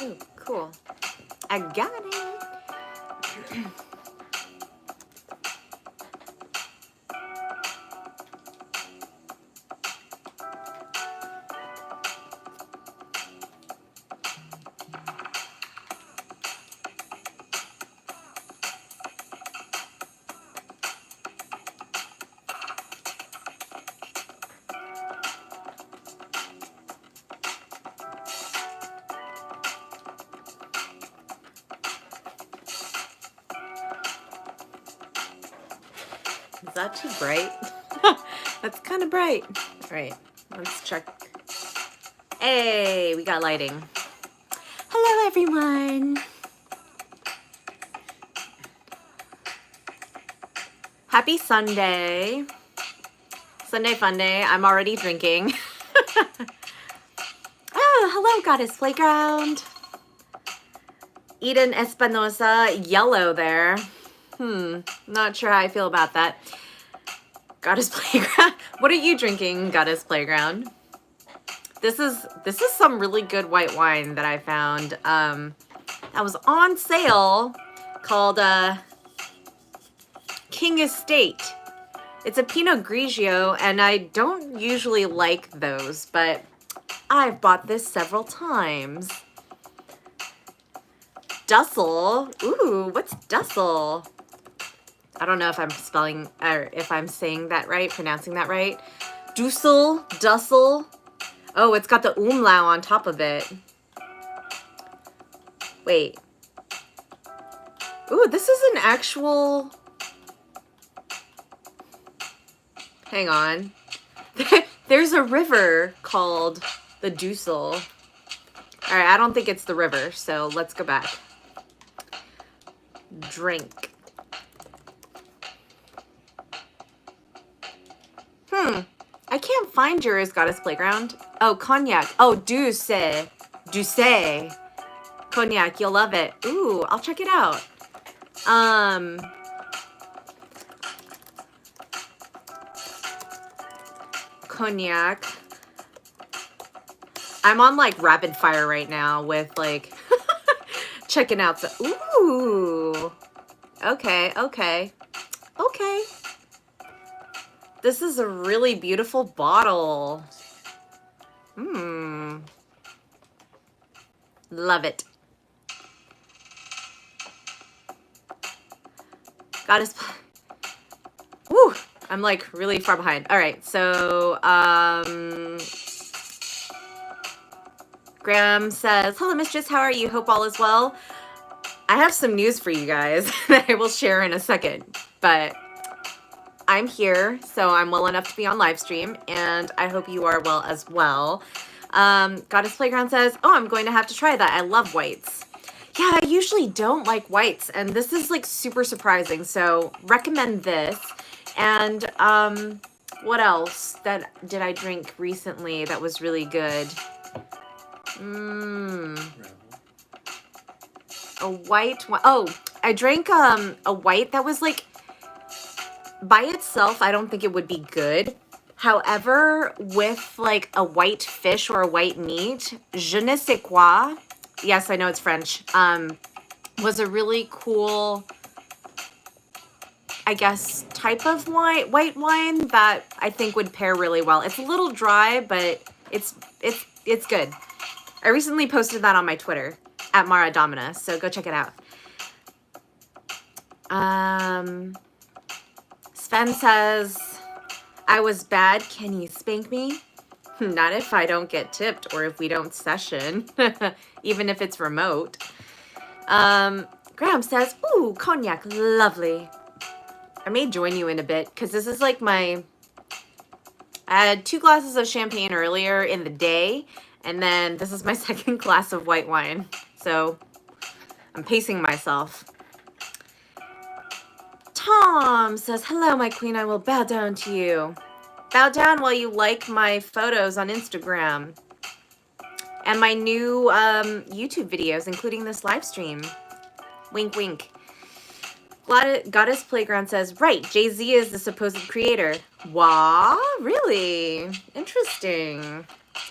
Oh, cool. I got it. Is that too bright? That's kind of bright. All right, let's check. Hey, we got lighting. Hello, everyone. Happy Sunday. Sunday fun day. I'm already drinking. Oh, hello, Goddess Playground. Eden Espinosa, yellow there. Not sure how I feel about that. Goddess Playground. What are you drinking, Goddess Playground? This is some really good white wine that I found. That was on sale, called King Estate. It's a Pinot Grigio, and I don't usually like those, but I've bought this several times. Dussel. Ooh, what's Dussel? I don't know if I'm spelling or if I'm saying that right, pronouncing that right. Dussel. Oh, it's got the umlaut on top of it. Wait. Ooh, this is an actual... Hang on. There's a river called the Dussel. All right, I don't think it's the river, so let's go back. Drink. I can't find yours, Goddess Playground. Oh, cognac. Oh, Douce. Cognac, you'll love it. Ooh, I'll check it out. Cognac. I'm on like rapid fire right now with like checking out. Ooh. Okay. This is a really beautiful bottle. Love it. Goddess. Woo! I'm like really far behind. All right, so Graham says, hello, Mistress. How are you? Hope all is well. I have some news for you guys that I will share in a second, but I'm here, so I'm well enough to be on live stream, and I hope you are well as well. Goddess Playground says, oh, I'm going to have to try that. I love whites. Yeah, I usually don't like whites, and this is like super surprising, so recommend this. And what else did I drink recently that was really good? A white one. Oh, I drank a white that was like, by itself, I don't think it would be good. However, with like a white fish or a white meat, je ne sais quoi, yes, I know it's French, was a really cool, I guess, type of white wine that I think would pair really well. It's a little dry, but it's good. I recently posted that on my Twitter, at Mara Domina, so go check it out. Sven says, I was bad, can you spank me? Not if I don't get tipped or if we don't session, even if it's remote. Graham says, ooh, cognac, lovely. I may join you in a bit because this is like I had 2 glasses of champagne earlier in the day, and then this is my second glass of white wine. So I'm pacing myself. Tom says, hello, my queen, I will bow down to you. Bow down while you like my photos on Instagram and my new YouTube videos, including this live stream. Wink, wink. Goddess Playground says, right, Jay-Z is the supposed creator. Wah, really? Interesting.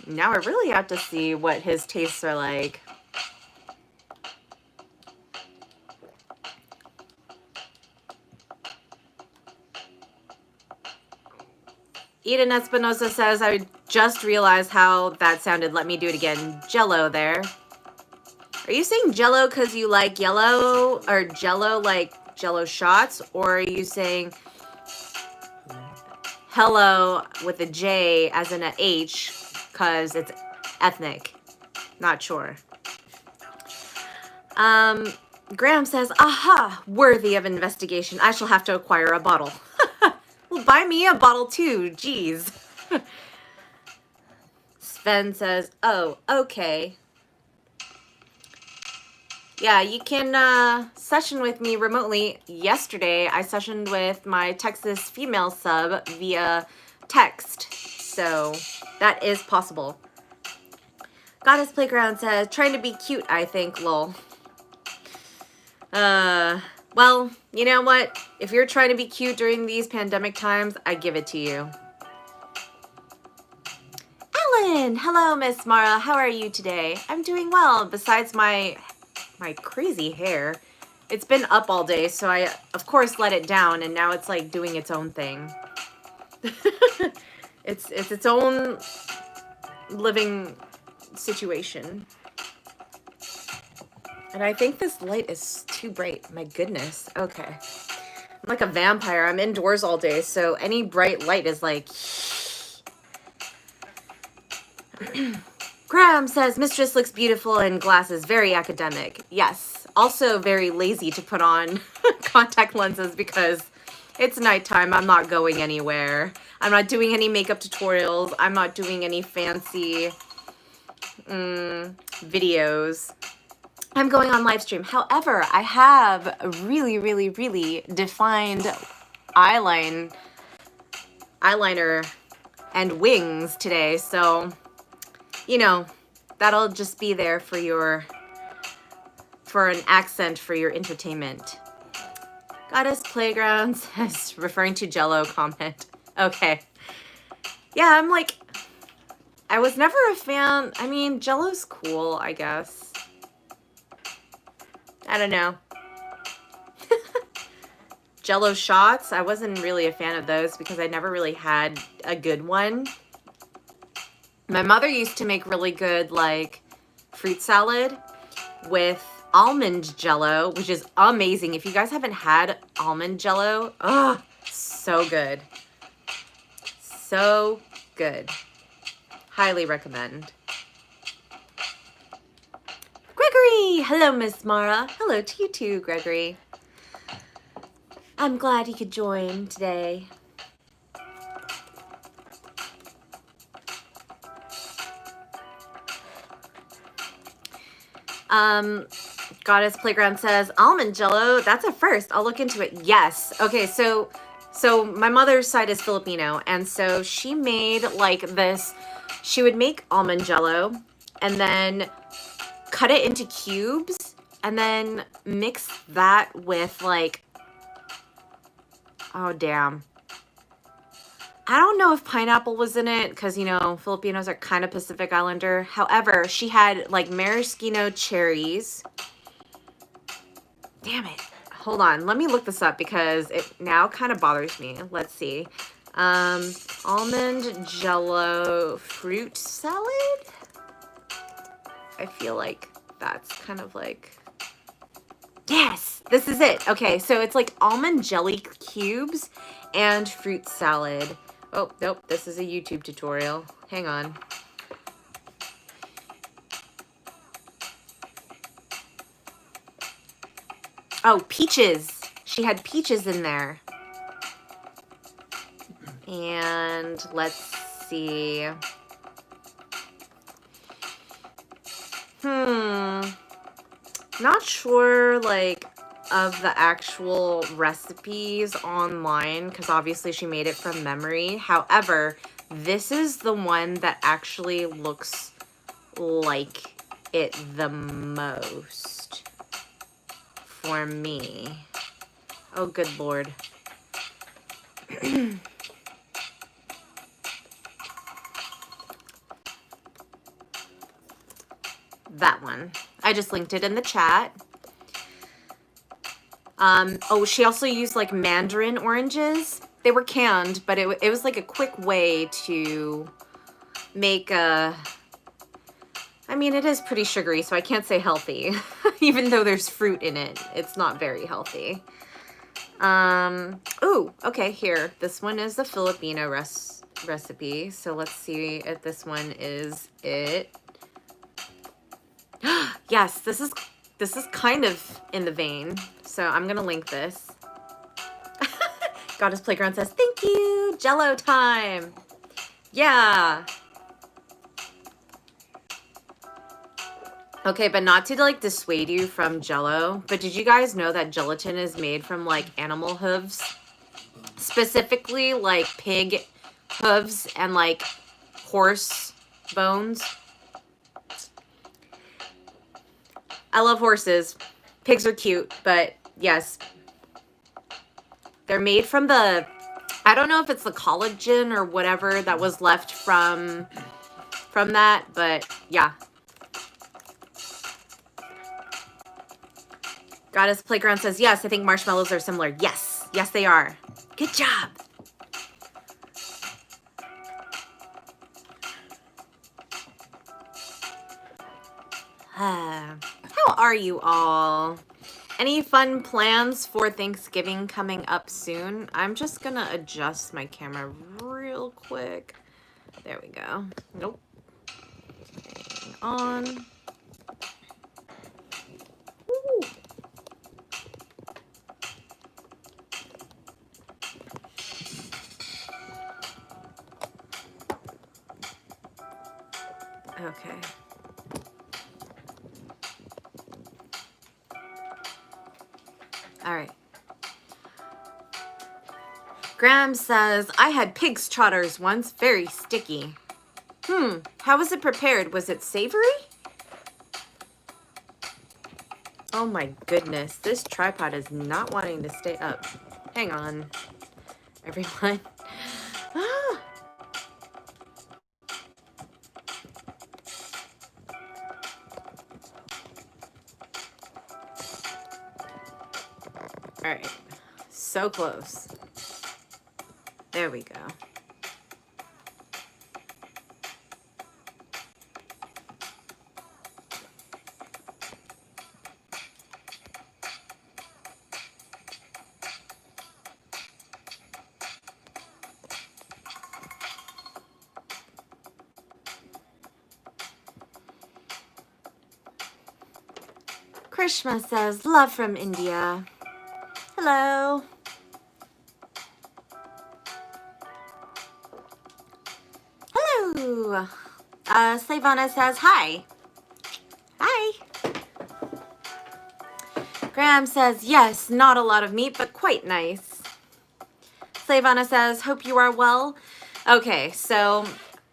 Now I really have to see what his tastes are like. Eden Espinosa says, I just realized how that sounded. Let me do it again. Jello there. Are you saying Jello because you like yellow, or Jello like Jello shots? Or are you saying hello with a J as in a H because it's ethnic? Not sure. Graham says, aha, worthy of investigation. I shall have to acquire a bottle. Well, buy me a bottle too. Jeez. Sven says, oh, okay. Yeah, you can session with me remotely. Yesterday, I sessioned with my Texas female sub via text. So that is possible. Goddess Playground says, trying to be cute, I think, lol. Well, you know what? If you're trying to be cute during these pandemic times, I give it to you. Ellen! Hello, Miss Mara. How are you today? I'm doing well, besides my crazy hair. It's been up all day, so I, of course, let it down, and now it's, like, doing its own thing. It's its own living situation. And I think this light is too bright. My goodness. Okay. I'm like a vampire. I'm indoors all day, so any bright light is like... Graham says, Mistress looks beautiful in glasses. Very academic. Yes. Also very lazy to put on contact lenses because it's nighttime. I'm not going anywhere. I'm not doing any makeup tutorials. I'm not doing any fancy videos. I'm going on live stream. However, I have a really, really, really defined eyeliner and wings today. So, you know, that'll just be there for an accent for your entertainment. Goddess Playground says, referring to Jello comment. Okay. Yeah, I'm like, I was never a fan. I mean, Jello's cool, I guess. I don't know. Jello shots, I wasn't really a fan of those because I never really had a good one. My mother used to make really good, like, fruit salad with almond Jello, which is amazing. If you guys haven't had almond Jello, oh, so good. So good. Highly recommend. Gregory! Hello, Miss Mara. Hello to you too, Gregory. I'm glad you could join today. Goddess Playground says, almond Jello, that's a first. I'll look into it. Yes. Okay, so my mother's side is Filipino, and so she made like this. She would make almond Jello and then cut it into cubes and then mix that with like, oh damn, I don't know if pineapple was in it because, you know, Filipinos are kind of Pacific Islander. However, she had like maraschino cherries. Damn it. Hold on. Let me look this up because it now kind of bothers me. Let's see. Almond Jello fruit salad? I feel like that's kind of like... Yes, this is it. Okay, so it's like almond jelly cubes and fruit salad. Oh, nope, this is a YouTube tutorial. Hang on. Oh, peaches. She had peaches in there. And let's see. Not sure, like, of the actual recipes online, because obviously she made it from memory. However, this is the one that actually looks like it the most for me. Oh, good Lord. That one. I just linked it in the chat. Oh, she also used like mandarin oranges. they were canned, but it was like a quick way to make a, I mean, it is pretty sugary, so I can't say healthy. Even though there's fruit in it, it's not very healthy. Ooh, okay, here. This one is the Filipino recipe. So let's see if this one is it. Yes, this is kind of in the vein. So I'm gonna link this. Goddess Playground says, thank you, Jello time. Yeah. Okay, but not to like dissuade you from Jello, but did you guys know that gelatin is made from like animal hooves? Specifically like pig hooves and like horse bones. I love horses. Pigs are cute, but yes. They're made from the, I don't know if it's the collagen or whatever that was left from that, but yeah. Goddess Playground says, yes, I think marshmallows are similar. Yes, yes they are. Good job. How are you all? Any fun plans for Thanksgiving coming up soon? I'm just gonna adjust my camera real quick. There we go. Nope. Hang on. Woo. Okay. All right. Graham says, I had pig's trotters once, very sticky. How was it prepared? Was it savory? Oh my goodness, this tripod is not wanting to stay up. Hang on, everyone. Ah. All right, so close. There we go. Krishna says, love from India. Hello. Hello. Slavana says, hi. Hi. Graham says, yes, not a lot of meat, but quite nice. Slavana says, hope you are well. Okay, so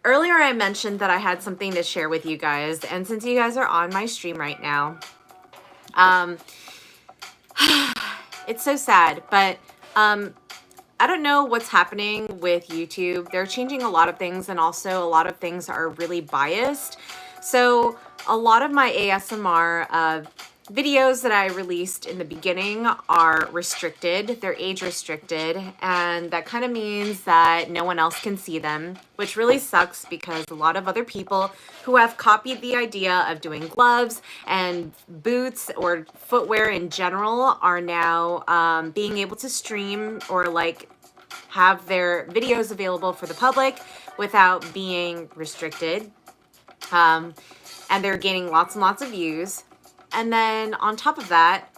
earlier I mentioned that I had something to share with you guys, and since you guys are on my stream right now, it's so sad, but I don't know what's happening with YouTube. They're changing a lot of things, and also a lot of things are really biased. So a lot of my ASMR videos that I released in the beginning are restricted. They're age restricted, and that kind of means that no one else can see them, which really sucks because a lot of other people who have copied the idea of doing gloves and boots or footwear in general are now being able to stream or like have their videos available for the public without being restricted. And they're gaining lots and lots of views. And then on top of that,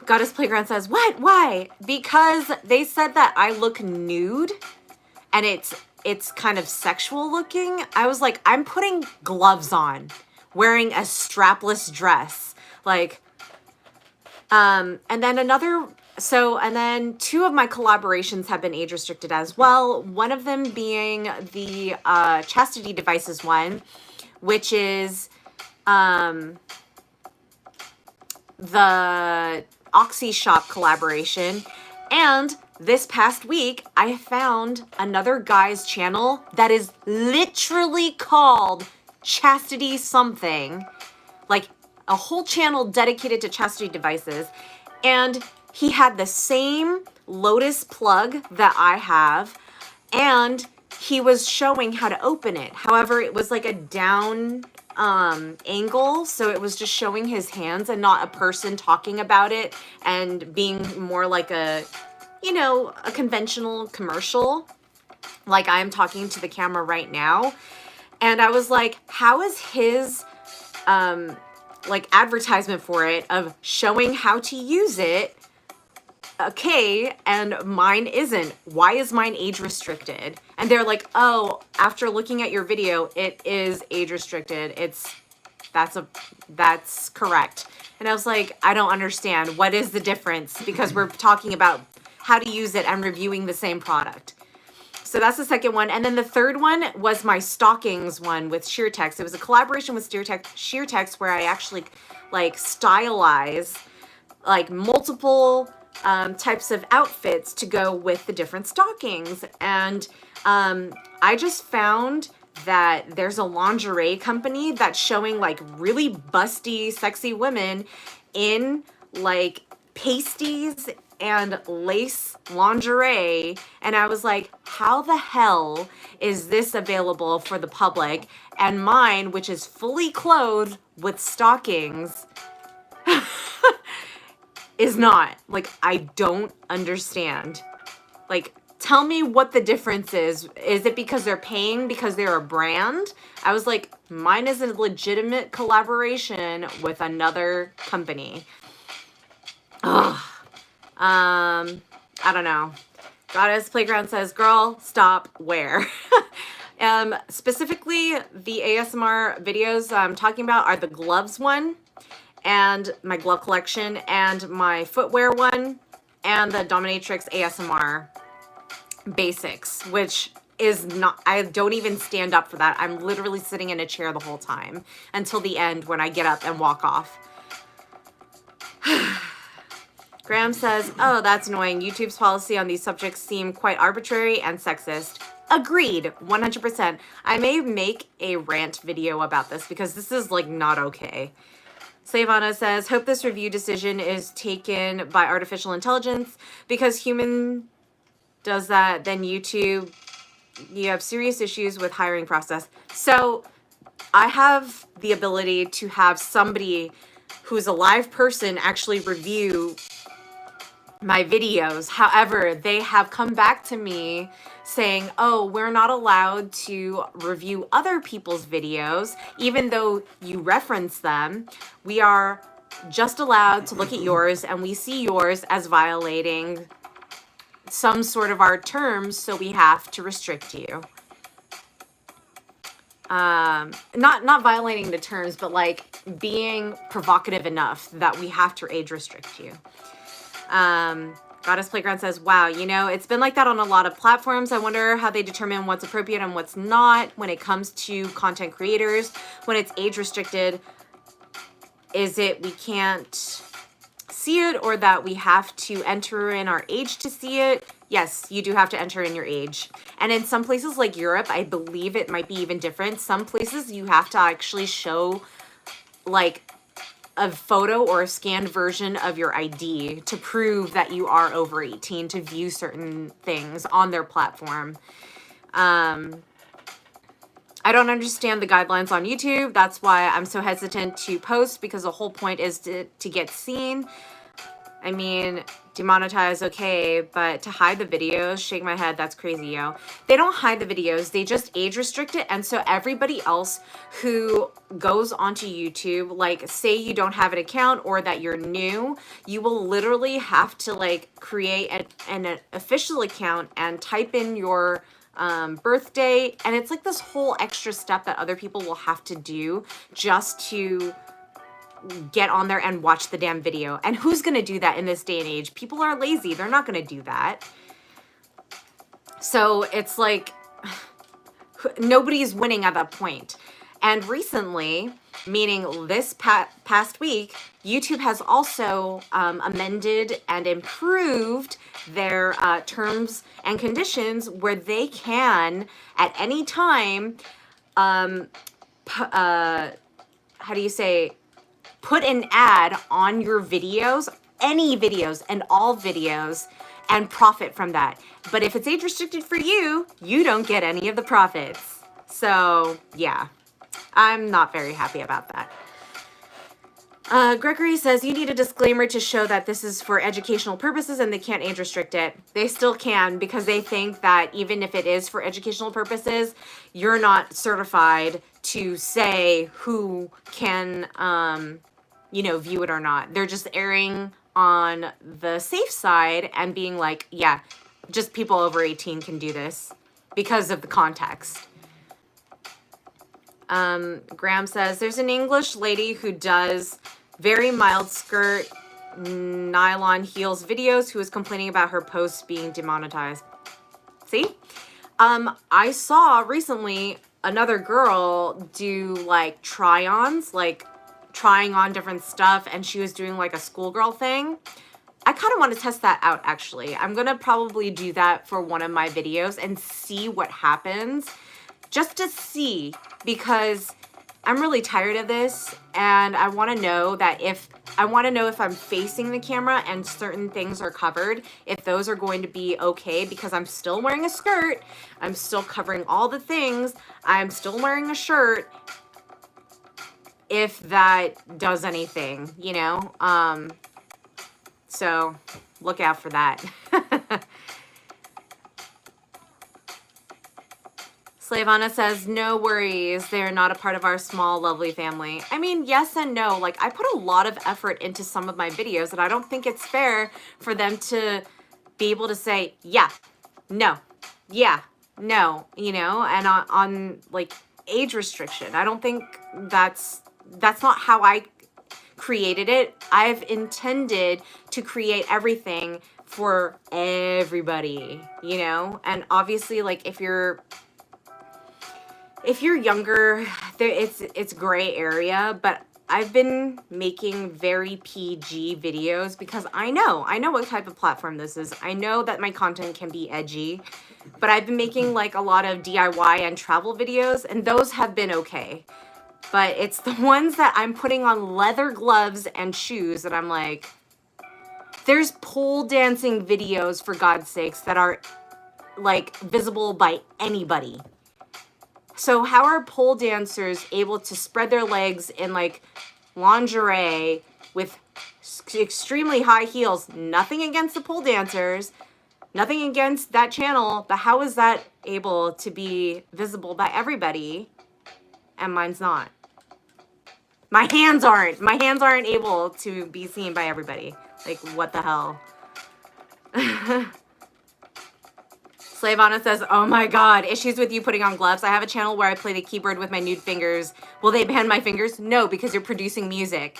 Goddess Playground says, what? Why? Because they said that I look nude and it's kind of sexual looking. I was like, I'm putting gloves on, wearing a strapless dress. Like, and then and then two of my collaborations have been age restricted as well. One of them being the chastity devices one, which is the Oxy Shop collaboration. And this past week, I found another guy's channel that is literally called Chastity Something, like a whole channel dedicated to chastity devices. And he had the same Lotus plug that I have, and he was showing how to open it. However, it was like a down angle, so it was just showing his hands and not a person talking about it and being more like a, you know, a conventional commercial, like I'm talking to the camera right now. And I was like, how is his like advertisement for it of showing how to use it okay, and mine isn't? Why is mine age restricted? And they're like, oh, after looking at your video, it is age restricted. That's correct. And I was like, I don't understand. What is the difference? Because we're talking about how to use it and reviewing the same product. So that's the second one. And then the third one was my stockings one with SheerText. It was a collaboration with SheerText where I actually like stylize like multiple types of outfits to go with the different stockings. And I just found that there's a lingerie company that's showing like really busty, sexy women in like pasties and lace lingerie. And I was like, how the hell is this available for the public? And mine, which is fully clothed with stockings, is not. Like, I don't understand. Like, tell me what the difference is. Is it because they're paying because they're a brand? I was like, mine is a legitimate collaboration with another company. Ugh. I don't know. Goddess Playground says, girl, stop, where? Specifically, the ASMR videos I'm talking about are the gloves one, and my glove collection, and my footwear one, and the Dominatrix ASMR basics, which is not, I don't even stand up for that. I'm literally sitting in a chair the whole time until the end when I get up and walk off. Graham says, oh, that's annoying. YouTube's policy on these subjects seem quite arbitrary and sexist. Agreed, 100%. I may make a rant video about this because this is like not okay. Slavana says, hope this review decision is taken by artificial intelligence because human does that, then YouTube, you have serious issues with hiring process. So I have the ability to have somebody who's a live person actually review my videos. However, they have come back to me saying, oh, we're not allowed to review other people's videos, even though you reference them. We are just allowed to look at yours, and we see yours as violating some sort of our terms, so we have to restrict you. Not violating the terms, but like being provocative enough that we have to age restrict you. Goddess Playground says, wow, you know, it's been like that on a lot of platforms. I wonder how they determine what's appropriate and what's not when it comes to content creators. When it's age restricted, is it we can't see it, or that we have to enter in our age to see it? Yes, you do have to enter in your age. And in some places like Europe, I believe it might be even different. Some places you have to actually show like a photo or a scanned version of your ID to prove that you are over 18 to view certain things on their platform. I don't understand the guidelines on YouTube. That's why I'm so hesitant to post, because the whole point is to get seen. I mean, demonetize, okay, but to hide the videos, shake my head, that's crazy, yo. They don't hide the videos, they just age restrict it. And so everybody else who goes onto YouTube, like say you don't have an account or that you're new, you will literally have to like create an official account and type in your birthday. And it's like this whole extra step that other people will have to do just to get on there and watch the damn video. And who's gonna do that in this day and age? People are lazy. They're not gonna do that. So it's like nobody's winning at that point. And recently, meaning this past week, YouTube has also amended and improved their terms and conditions where they can at any time how do you say, put an ad on your videos, any videos and all videos, and profit from that. But if it's age restricted for you, you don't get any of the profits. So yeah, I'm not very happy about that. Gregory says you need a disclaimer to show that this is for educational purposes and they can't age restrict it. They still can, because they think that even if it is for educational purposes, you're not certified to say who can, you know, view it or not. They're just erring on the safe side and being like, yeah, just people over 18 can do this because of the context. Graham says there's an English lady who does very mild skirt, nylon heels videos who is complaining about her posts being demonetized. See? I saw recently another girl do like try-ons, like trying on different stuff, and she was doing like a schoolgirl thing. I kind of want to test that out, actually. I'm going to probably do that for one of my videos and see what happens, just to see, because I'm really tired of this, and I want to know that if I'm facing the camera and certain things are covered, if those are going to be okay, because I'm still wearing a skirt, I'm still covering all the things, I'm still wearing a shirt, if that does anything, you know? So look out for that. Slavana says, no worries, they're not a part of our small, lovely family. I mean, yes and no. Like, I put a lot of effort into some of my videos, and I don't think it's fair for them to be able to say, yeah, no, yeah, no, you know, and on like age restriction. I don't think that's not how I created it. I've intended to create everything for everybody, you know, and obviously, like, if you're younger, it's gray area, but I've been making very PG videos because I know what type of platform this is. I know that my content can be edgy, but I've been making like a lot of DIY and travel videos, and those have been okay. But it's the ones that I'm putting on leather gloves and shoes that I'm like, there's pole dancing videos, for God's sakes, that are like visible by anybody. So how are pole dancers able to spread their legs in like lingerie with extremely high heels? Nothing against the pole dancers, nothing against that channel, but how is that able to be visible by everybody and mine's not? My hands aren't able to be seen by everybody. Like, what the hell? Slavana says, oh my God, issues with you putting on gloves. I have a channel where I play the keyboard with my nude fingers. Will they ban my fingers? No, because you're producing music.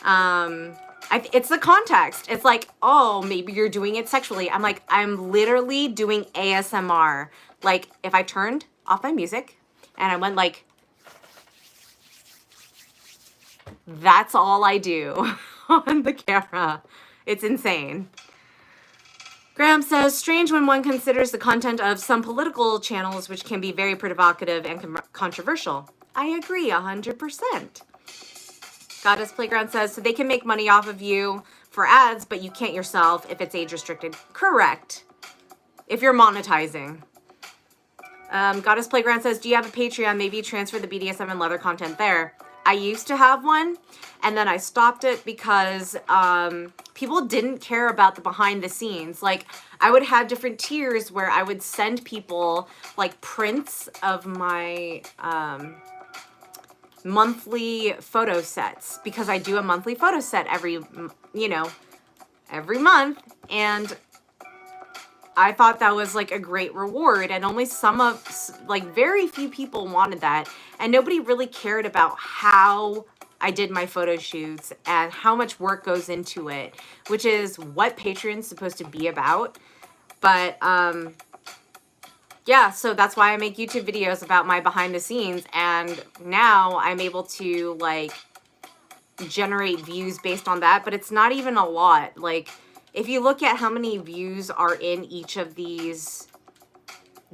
It's the context. It's like, oh, maybe you're doing it sexually. I'm like, I'm literally doing ASMR. Like, if I turned off my music and I went like, that's all I do on the camera. It's insane. Graham says, strange when one considers the content of some political channels, which can be very provocative and controversial. I agree 100%. Goddess Playground says, so they can make money off of you for ads, but you can't yourself if it's age restricted. Correct. If you're monetizing. Goddess Playground says, do you have a Patreon? Maybe transfer the BDSM and leather content there. I used to have one, and then I stopped it because people didn't care about the behind the scenes. Like, I would have different tiers where I would send people like prints of my monthly photo sets, because I do a monthly photo set every month, and I thought that was like a great reward, and only very few people wanted that, and nobody really cared about how I did my photo shoots and how much work goes into it, which is what Patreon's supposed to be about. But yeah, so that's why I make YouTube videos about my behind the scenes, and now I'm able to like generate views based on that, but it's not even a lot. Like, if you look at how many views are in each of these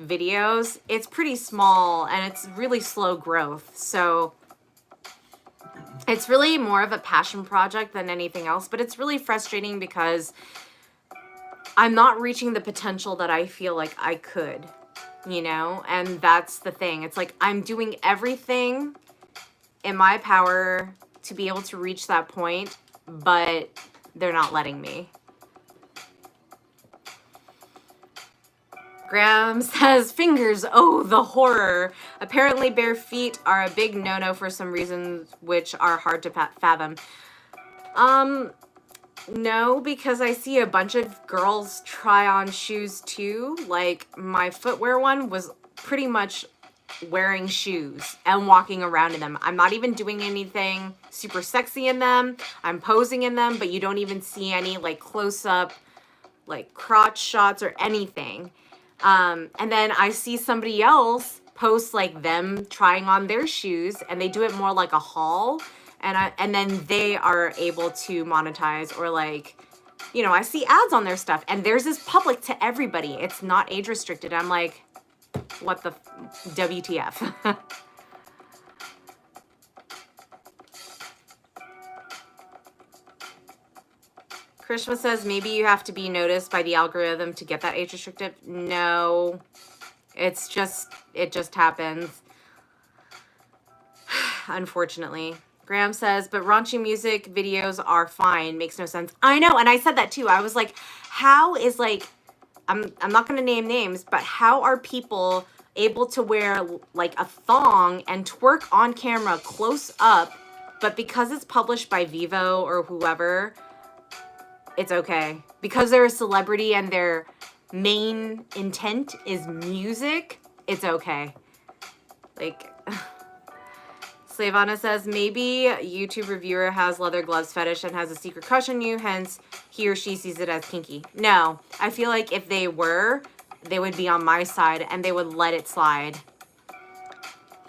videos, it's pretty small and it's really slow growth. So it's really more of a passion project than anything else, but it's really frustrating because I'm not reaching the potential that I feel like I could, you know? And that's the thing. It's like I'm doing everything in my power to be able to reach that point, but they're not letting me. Graham says, fingers, oh, the horror. Apparently bare feet are a big no-no for some reasons which are hard to fathom. No, because I see a bunch of girls try on shoes too. Like my footwear one was pretty much wearing shoes and walking around in them. I'm not even doing anything super sexy in them. I'm posing in them, but you don't even see any like close-up like crotch shots or anything. And then I see somebody else post like them trying on their shoes, and they do it more like a haul, and then they are able to monetize, or like, you know, I see ads on their stuff and theirs is public to everybody. It's not age restricted. I'm like, what the WTF? Krishna says, maybe you have to be noticed by the algorithm to get that age restricted. No, it just happens. Unfortunately. Graham says, but raunchy music videos are fine. Makes no sense. I know, and I said that too. I was like, how is like, I'm not going to name names, but how are people able to wear like a thong and twerk on camera close up, but because it's published by Vivo or whoever, it's okay? Because they're a celebrity and their main intent is music, it's okay. Like, Slavana says, maybe a YouTube reviewer has leather gloves fetish and has a secret crush on you, hence he or she sees it as kinky. No, I feel like if they were, they would be on my side and they would let it slide.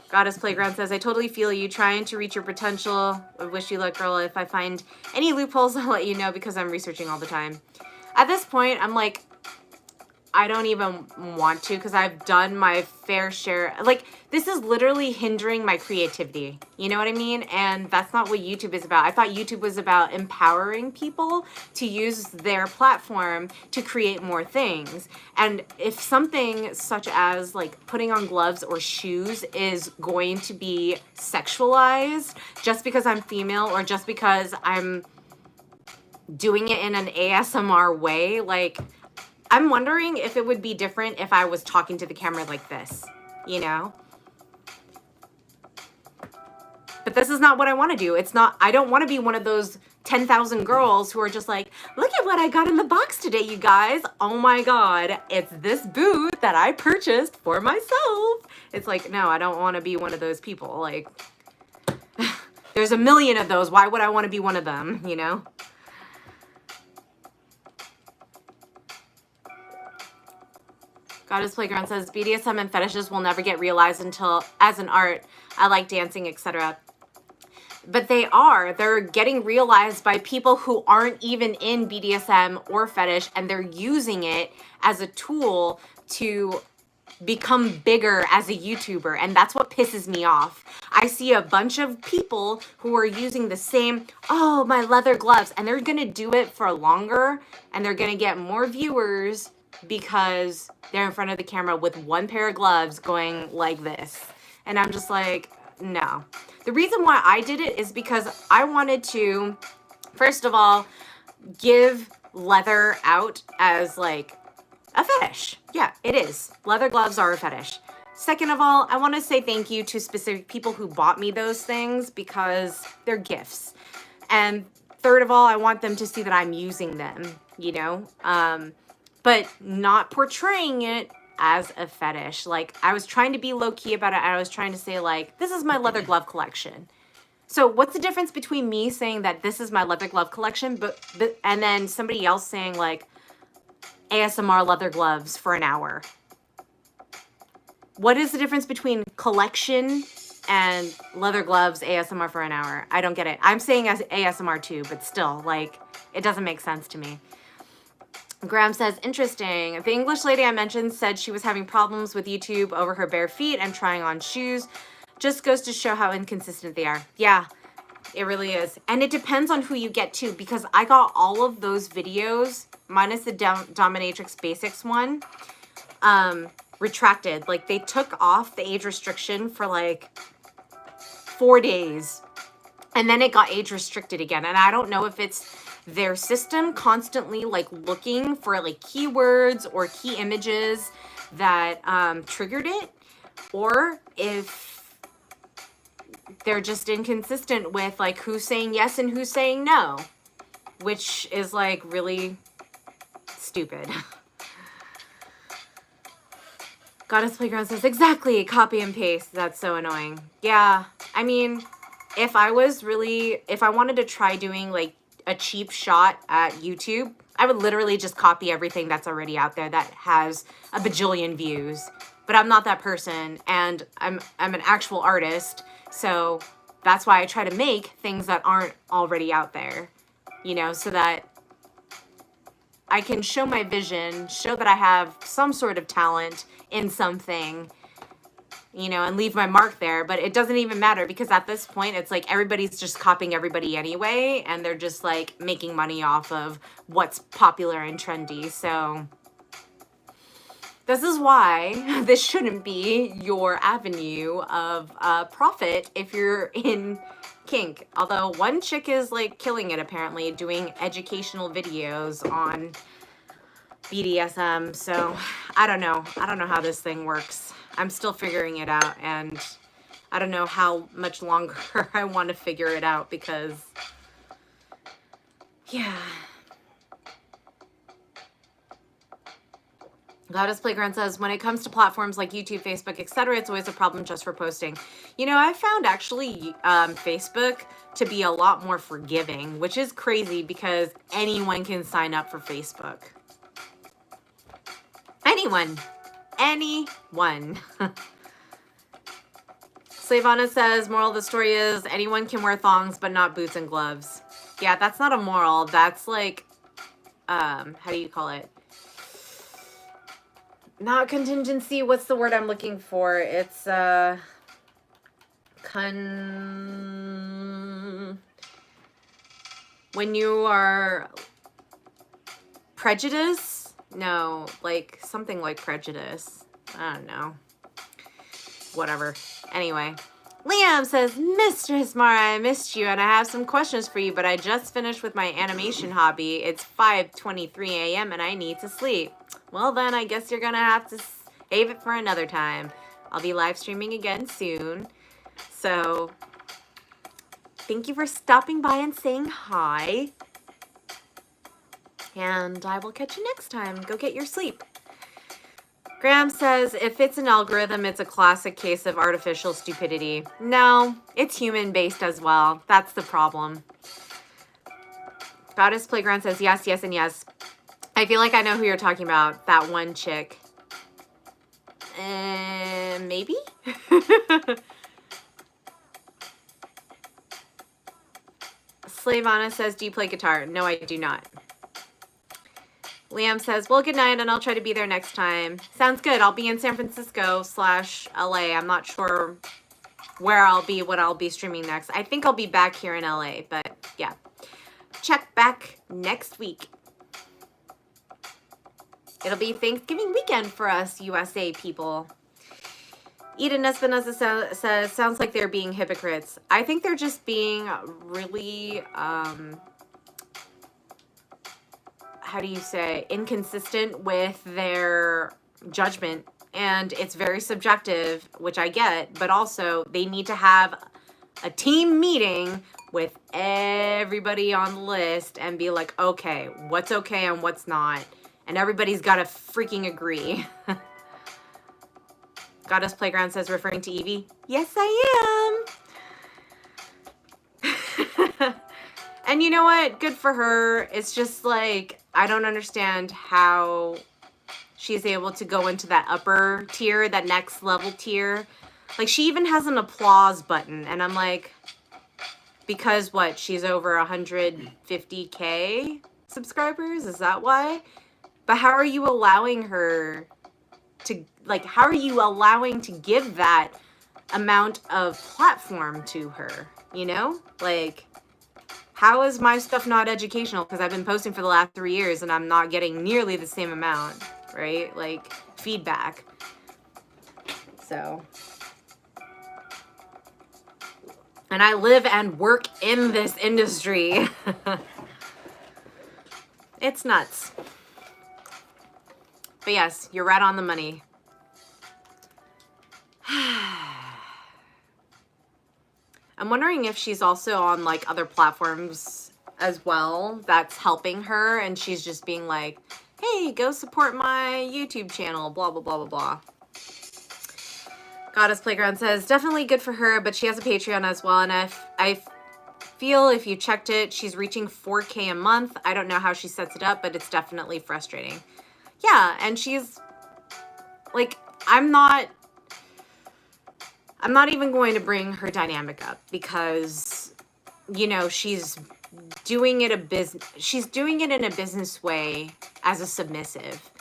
Goddess Playground says, I totally feel you trying to reach your potential. I wish you luck, girl. If I find any loopholes, I'll let you know because I'm researching all the time. At this point, I'm like, I don't even want to, because I've done my fair share. Like, this is literally hindering my creativity. You know what I mean? And that's not what YouTube is about. I thought YouTube was about empowering people to use their platform to create more things. And if something such as like putting on gloves or shoes is going to be sexualized just because I'm female or just because I'm doing it in an ASMR way, like, I'm wondering if it would be different if I was talking to the camera like this, you know? But this is not what I want to do. It's not, I don't want to be one of those 10,000 girls who are just like, look at what I got in the box today, you guys. Oh my God, it's this boot that I purchased for myself. It's like, no, I don't want to be one of those people. Like, there's a million of those. Why would I want to be one of them, you know? Goddess Playground says, BDSM and fetishes will never get realized until, as an art, I like dancing, etc. But they're getting realized by people who aren't even in BDSM or fetish, and they're using it as a tool to become bigger as a YouTuber, and that's what pisses me off. I see a bunch of people who are using the same, oh, my leather gloves, and they're gonna do it for longer, and they're gonna get more viewers because they're in front of the camera with one pair of gloves going like this. And I'm just like, no. The reason why I did it is because I wanted to, first of all, give leather out as like a fetish. Yeah, it is. Leather gloves are a fetish. Second of all, I want to say thank you to specific people who bought me those things because they're gifts. And third of all, I want them to see that I'm using them, you know? But not portraying it as a fetish. Like, I was trying to be low-key about it. I was trying to say, like, this is my leather glove collection. So what's the difference between me saying that this is my leather glove collection, and then somebody else saying, like, ASMR leather gloves for an hour? What is the difference between collection and leather gloves ASMR for an hour? I don't get it. I'm saying as ASMR too, but still, like, it doesn't make sense to me. Graham says, interesting. The English lady I mentioned said she was having problems with YouTube over her bare feet and trying on shoes. Just goes to show how inconsistent they are. Yeah, It really is. And it depends on who you get too, because I got all of those videos, minus the dominatrix basics one, retracted. Like they took off the age restriction for like 4 days, and then it got age restricted again. And I don't know if it's their system constantly like looking for like keywords or key images that triggered it, or if they're just inconsistent with like who's saying yes and who's saying no, which is like really stupid. Goddess Playground says, exactly, copy and paste. That's so annoying. Yeah, I mean, if I wanted to try doing like a cheap shot at YouTube, I would literally just copy everything that's already out there that has a bajillion views. But I'm not that person, and I'm an actual artist, so that's why I try to make things that aren't already out there, you know, so that I can show my vision, show that I have some sort of talent in something, you know, and leave my mark there. But it doesn't even matter, because at this point, it's like everybody's just copying everybody anyway, and they're just like making money off of what's popular and trendy. So this is why this shouldn't be your avenue of profit if you're in kink. Although one chick is like killing it, apparently, doing educational videos on BDSM. So I don't know. I don't know how this thing works. I'm still figuring it out, and I don't know how much longer I want to figure it out, because yeah. Goddess Playground says, when it comes to platforms like YouTube, Facebook, etc., it's always a problem just for posting. You know, I found actually Facebook to be a lot more forgiving, which is crazy because anyone can sign up for Facebook. Anyone. Anyone. Slavana says, moral of the story is anyone can wear thongs, but not boots and gloves. Yeah, that's not a moral. That's like, how do you call it? Not contingency. What's the word I'm looking for? It's when you are prejudice? No, like something like prejudice. I don't know. Whatever. Anyway, Liam says, Mistress Mara, I missed you, and I have some questions for you, but I just finished with my animation hobby. It's 5:23 a.m. and I need to sleep. Well, then I guess you're gonna have to save it for another time. I'll be live streaming again soon. So thank you for stopping by and saying hi. And I will catch you next time. Go get your sleep. Graham says, if it's an algorithm, it's a classic case of artificial stupidity. No, it's human-based as well. That's the problem. Goddess Playground says, yes, yes, and yes. I feel like I know who you're talking about. That one chick. Maybe? Slavana says, do you play guitar? No, I do not. Liam says, well, good night, and I'll try to be there next time. Sounds good. I'll be in San Francisco / LA. I'm not sure where I'll be, what I'll be streaming next. I think I'll be back here in LA, but yeah. Check back next week. It'll be Thanksgiving weekend for us USA people. Eden Espinosa says, sounds like they're being hypocrites. I think they're just being really, how do you say, inconsistent with their judgment. And it's very subjective, which I get, but also they need to have a team meeting with everybody on the list and be like, okay, what's okay and what's not. And everybody's got to freaking agree. Goddess Playground says, referring to Evie. Yes, I am. And you know what? Good for her. It's just like, I don't understand how she's able to go into that upper tier, that next level tier. Like, she even has an applause button. And I'm like, because what? She's over 150K subscribers? Is that why? But how are you allowing her to, like, how are you allowing to give that amount of platform to her, you know? Like, how is my stuff not educational? Because I've been posting for the last 3 years and I'm not getting nearly the same amount, right? Like, feedback. So, and I live and work in this industry. It's nuts. But yes, you're right on the money. I'm wondering if she's also on like other platforms as well that's helping her, and she's just being like, hey, go support my YouTube channel, blah, blah, blah, blah, blah. Goddess Playground says, definitely good for her, but she has a Patreon as well, and I feel if you checked it, she's reaching 4K a month. I don't know how she sets it up, but it's definitely frustrating. Yeah, and she's like, I'm not even going to bring her dynamic up because, you know, she's doing it in a business way as a submissive,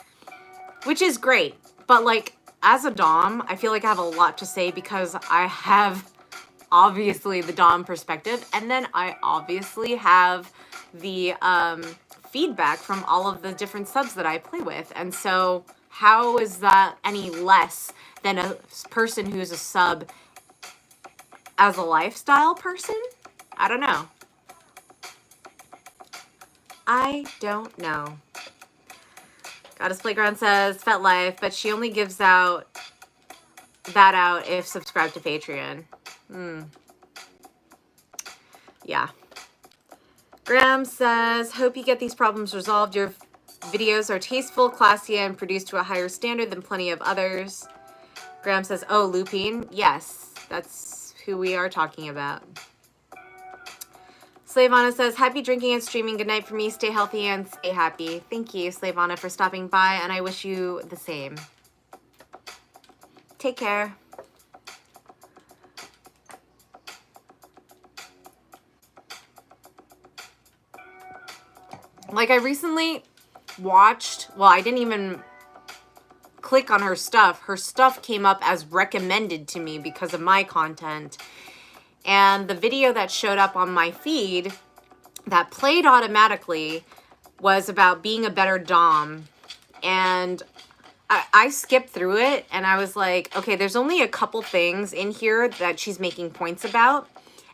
which is great. But like, as a dom, I feel like I have a lot to say because I have obviously the dom perspective, and then I obviously have the feedback from all of the different subs that I play with. And so how is that any less than a person who's a sub as a lifestyle person? I don't know. I don't know. Goddess Playground says, Fet Life, but she only gives that out if subscribed to Patreon. Yeah. Graham says, hope you get these problems resolved. Your videos are tasteful, classy, and produced to a higher standard than plenty of others. Graham says, oh, looping. Yes, that's who we are talking about. Slavana says, happy drinking and streaming. Good night for me. Stay healthy and stay happy. Thank you, Slavana, for stopping by, and I wish you the same. Take care. Like, I recently watched, well, I didn't even click on her stuff. Her stuff came up as recommended to me because of my content. And the video that showed up on my feed that played automatically was about being a better dom. And I skipped through it and I was like, okay, there's only a couple things in here that she's making points about.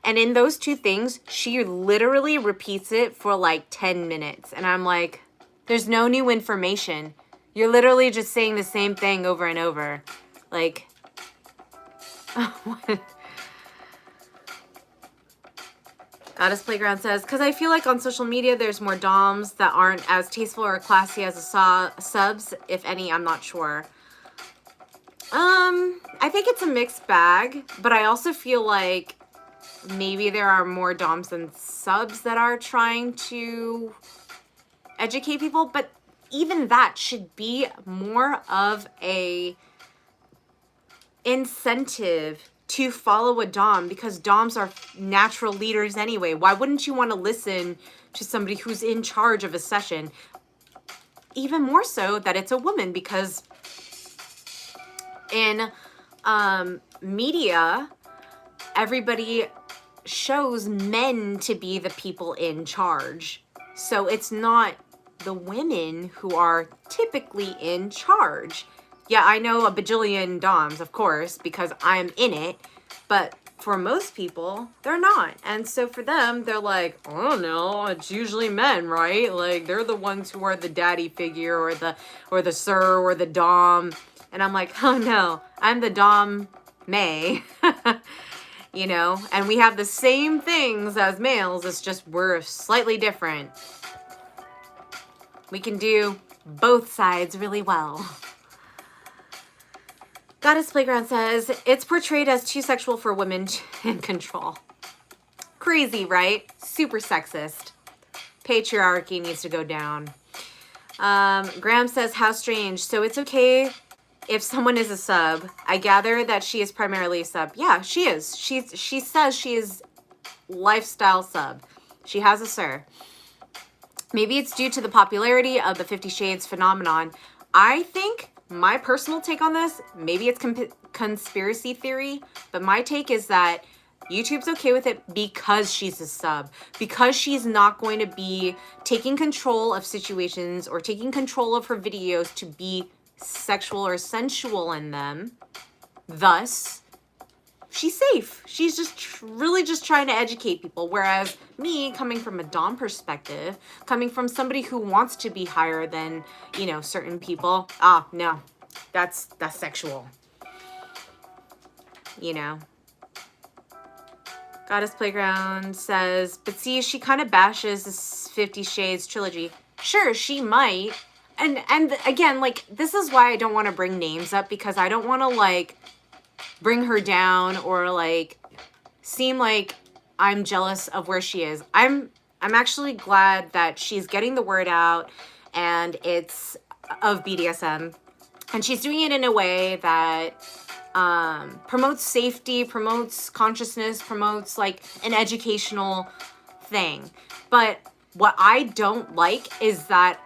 And in those two things, she literally repeats it for like 10 minutes. And I'm like, there's no new information. You're literally just saying the same thing over and over. Like, what? Goddess Playground says, because I feel like on social media, there's more doms that aren't as tasteful or classy as the subs, if any, I'm not sure. I think it's a mixed bag, but I also feel like maybe there are more doms than subs that are trying to educate people, but even that should be more of a incentive to follow a dom, because doms are natural leaders anyway. Why wouldn't you want to listen to somebody who's in charge of a session? Even more so that it's a woman, because in media, everybody shows men to be the people in charge. So it's not the women who are typically in charge. Yeah, I know a bajillion doms, of course, because I'm in it, but for most people, they're not. And so for them, they're like, oh no, it's usually men, right? Like, they're the ones who are the daddy figure or the sir or the dom. And I'm like, oh no, I'm the dom may. You know, and we have the same things as males. It's just we're slightly different. We can do both sides really well. Goddess Playground says, it's portrayed as too sexual for women in control. Crazy, right? Super sexist. Patriarchy needs to go down. Graham says, how strange. So it's okay if someone is a sub. I gather that she is primarily a sub. Yeah, she is. She says she is lifestyle sub. She has a sir. Maybe it's due to the popularity of the 50 Shades phenomenon. I think my personal take on this, maybe it's conspiracy theory, but my take is that YouTube's okay with it because she's a sub, because she's not going to be taking control of situations or taking control of her videos to be sexual or sensual in them. Thus, she's safe. She's just really just trying to educate people. Whereas me, coming from a dom perspective, coming from somebody who wants to be higher than, you know, certain people, no, that's sexual, you know. Goddess Playground says, but see, she kind of bashes this 50 Shades trilogy. Sure, she might. And again, like, this is why I don't want to bring names up, because I don't want to, like, bring her down or, like, seem like I'm jealous of where she is. I'm actually glad that she's getting the word out, and it's of BDSM. And she's doing it in a way that promotes safety, promotes consciousness, promotes like an educational thing. But what I don't like is that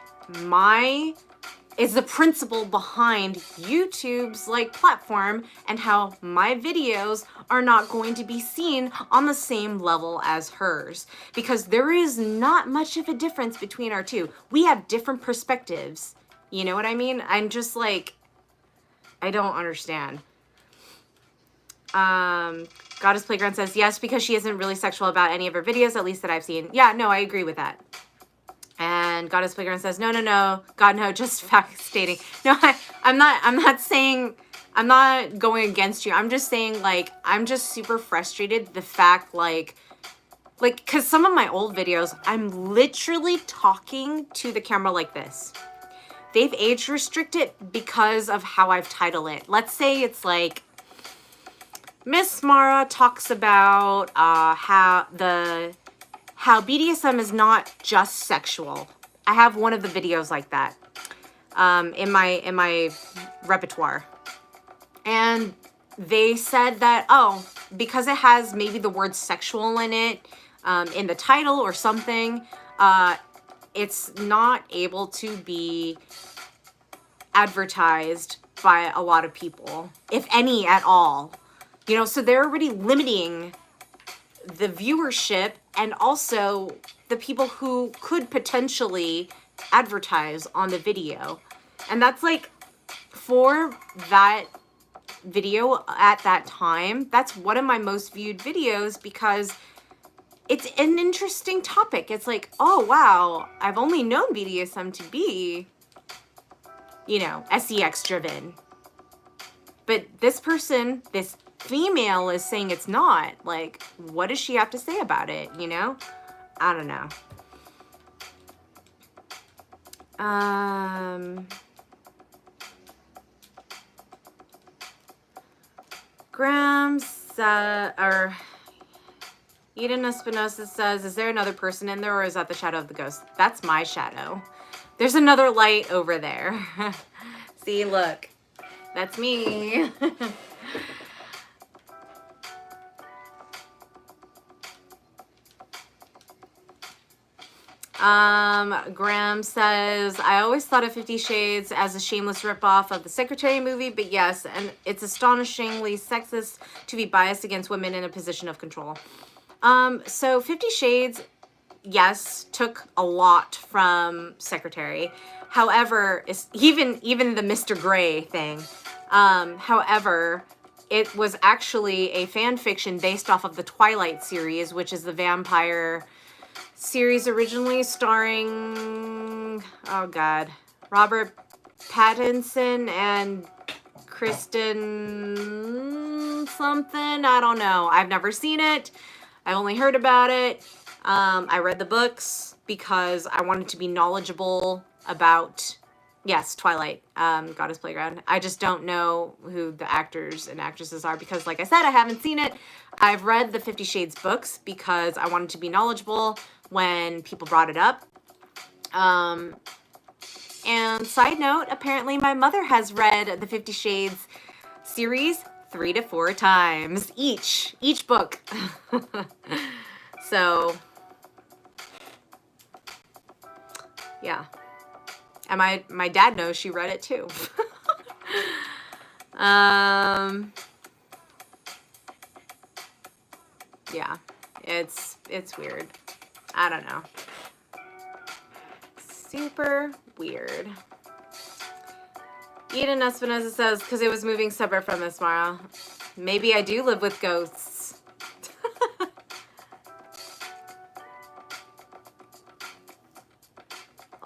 is the principle behind YouTube's like platform, and how my videos are not going to be seen on the same level as hers, because there is not much of a difference between our two. We have different perspectives. You know what I mean? I'm just like, I don't understand. Goddess Playground says, yes, because she isn't really sexual about any of her videos, at least that I've seen. Yeah, no, I agree with that. And Goddess Playground says, no, God, no, just fact stating. No, I'm not saying, I'm not going against you. I'm just saying, like, I'm just super frustrated. The fact, like, cause some of my old videos, I'm literally talking to the camera like this. They've age restricted because of how I've titled it. Let's say it's like, Miss Mara talks about how BDSM is not just sexual. I have one of the videos like that in my repertoire, and they said that, oh, because it has maybe the word sexual in it, in the title or something, it's not able to be advertised by a lot of people, if any at all. You know, so they're already limiting the viewership and also the people who could potentially advertise on the video. And that's like, for that video at that time, that's one of my most viewed videos, because it's an interesting topic. It's like, oh wow, I've only known BDSM to be, you know, sex driven. But this person, this female, is saying it's not. Like, what does she have to say about it, you know? I don't know. Grams, or Eden Espinosa says, is there another person in there, or is that the shadow of the ghost? That's my shadow. There's another light over there. See, look. That's me. Graham says, I always thought of 50 Shades as a shameless ripoff of the Secretary movie, but yes, and it's astonishingly sexist to be biased against women in a position of control. So 50 Shades, yes, took a lot from Secretary. However, it's even the Mr. Grey thing. However, it was actually a fan fiction based off of the Twilight series, which is the vampire series originally starring, oh God, Robert Pattinson and Kristen something. I don't know. I've never seen it. I've only heard about it. I read the books because I wanted to be knowledgeable about, yes, Twilight, Goddess Playground. I just don't know who the actors and actresses are because, like I said, I haven't seen it. I've read the 50 Shades books because I wanted to be knowledgeable when people brought it up. And side note, apparently my mother has read the 50 Shades series 3 to 4 times each book. So yeah. And my dad knows she read it too. Yeah, it's weird. I don't know. Super weird. Eden Espinosa says, because it was moving separate from this, Mara. Maybe I do live with ghosts.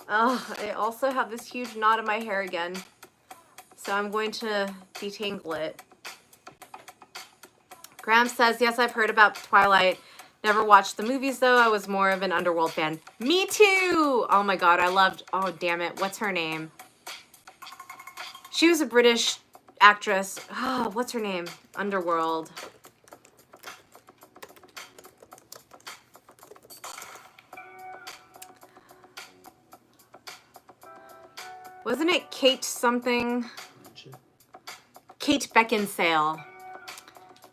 Oh, I also have this huge knot in my hair again. So I'm going to detangle it. Graham says, yes, I've heard about Twilight. Never watched the movies, though. I was more of an Underworld fan. Me too! Oh my god, I loved... Oh, damn it. What's her name? She was a British actress. Oh, what's her name? Underworld. Wasn't it Kate something? Kate Beckinsale.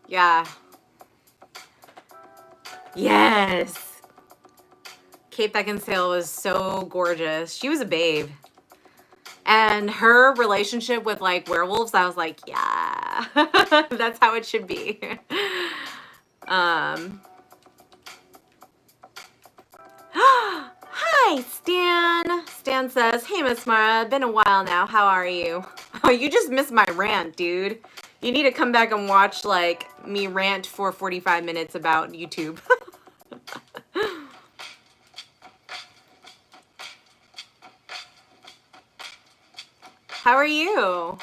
Yeah. Yes. Kate Beckinsale was so gorgeous. She was a babe. And her relationship with like werewolves, I was like, yeah, that's how it should be. Hi, Stan. Stan says, hey, Miss Mara, been a while now. How are you? Oh, you just missed my rant, dude. You need to come back and watch like me rant for 45 minutes about YouTube. How are you?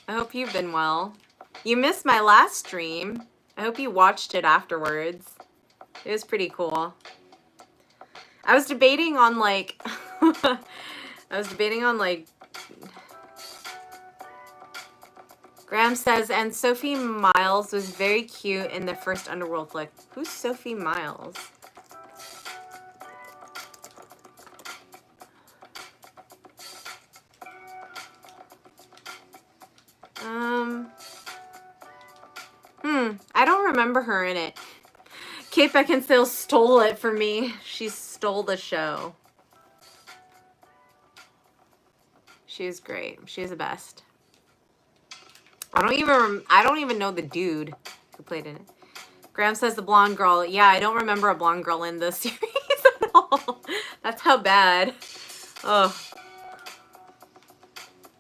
I hope you've been well. You missed my last stream. I hope you watched it afterwards. It was pretty cool. I was debating on like... Graham says, and Sophie Myles was very cute in the first Underworld flick. Who's Sophie Myles? I don't remember her in it. Kate Beckinsale stole it from me. She stole the show. She was great. She was the best. I don't even know the dude who played in it. Graham says the blonde girl. Yeah, I don't remember a blonde girl in the series at all. That's how bad. Oh.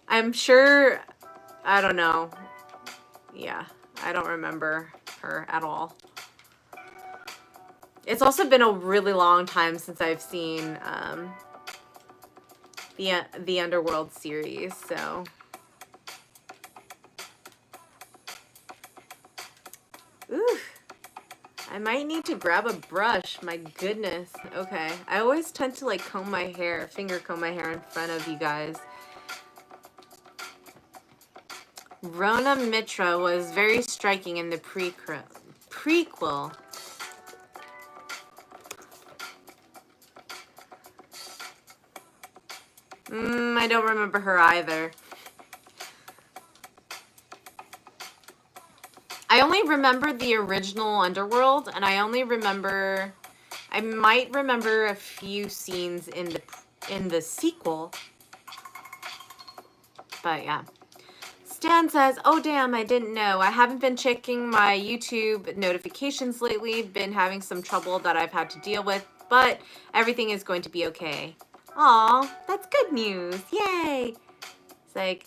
I'm sure, I don't know. Yeah, I don't remember her at all. It's also been a really long time since I've seen the Underworld series, so. Ooh, I might need to grab a brush. My goodness. Okay, I always tend to like comb my hair, finger comb my hair in front of you guys. Rona Mitra was very striking in the prequel. I don't remember her either. I only remember the original Underworld, and I only remember... I might remember a few scenes in the sequel. But yeah. Stan says, oh damn, I didn't know. I haven't been checking my YouTube notifications lately. Been having some trouble that I've had to deal with, but everything is going to be okay. Aw, that's good news. Yay. It's like,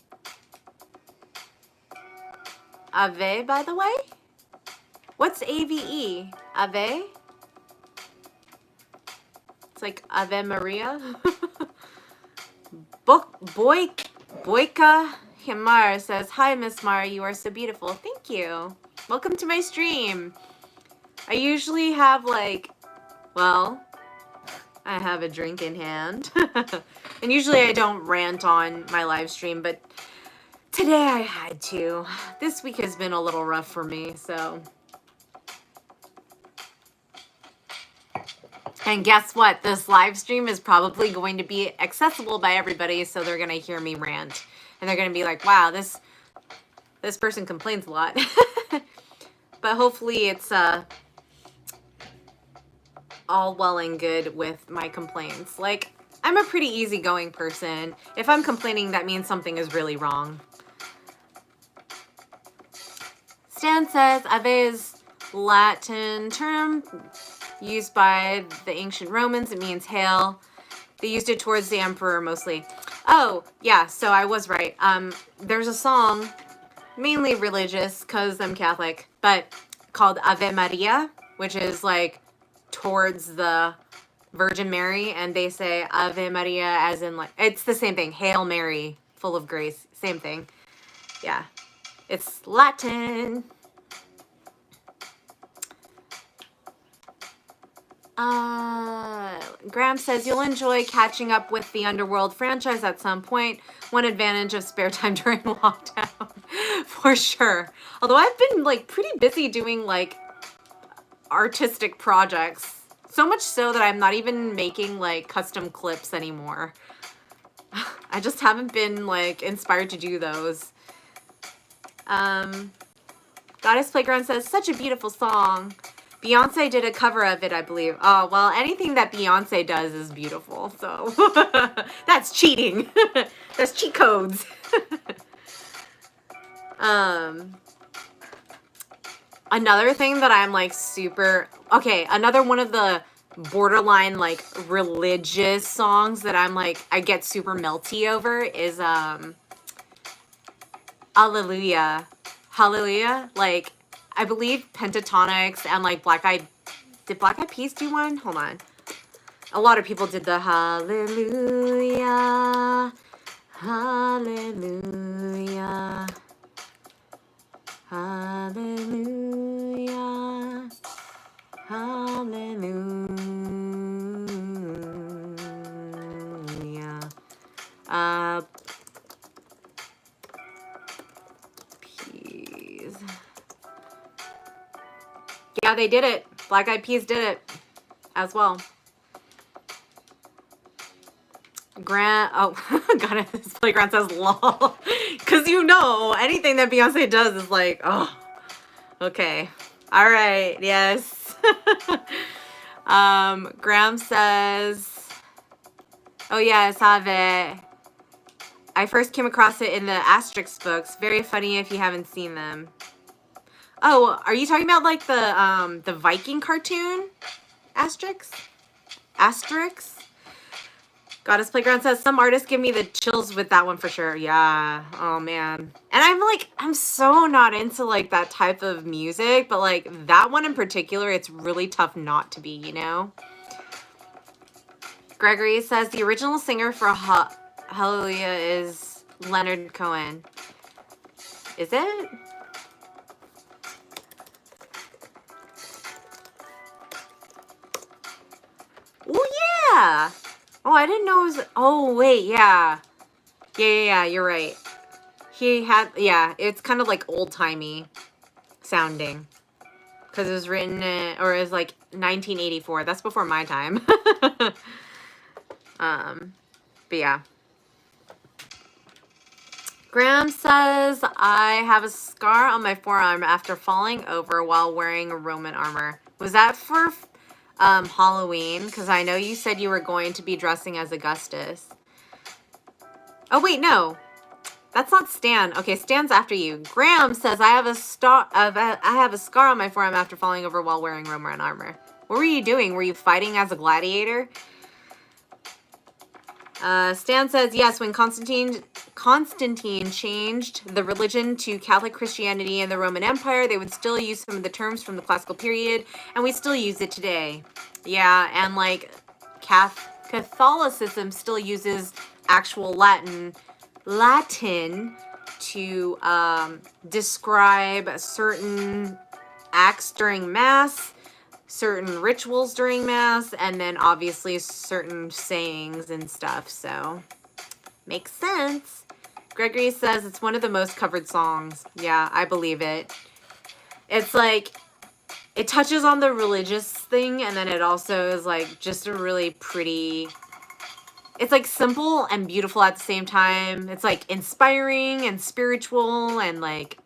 Ave, by the way? What's AVE? Ave? It's like Ave Maria. Boyka Himar says, hi, Miss Mara, you are so beautiful. Thank you. Welcome to my stream. I usually have like, well, I have a drink in hand. And usually I don't rant on my live stream, but today I had to. This week has been a little rough for me, so. And guess what? This live stream is probably going to be accessible by everybody, so they're going to hear me rant. And they're going to be like, wow, this person complains a lot. But hopefully it's all well and good with my complaints. Like, I'm a pretty easygoing person. If I'm complaining, that means something is really wrong. Stan says, Ave's Latin term used by the ancient Romans. It means hail. They used it towards the emperor mostly. Oh, yeah, so I was right. There's a song, mainly religious because I'm Catholic, but called Ave Maria, which is like towards the Virgin Mary, and they say Ave Maria as in like, it's the same thing. Hail Mary, full of grace. Same thing. Yeah. It's Latin. Graham says you'll enjoy catching up with the Underworld franchise at some point. One advantage of spare time during lockdown. For sure. Although I've been like pretty busy doing like artistic projects. So much so that I'm not even making like custom clips anymore. I just haven't been like inspired to do those. Goddess Playground says, such a beautiful song. Beyonce did a cover of it, I believe. Oh, well, anything that Beyonce does is beautiful, so that's cheating. That's cheat codes. Another thing that I'm like super... Okay, another one of the borderline like religious songs that I'm like, I get super melty over is Hallelujah. Hallelujah. Like, I believe Pentatonics and like Black Eyed... Did Black Eyed Peas do one? Hold on. A lot of people did the Hallelujah. Hallelujah. Hallelujah. Hallelujah. Peas. Yeah, they did it. Black Eyed Peas did it as well. Grant, oh, God, this Playground says lol. Because you know, anything that Beyonce does is like, oh, okay. All right, yes. Graham says, oh yes, Ave. I first came across it in the Asterix books. Very funny if you haven't seen them. Oh, are you talking about like the Viking cartoon? Asterix? Asterix? Goddess Playground says, some artists give me the chills with that one for sure. Yeah. Oh, man. And I'm so not into, like, that type of music. But, like, that one in particular, it's really tough not to be, you know? Gregory says, the original singer for Hallelujah is Leonard Cohen. Is it? Oh, yeah. Oh, I didn't know it was... Oh, wait, yeah. Yeah, you're right. He had... Yeah, it's kind of like old-timey sounding. Because it was written... or it was like 1984. That's before my time. But yeah. Graham says, I have a scar on my forearm after falling over while wearing Roman armor. Was that for... Halloween, because I know you said you were going to be dressing as Augustus. Oh, wait, no. That's not Stan. Okay, Stan's after you. Graham says, I have a scar on my forearm after falling over while wearing Roman armor. What were you doing? Were you fighting as a gladiator? Stan says, yes, when Constantine changed the religion to Catholic Christianity in the Roman Empire, they would still use some of the terms from the classical period, and we still use it today. Yeah, and like Catholicism still uses actual Latin to describe certain acts during Mass, certain rituals during Mass, and then obviously certain sayings and stuff, so makes sense. Gregory says it's one of the most covered songs. Yeah, I believe it. It's like, it touches on the religious thing, and then it also is like just a really pretty... It's like simple and beautiful at the same time. It's like inspiring and spiritual and like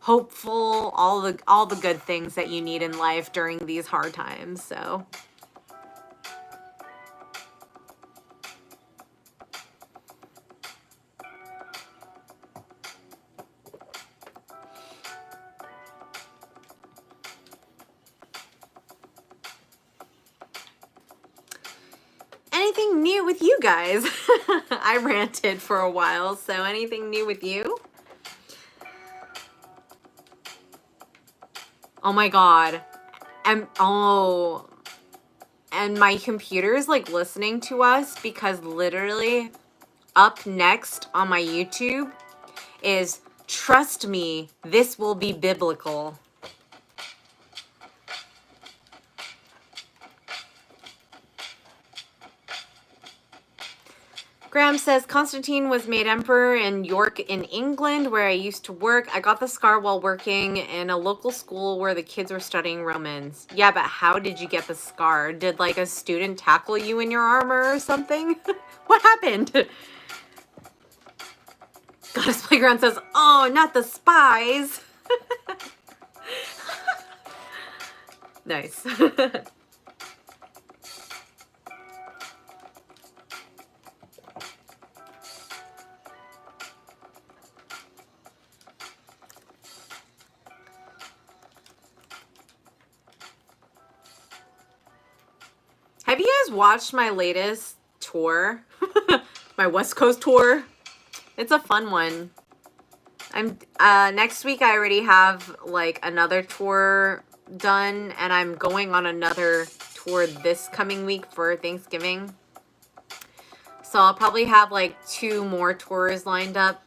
hopeful, all the good things that you need in life during these hard times. So anything new with you guys? I ranted for a while, so anything new with you? Oh my god. And my computer is like listening to us because literally up next on my YouTube is "Trust me, this will be biblical." Graham says, Constantine was made emperor in York in England, where I used to work. I got the scar while working in a local school where the kids were studying Romans. Yeah, but how did you get the scar? Did like a student tackle you in your armor or something? What happened? Goddess Playground says, oh, not the spies. Nice. Have you guys watched my latest tour? My West Coast tour? It's a fun one. I'm next week I already have like another tour done, and I'm going on another tour this coming week for Thanksgiving. So I'll probably have like 2 more tours lined up.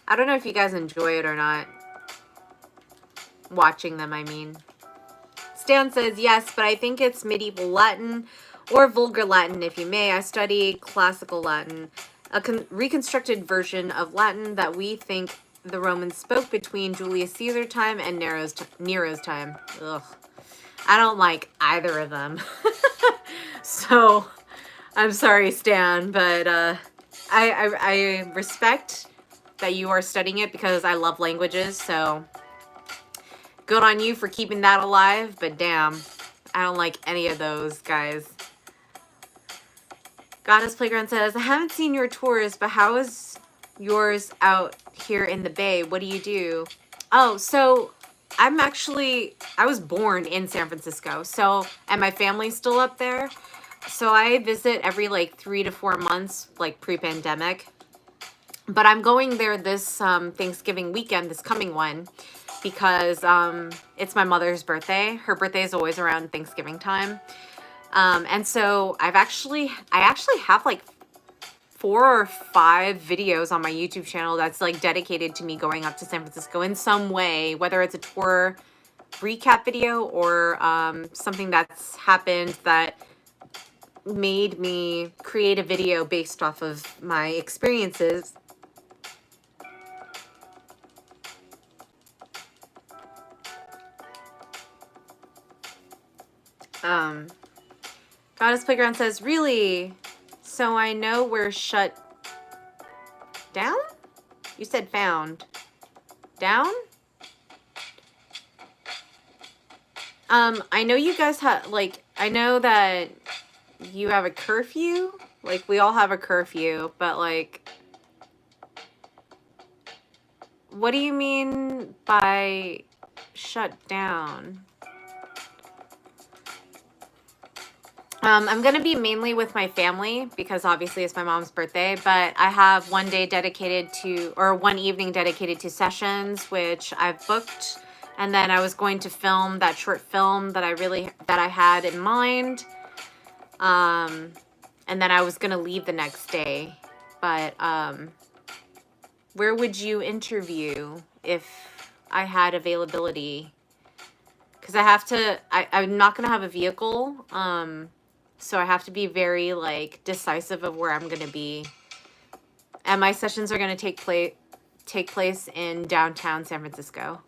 I don't know if you guys enjoy it or not. Watching them, I mean. Stan says, yes, but I think it's medieval Latin or vulgar Latin, if you may. I study classical Latin, a reconstructed version of Latin that we think the Romans spoke between Julius Caesar time and Nero's time. Ugh. I don't like either of them. So, I'm sorry, Stan, but I respect that you are studying it because I love languages, so good on you for keeping that alive, but damn, I don't like any of those guys. Goddess Playground says, I haven't seen your tours, but how is yours out here in the Bay? What do you do? Oh, so I was born in San Francisco, so, and my family's still up there. So I visit every like 3 to 4 months, like pre-pandemic. But I'm going there this Thanksgiving weekend, this coming one, because it's my mother's birthday. Her birthday is always around Thanksgiving time. And so I actually have like 4 or 5 videos on my YouTube channel that's like dedicated to me going up to San Francisco in some way, whether it's a tour recap video or something that's happened that made me create a video based off of my experiences. Goddess Playground says, really? So I know we're shut down? You said found. Down? I know you guys have, like, I know that you have a curfew. Like, we all have a curfew, but, like, what do you mean by shut down? I'm going to be mainly with my family because obviously it's my mom's birthday, but I have one evening dedicated to sessions, which I've booked. And then I was going to film that short film that I had in mind. And then I was going to leave the next day. But where would you interview if I had availability? Because I'm not going to have a vehicle. So I have to be very, like, decisive of where I'm going to be. And my sessions are going to take place in downtown San Francisco.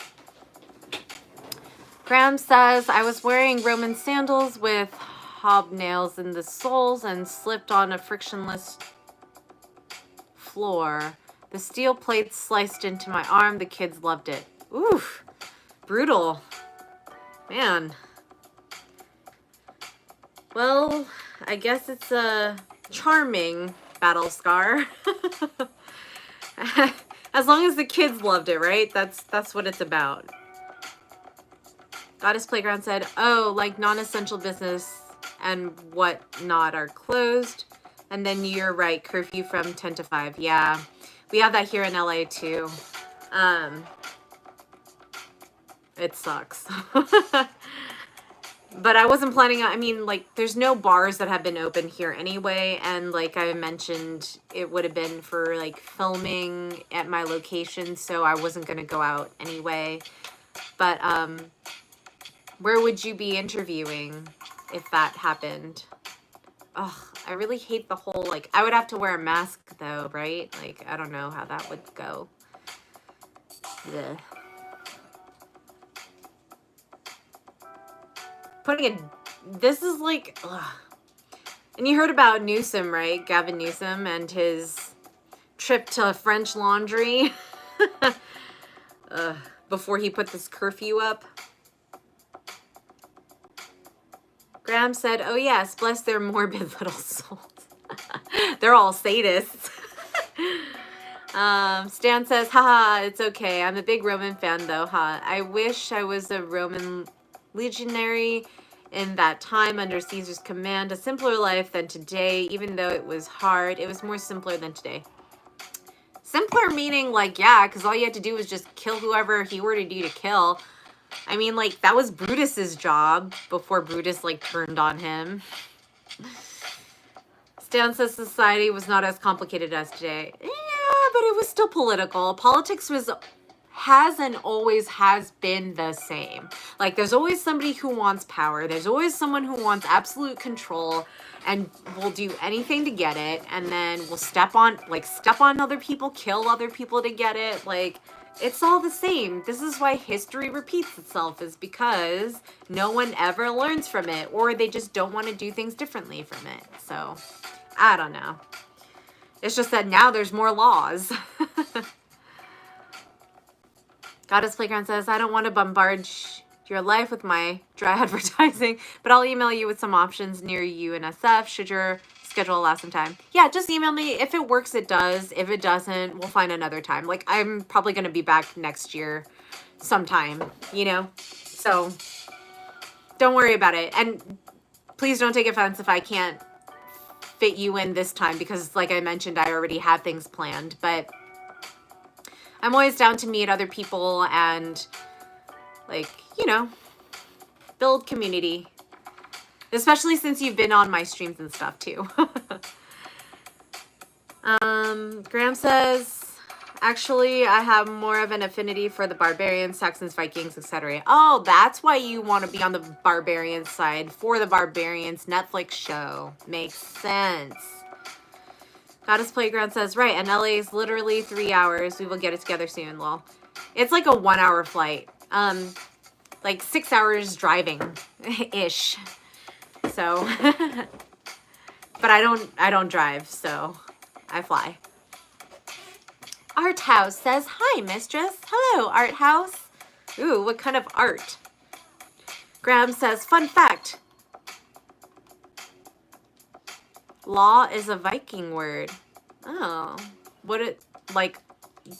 Graham says, I was wearing Roman sandals with hobnails in the soles and slipped on a frictionless floor. The steel plates sliced into my arm. The kids loved it. Oof. Brutal. Man. Well, I guess it's a charming battle scar. As long as the kids loved it, right? That's what it's about. Goddess Playground said, oh, like non-essential business and whatnot are closed. And then you're right, curfew from 10 to 5. Yeah, we have that here in LA too. It sucks. But I wasn't planning on, I mean, like, there's no bars that have been open here anyway. And like I mentioned, it would have been for like filming at my location. So I wasn't going to go out anyway. But where would you be interviewing if that happened? Ugh, I really hate the whole, like, I would have to wear a mask though, right? Like, I don't know how that would go. Ugh. This is like, ugh. And you heard about Newsom, right? Gavin Newsom and his trip to French Laundry before he put this curfew up. Graham said, oh yes, bless their morbid little souls. They're all sadists. Stan says, haha, it's okay. I'm a big Roman fan though, huh? I wish I was a Roman legionary in that time under Caesar's command. A simpler life than today, even though it was hard. It was more simpler than today. Simpler meaning like, yeah, because all you had to do was just kill whoever he ordered you to kill. I mean, like, that was Brutus's job before Brutus, like, turned on him. Stan says society was not as complicated as today. Yeah, but it was still political. Politics has and always has been the same. Like, there's always somebody who wants power. There's always someone who wants absolute control and will do anything to get it. And then will step on other people, kill other people to get it. Like, it's all the same. This is why history repeats itself, is because no one ever learns from it, or they just don't want to do things differently from it. So, I don't know. It's just that now there's more laws. Goddess Playground says, I don't want to bombard your life with my dry advertising, but I'll email you with some options near you and SF should your schedule allow some time. Yeah, just email me. If it works, it does. If it doesn't, we'll find another time. Like, I'm probably going to be back next year sometime, you know? So don't worry about it. And please don't take offense if I can't fit you in this time, because like I mentioned, I already have things planned, but I'm always down to meet other people and, like, you know, build community. Especially since you've been on my streams and stuff too. Graham says, actually, I have more of an affinity for the barbarians, Saxons, Vikings, etc. Oh, that's why you want to be on the barbarian side, for the barbarians Netflix show. Makes sense. Goddess Playground says, right, and LA is literally 3 hours. We will get it together soon, lol. It's like a 1 hour flight. Like 6 hours driving ish. So, but I don't drive, so I fly. Art House says, hi, mistress. Hello, Art House. Ooh, what kind of art? Graham says, fun fact. Law is a Viking word. Oh,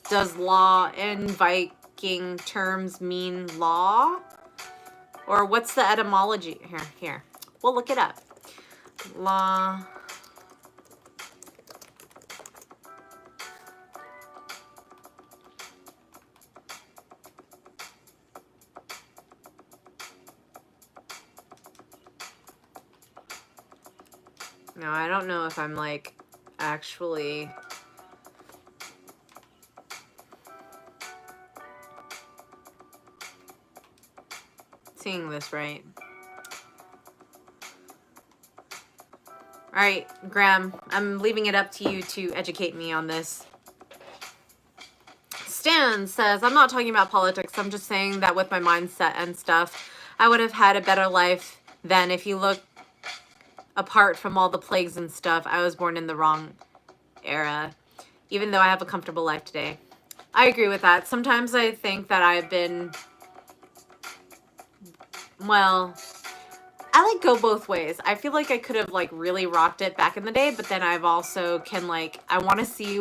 does law in Viking terms mean law? Or what's the etymology? Here. We'll look it up. Law. No, I don't know if I'm like actually seeing this right. All right, Graham, I'm leaving it up to you to educate me on this. Stan says, I'm not talking about politics. I'm just saying that with my mindset and stuff, I would have had a better life than if you look apart from all the plagues and stuff. I was born in the wrong era, even though I have a comfortable life today. I agree with that. Sometimes I think that I've been, well, I like go both ways. I feel like I could have like really rocked it back in the day, but then I've also can like, I want to see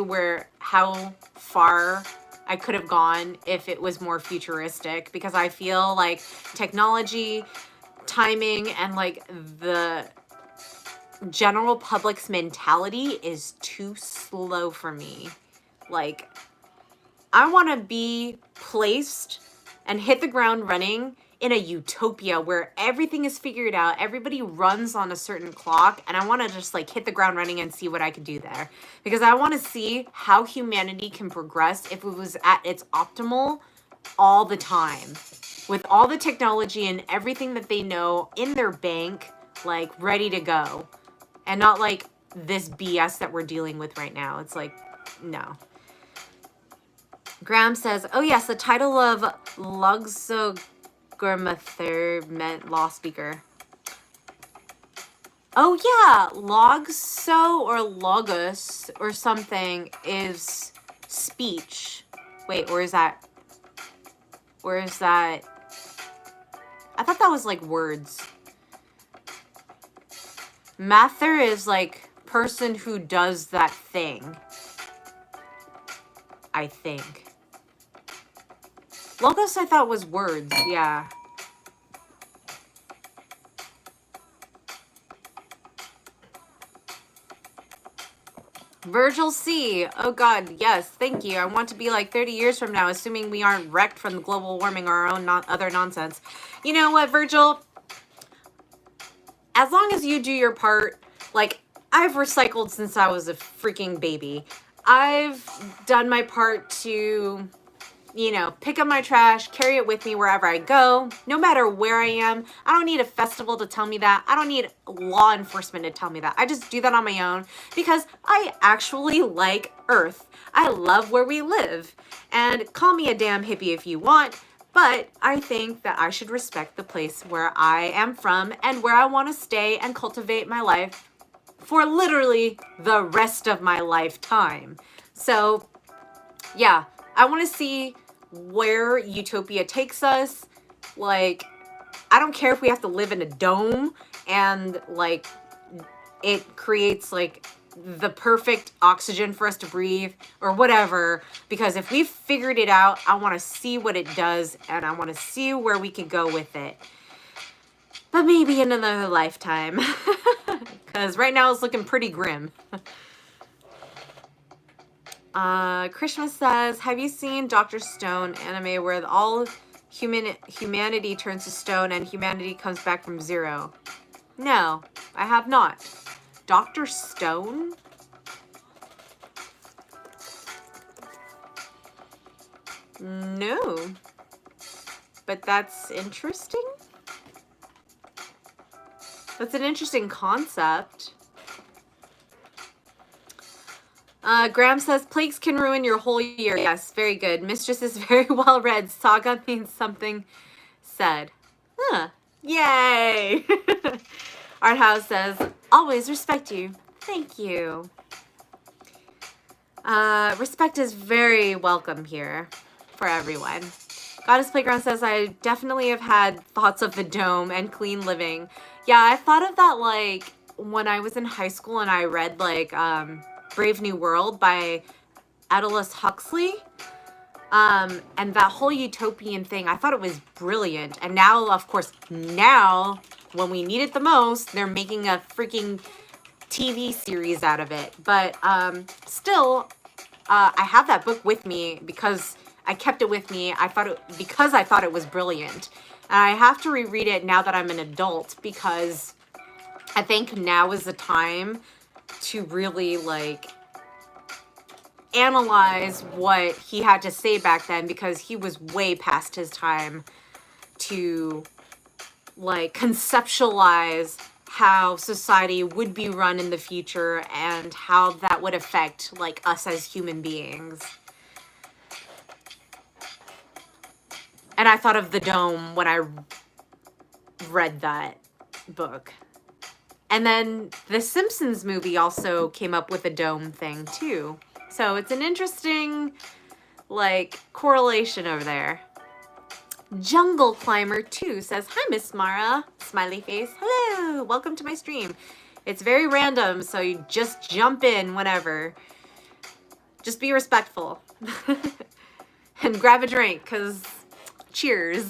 how far I could have gone if it was more futuristic, because I feel like technology timing and like the general public's mentality is too slow for me. Like, I want to be placed and hit the ground running in a utopia where everything is figured out, everybody runs on a certain clock, and I want to just like hit the ground running and see what I can do there. Because I want to see how humanity can progress if it was at its optimal all the time. With all the technology and everything that they know in their bank, like ready to go. And not like this BS that we're dealing with right now. It's like, no. Graham says, oh yes, the title of Logsogormather meant law speaker. Oh yeah, logso or logos or something is speech. Wait, or is that... I thought that was like words. Mather is like person who does that thing. I think. Logos I thought was words, yeah. Virgil C. Oh God, yes, thank you. I want to be like 30 years from now, assuming we aren't wrecked from the global warming or our own other nonsense. You know what, Virgil? As long as you do your part, like, I've recycled since I was a freaking baby. I've done my part to, you know, pick up my trash, carry it with me wherever I go, no matter where I am. I don't need a festival to tell me that. I don't need law enforcement to tell me that. I just do that on my own because I actually like Earth. I love where we live. And call me a damn hippie if you want, but I think that I should respect the place where I am from and where I want to stay and cultivate my life for literally the rest of my lifetime. So, yeah, I want to see where Utopia takes us. Like, I don't care if we have to live in a dome and, like, it creates, like, the perfect oxygen for us to breathe or whatever. Because if we've figured it out, I want to see what it does and I want to see where we can go with it. But maybe in another lifetime. Because right now it's looking pretty grim. Krishna says, have you seen Dr. Stone anime where all humanity turns to stone and humanity comes back from zero? No, I have not. Dr. Stone? No. But that's interesting. That's an interesting concept. Graham says, plagues can ruin your whole year. Yes, very good. Mistress is very well read. Saga means something said. Huh. Yay! Art House says, always respect you. Thank you. Respect is very welcome here for everyone. Goddess Playground says, I definitely have had thoughts of the dome and clean living. Yeah, I thought of that, like, when I was in high school and I read, like, Brave New World by Aldous Huxley. And that whole utopian thing, I thought it was brilliant. And now, of course, now, when we need it the most, they're making a freaking TV series out of it. But still, I have that book with me because I kept it with me. Because I thought it was brilliant. And I have to reread it now that I'm an adult because I think now is the time to really, like, analyze what he had to say back then, because he was way past his time to, like, conceptualize how society would be run in the future and how that would affect, like, us as human beings. And I thought of the dome when I read that book. And then the Simpsons movie also came up with a dome thing too. So it's an interesting, like, correlation over there. Jungle Climber 2 says, hi, Miss Mara. Smiley face. Hello. Welcome to my stream. It's very random, so you just jump in whenever. Just be respectful. And grab a drink, because cheers.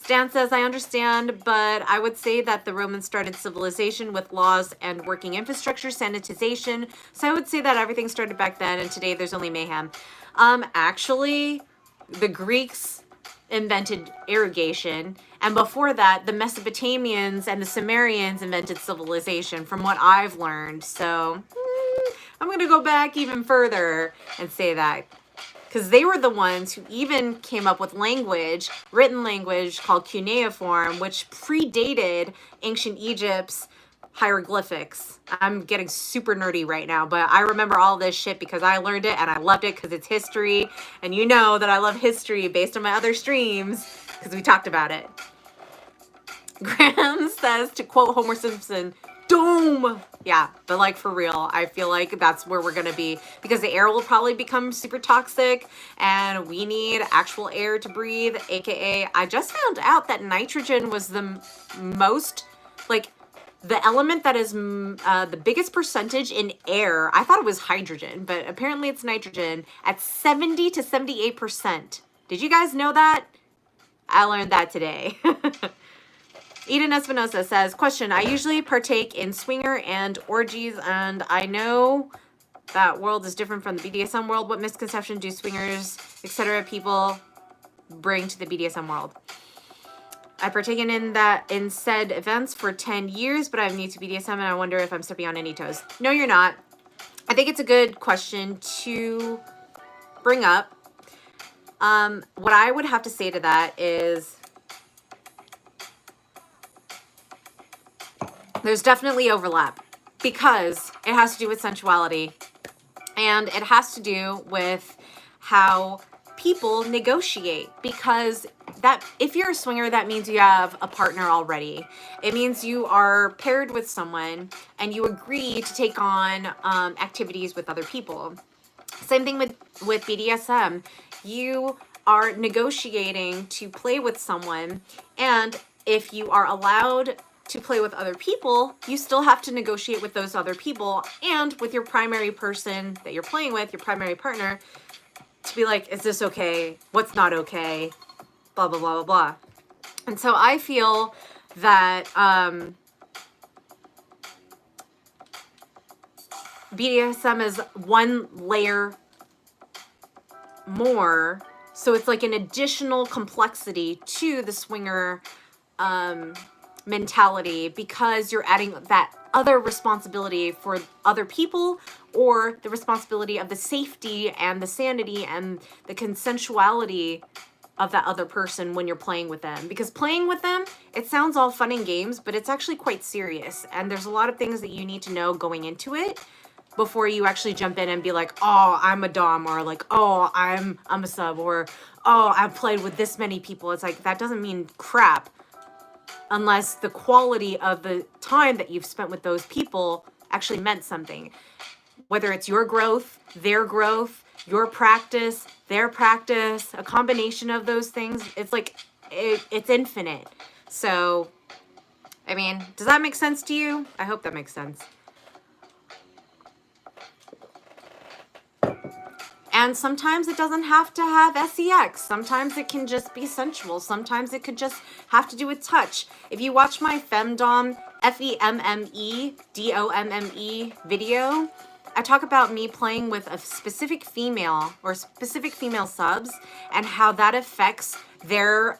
Stan says, I understand, but I would say that the Romans started civilization with laws and working infrastructure, sanitization. So I would say that everything started back then, and today there's only mayhem. Actually, the Greeks invented irrigation, and before that, the Mesopotamians and the Sumerians invented civilization, from what I've learned. So I'm going to go back even further and say that, because they were the ones who even came up with language, written language called cuneiform, which predated ancient Egypt's hieroglyphics. I'm getting super nerdy right now, but I remember all this shit because I learned it and I loved it because it's history. And you know that I love history based on my other streams because we talked about it. Graham says, to quote Homer Simpson, doom. Yeah, but like for real, I feel like that's where we're gonna be, because the air will probably become super toxic and we need actual air to breathe, aka I just found out that nitrogen was the most, like, the element that is the biggest percentage in air. I thought it was hydrogen, but apparently it's nitrogen at 70 to 78%. Did you guys know that? I learned that today. Eden Espinosa says, question, I usually partake in swinger and orgies, and I know that world is different from the BDSM world. What misconception do swingers, etc. people bring to the BDSM world? I've partaken in said events for 10 years, but I'm new to BDSM and I wonder if I'm stepping on any toes. No, you're not. I think it's a good question to bring up. What I would have to say to that is there's definitely overlap, because it has to do with sensuality, and it has to do with how people negotiate, because that if you're a swinger, that means you have a partner already. It means you are paired with someone and you agree to take on activities with other people. Same thing with BDSM. You are negotiating to play with someone, and if you are allowed to play with other people, you still have to negotiate with those other people and with your primary person that you're playing with, your primary partner, to be like, is this okay? What's not okay? Blah, blah, blah, blah, blah. And so I feel that BDSM is one layer more. So it's like an additional complexity to the swinger mentality, because you're adding that other responsibility for other people, or the responsibility of the safety and the sanity and the consensuality of that other person when you're playing with them. Because playing with them, it sounds all fun and games, but it's actually quite serious, and there's a lot of things that you need to know going into it before you actually jump in and be like, oh, I'm a dom, or like, oh, I'm a sub, or oh, I've played with this many people. It's like, that doesn't mean crap unless the quality of the time that you've spent with those people actually meant something. Whether it's your growth, your practice, their practice, a combination of those things, it's like, it's infinite. So, I mean, does that make sense to you? I hope that makes sense. And sometimes it doesn't have to have sex. Sometimes it can just be sensual. Sometimes it could just have to do with touch. If you watch my femdom, FEMMEDOMME video, I talk about me playing with a specific female or specific female subs and how that affects their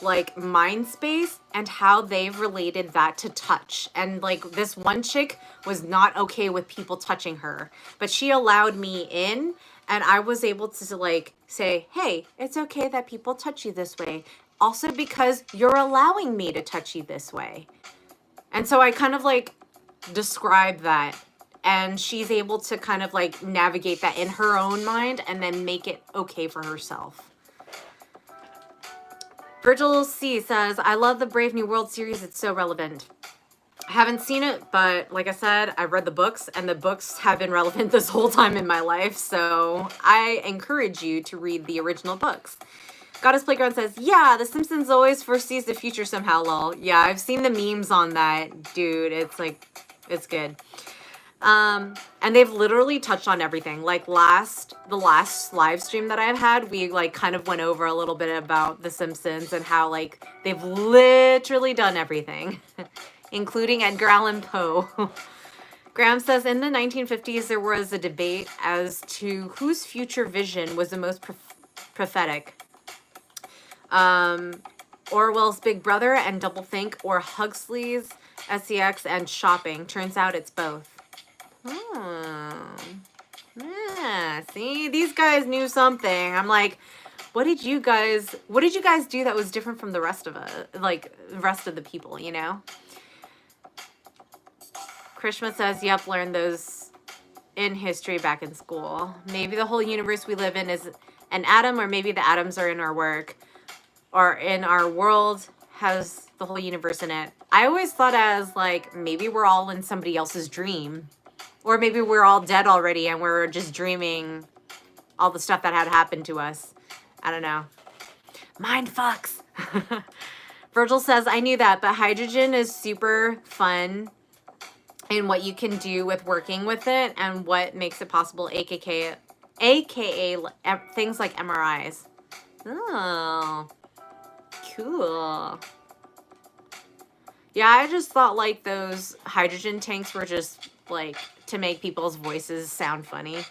like mind space and how they've related that to touch. And like this one chick was not okay with people touching her, but she allowed me in, and I was able to like say, hey, it's okay that people touch you this way. Also because you're allowing me to touch you this way. And so I kind of like describe that, and she's able to kind of like navigate that in her own mind and then make it okay for herself. Virgil C says, I love the Brave New World series. It's so relevant. I haven't seen it, but like I said, I read the books, and the books have been relevant this whole time in my life. So I encourage you to read the original books. Goddess Playground says, yeah, The Simpsons always foresees the future somehow, lol. Yeah, I've seen the memes on that, dude. It's like, it's good. And they've literally touched on everything. Like the last live stream that I've had, we like kind of went over a little bit about The Simpsons and how like they've literally done everything, including Edgar Allan Poe. Graham says, in the 1950s, there was a debate as to whose future vision was the most prophetic. Orwell's Big Brother and Doublethink, or Huxley's SEX and Shopping. Turns out it's both. Yeah, see, these guys knew something. I'm like, what did you guys do that was different from the rest of us, like the rest of the people, you know? Krishma says, yep, learned those in history back in school. Maybe the whole universe we live in is an atom, or maybe the atoms are in our work, or in our world has the whole universe in it. I always thought as like, maybe we're all in somebody else's dream. Or maybe we're all dead already and we're just dreaming all the stuff that had happened to us. I don't know. Mind fucks. Virgil says, I knew that, but hydrogen is super fun in what you can do with working with it and what makes it possible, aka things like MRIs. Oh, cool. Yeah, I just thought like those hydrogen tanks were just like to make people's voices sound funny.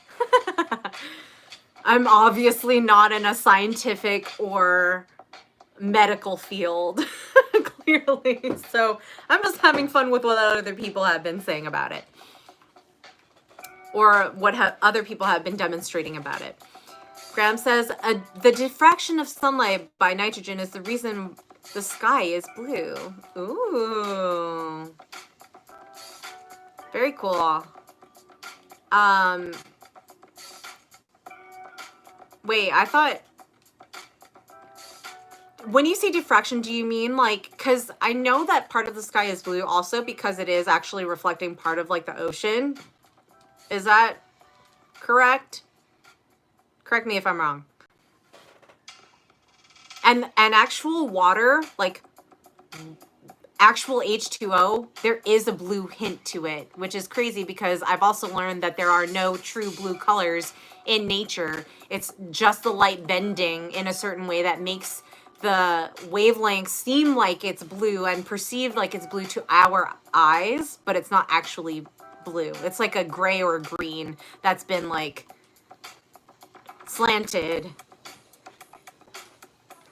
I'm obviously not in a scientific or medical field, clearly. So I'm just having fun with what other people have been saying about it. Or what other people have been demonstrating about it. Graham says, the diffraction of sunlight by nitrogen is the reason the sky is blue. Ooh. Very cool. Wait, I thought, when you say diffraction, do you mean like, because I know that part of the sky is blue also because it is actually reflecting part of like the ocean. Is that correct? Correct me if I'm wrong. And actual water, like actual H2O, there is a blue hint to it, which is crazy because I've also learned that there are no true blue colors in nature. It's just the light bending in a certain way that makes the wavelength seem like it's blue and perceived like it's blue to our eyes, but it's not actually blue. It's like a gray or a green that's been like slanted.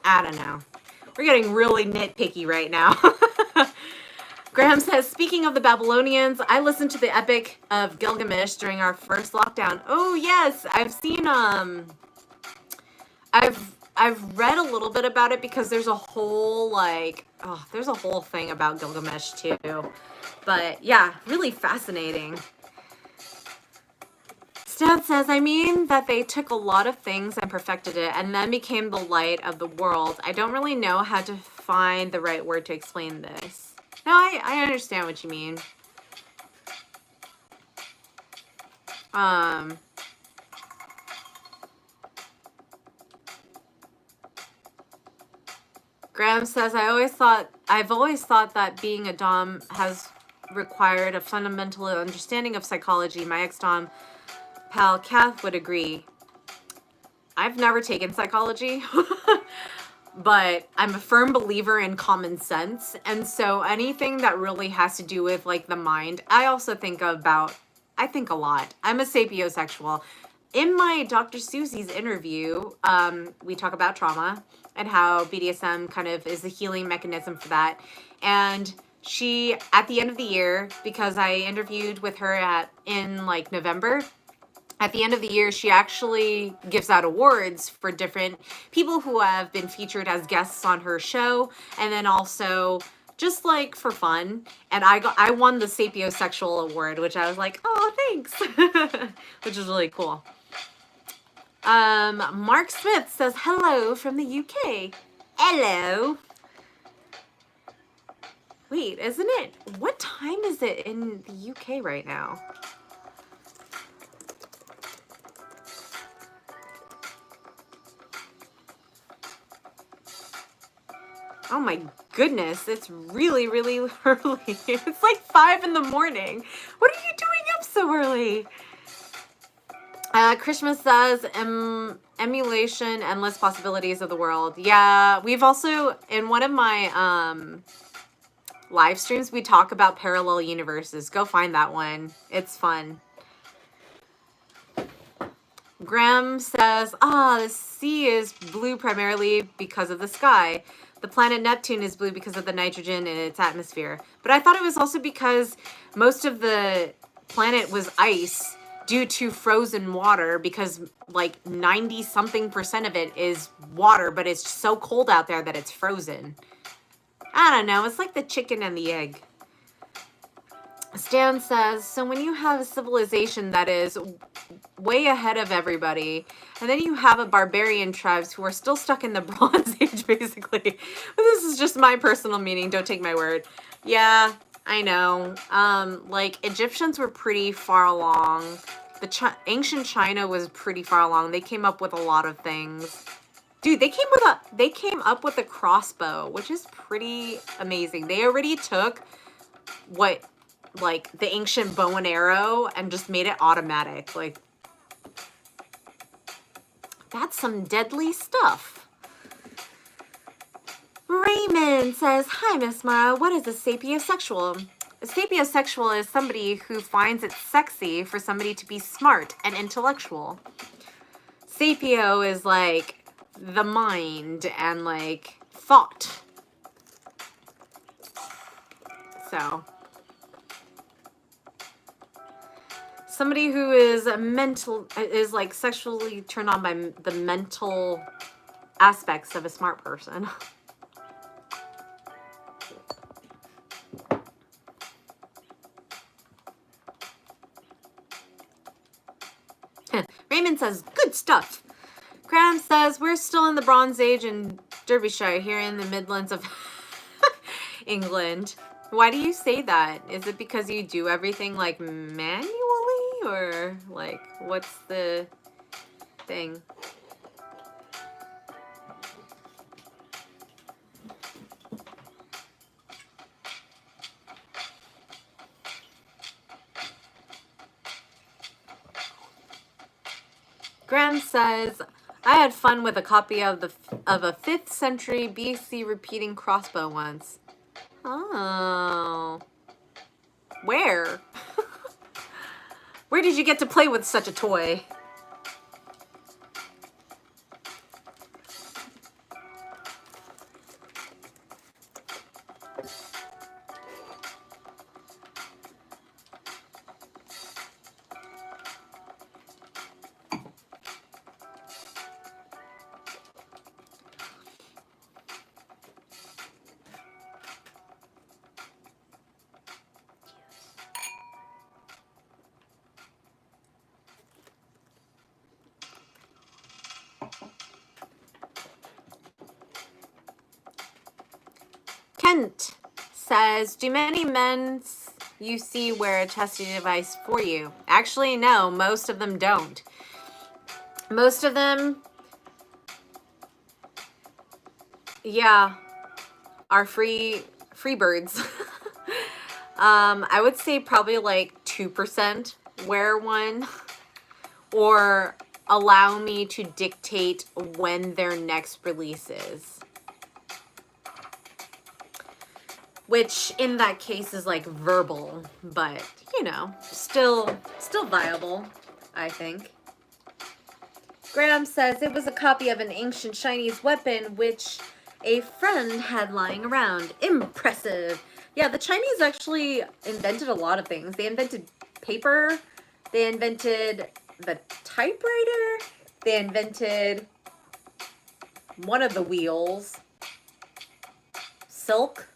I don't know. We're getting really nitpicky right now. Graham says, speaking of the Babylonians, I listened to the Epic of Gilgamesh during our first lockdown. Oh yes, I've seen I've read a little bit about it because there's a whole there's a whole thing about Gilgamesh too. But yeah, really fascinating. Stan says, I mean that they took a lot of things and perfected it and then became the light of the world. I don't really know how to find the right word to explain this. No, I understand what you mean. Graham says, I've always thought that being a dom has required a fundamental understanding of psychology. My ex-dom pal Kath would agree. I've never taken psychology, but I'm a firm believer in common sense. And so anything that really has to do with like the mind, I think a lot. I'm a sapiosexual. In my Dr. Susie's interview, we talk about trauma and how BDSM kind of is the healing mechanism for that. And she, at the end of the year, because I interviewed with her in like November, at the end of the year, she actually gives out awards for different people who have been featured as guests on her show, and then also just like for fun. And I won the sapiosexual award, which I was like, oh, thanks, which is really cool. Mark Smith says hello from the UK. Hello. Wait, isn't it? What time is it in the UK right now? Oh my goodness, it's really, really early. It's like 5 in the morning. What are you doing up So early. Christmas says, emulation, endless possibilities of the world. Yeah, we've also, in one of my live streams, we talk about parallel universes. Go find that one. It's fun. Graham says, the sea is blue primarily because of the sky. The planet Neptune is blue because of the nitrogen in its atmosphere. But I thought it was also because most of the planet was ice due to frozen water, because like 90-something% of it is water, but it's so cold out there that it's frozen. I don't know. It's like the chicken and the egg. Stan says, so when you have a civilization that is way ahead of everybody, and then you have a barbarian tribes who are still stuck in the Bronze Age, basically. But this is just my personal meaning. Don't take my word. Yeah, I know. Like, Egyptians were pretty far along. Ancient China was pretty far along. They came up with a lot of things. Dude, they came up with a crossbow, which is pretty amazing. They already took what, like, the ancient bow and arrow and just made it automatic. Like, that's some deadly stuff. Raymond says, hi, Miss Mara. What is a sapiosexual? A sapiosexual is somebody who finds it sexy for somebody to be smart and intellectual. Sapio is like the mind and like thought. So somebody who is is like sexually turned on by the mental aspects of a smart person. Raymond says, good stuff. Graham says, we're still in the Bronze Age in Derbyshire, here in the Midlands of England. Why do you say that? Is it because you do everything like manually, or like what's the thing? Graham says, I had fun with a copy of a 5th century BC repeating crossbow once. Oh. Where? Where did you get to play with such a toy? Kent says, do many men you see wear a testing device for you? Actually, no, most of them don't. Most of them, yeah, are free birds. I would say probably like 2% wear one, or allow me to dictate when their next release is. Which in that case is like verbal, but you know, still viable, I think. Graham says it was a copy of an ancient Chinese weapon which a friend had lying around. Impressive. Yeah, the Chinese actually invented a lot of things. They invented paper, they invented the typewriter, they invented one of the wheels, silk.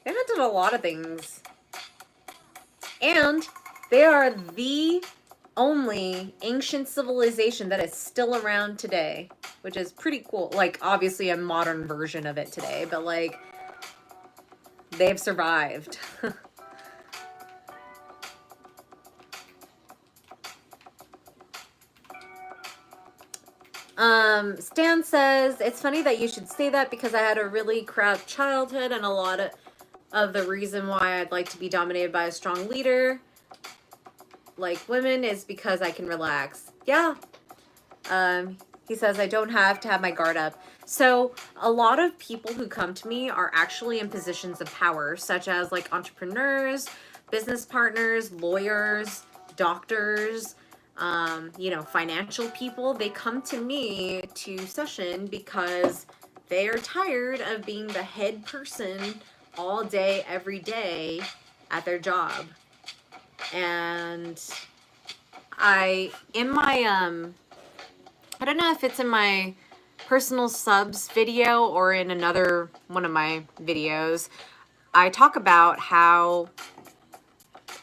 They invented a lot of things. And they are the only ancient civilization that is still around today, which is pretty cool. Like, obviously a modern version of it today, but like, they've survived. Stan says, it's funny that you should say that because I had a really crap childhood, and a lot of the reason why I'd like to be dominated by a strong leader. like women is because I can relax. Yeah. He says I don't have to have my guard up. So a lot of people who come to me are actually in positions of power, such as like entrepreneurs, business partners, lawyers, doctors, you know, financial people. They come to me to session because they are tired of being the head person all day, every day at their job. And in my, I don't know if it's in my personal subs video or in another one of my videos, I talk about how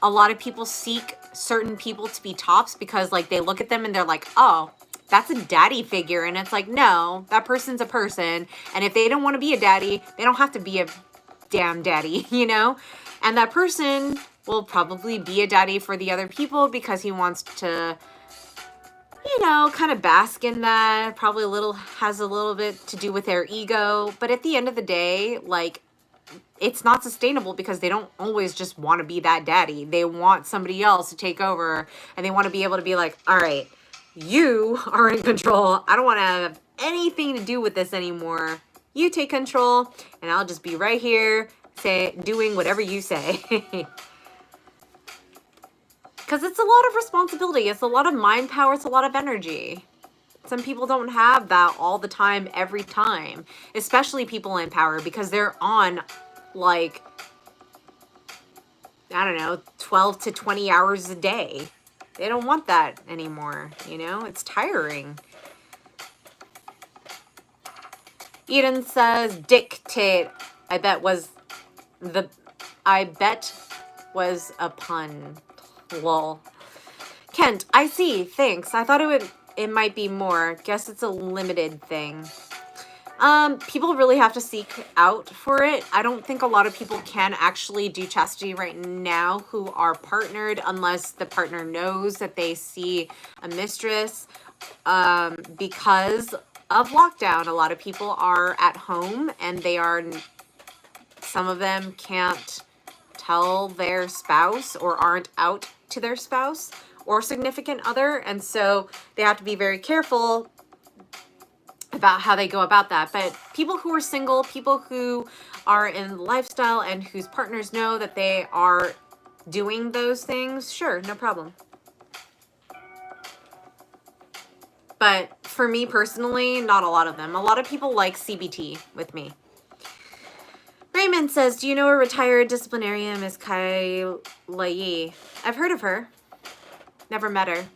a lot of people seek certain people to be tops because like they look at them and they're like, oh, that's a daddy figure. And it's like, no, that person's a person. And if they don't want to be a daddy, they don't have to be a damn daddy, you know? And that person will probably be a daddy for the other people because he wants to, you know, kind of bask in that. Probably has a little bit to do with their ego. But at the end of the day, like, it's not sustainable because they don't always just want to be that daddy. They want somebody else to take over, and they want to be able to be like, all right, you are in control. I don't want to have anything to do with this anymore. You take control, and I'll just be right here doing whatever you say. Because it's a lot of responsibility. It's a lot of mind power. It's a lot of energy. Some people don't have that all the time, every time. Especially people in power because they're on, like, I don't know, 12 to 20 hours a day. They don't want that anymore, you know? It's tiring. Eden says, dictate. I bet was a pun. Lol. Kent, I see. Thanks. I thought it might be more. Guess it's a limited thing. People really have to seek out for it. I don't think a lot of people can actually do chastity right now who are partnered unless the partner knows that they see a mistress. Because of lockdown, a lot of people are at home and some of them can't tell their spouse or aren't out to their spouse or significant other. And so they have to be very careful about how they go about that. But people who are single, people who are in lifestyle and whose partners know that they are doing those things, sure, no problem. But for me personally, not a lot of them. A lot of people like CBT with me. Raymond says, do you know a retired disciplinarian, Miss Kai Lai? I've heard of her. Never met her.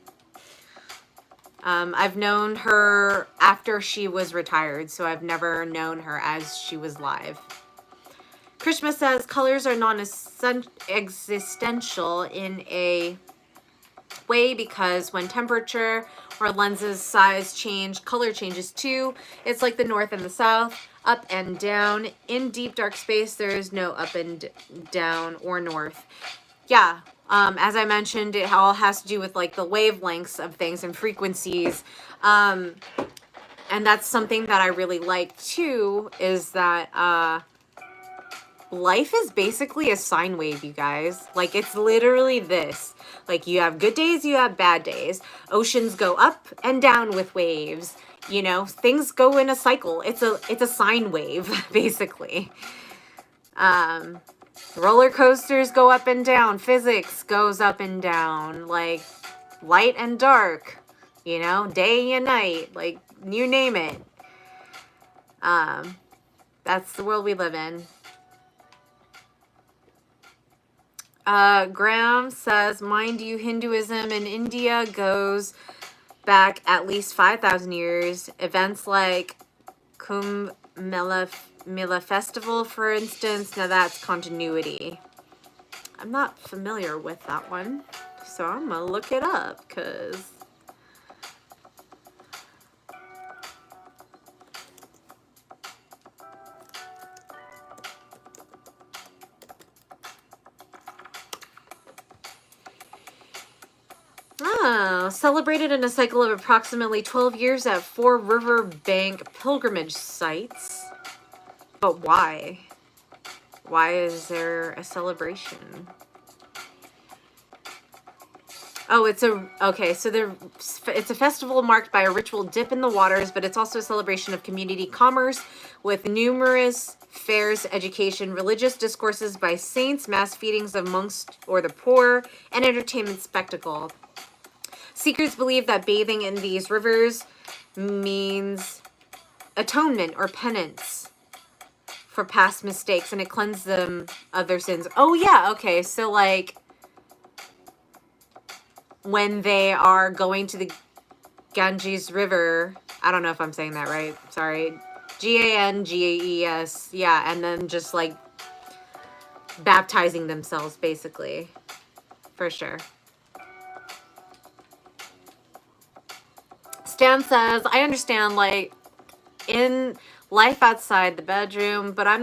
I've known her after she was retired, so I've never known her as she was live. Krishma says, colors are non-existential in a way because when temperature or lenses size change, color changes too. It's like the north and the south, up and down. In deep dark space, there is no up and down or north. Yeah. As I mentioned, it all has to do with like the wavelengths of things and frequencies. And that's something that I really like too, is that life is basically a sine wave, you guys. Like, it's literally this. Like, you have good days, you have bad days. Oceans go up and down with waves. You know, things go in a cycle. It's a sine wave, basically. Roller coasters go up and down. Physics goes up and down. Like, light and dark. You know, day and night. Like, you name it. That's the world we live in. Graham says, mind you, Hinduism in India goes back at least 5,000 years. Events like Kumbh Mela Festival, for instance, now that's continuity. I'm not familiar with that one, so I'm gonna look it up, because celebrated in a cycle of approximately 12 years at 4 riverbank pilgrimage sites. But why? Why is there a celebration? Oh, it's okay. So it's a festival marked by a ritual dip in the waters, but it's also a celebration of community commerce with numerous fairs, education, religious discourses by saints, mass feedings of monks or the poor, and entertainment spectacle. Seekers believe that bathing in these rivers means atonement or penance for past mistakes, and it cleanses them of their sins. Oh yeah, okay. So like when they are going to the Ganges River, I don't know if I'm saying that right. Sorry. Ganges. Yeah, and then just like baptizing themselves basically. For sure. Stan says, I understand like in life outside the bedroom, but I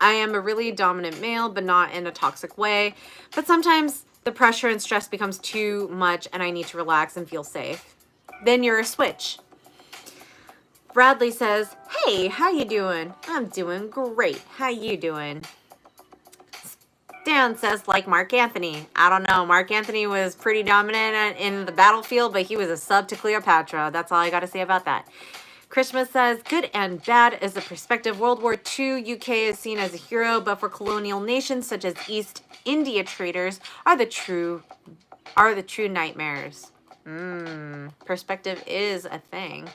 am a really dominant male, but not in a toxic way. But sometimes the pressure and stress becomes too much and I need to relax and feel safe. Then you're a switch. Bradley says, hey, how you doing? I'm doing great. How you doing? Dan says, like Mark Anthony. I don't know. Mark Anthony was pretty dominant in the battlefield, but he was a sub to Cleopatra. That's all I got to say about that. Christmas says, good and bad is the perspective. World War II, UK is seen as a hero, but for colonial nations such as East India traders are the true nightmares. Perspective is a thing.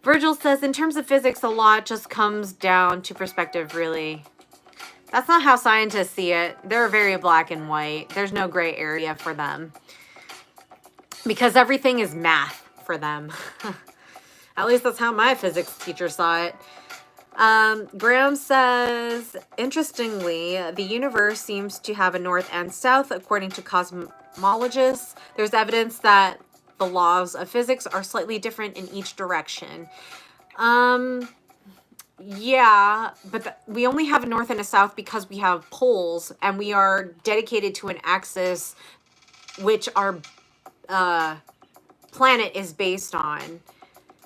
Virgil says, in terms of physics, a lot just comes down to perspective, really. That's not how scientists see it. They're very black and white. There's no gray area for them. Because everything is math for them. At least that's how my physics teacher saw it. Graham says, interestingly, the universe seems to have a north and south, according to cosmologists. There's evidence that the laws of physics are slightly different in each direction. Yeah, but we only have a north and a south because we have poles, and we are dedicated to an axis which our planet is based on.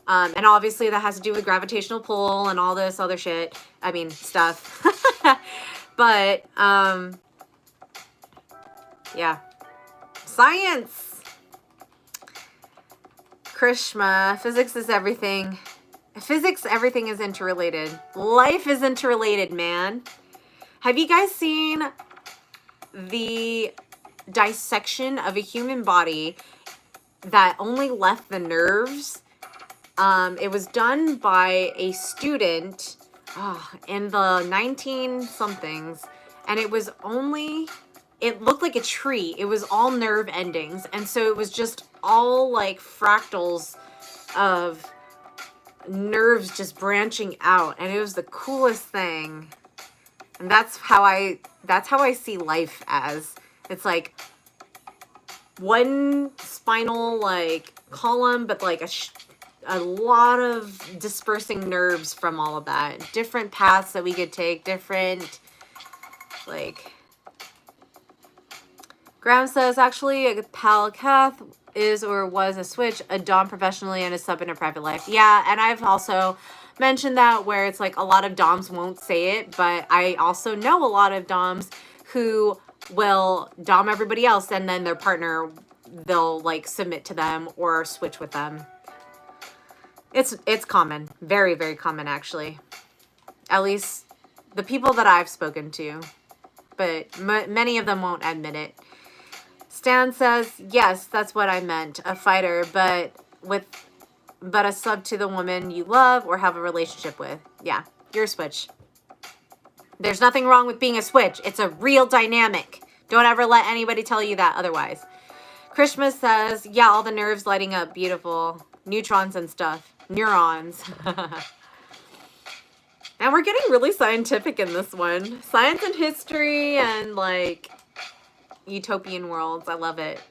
And obviously that has to do with gravitational pull and all this other shit. I mean, stuff. But, yeah. Science! Krishma, physics is everything. Physics, everything is interrelated. Life is interrelated, man. Have you guys seen the dissection of a human body that only left the nerves? It was done by a student in the 19-somethings, and it looked like a tree. It was all nerve endings, and so it was just all like fractals of nerves just branching out, and it was the coolest thing. And that's how I see life as. It's like one spinal like column, but like a lot of dispersing nerves from all of that. Different paths that we could take, different, like... Graham says, actually, a pal Kath is or was a switch, a dom professionally and a sub in a private life. Yeah, and I've also mentioned that where it's like a lot of doms won't say it, but I also know a lot of doms who will dom everybody else, and then their partner, they'll like submit to them or switch with them. It's common. Very, very common, actually. At least the people that I've spoken to. But many of them won't admit it. Stan says, yes, that's what I meant. A fighter, but a sub to the woman you love or have a relationship with. Yeah, you're a switch. There's nothing wrong with being a switch. It's a real dynamic. Don't ever let anybody tell you that otherwise. Krishma says, yeah, all the nerves lighting up. Beautiful. Neutrons and stuff. Neurons. And we're getting really scientific in this one. Science and history and like utopian worlds. I love it.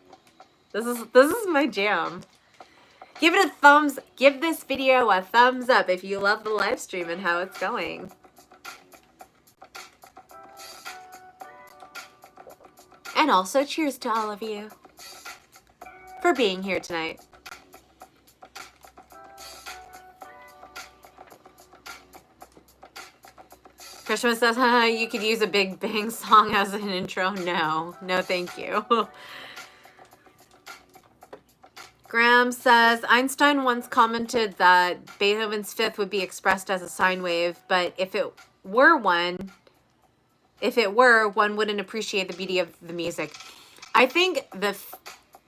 This is my jam. Give this video a thumbs up if you love the live stream and how it's going. And also cheers to all of you for being here tonight. Krishna says, you could use a Big Bang song as an intro. No, thank you. Graham says, Einstein once commented that Beethoven's Fifth would be expressed as a sine wave, but if it were, one wouldn't appreciate the beauty of the music. I think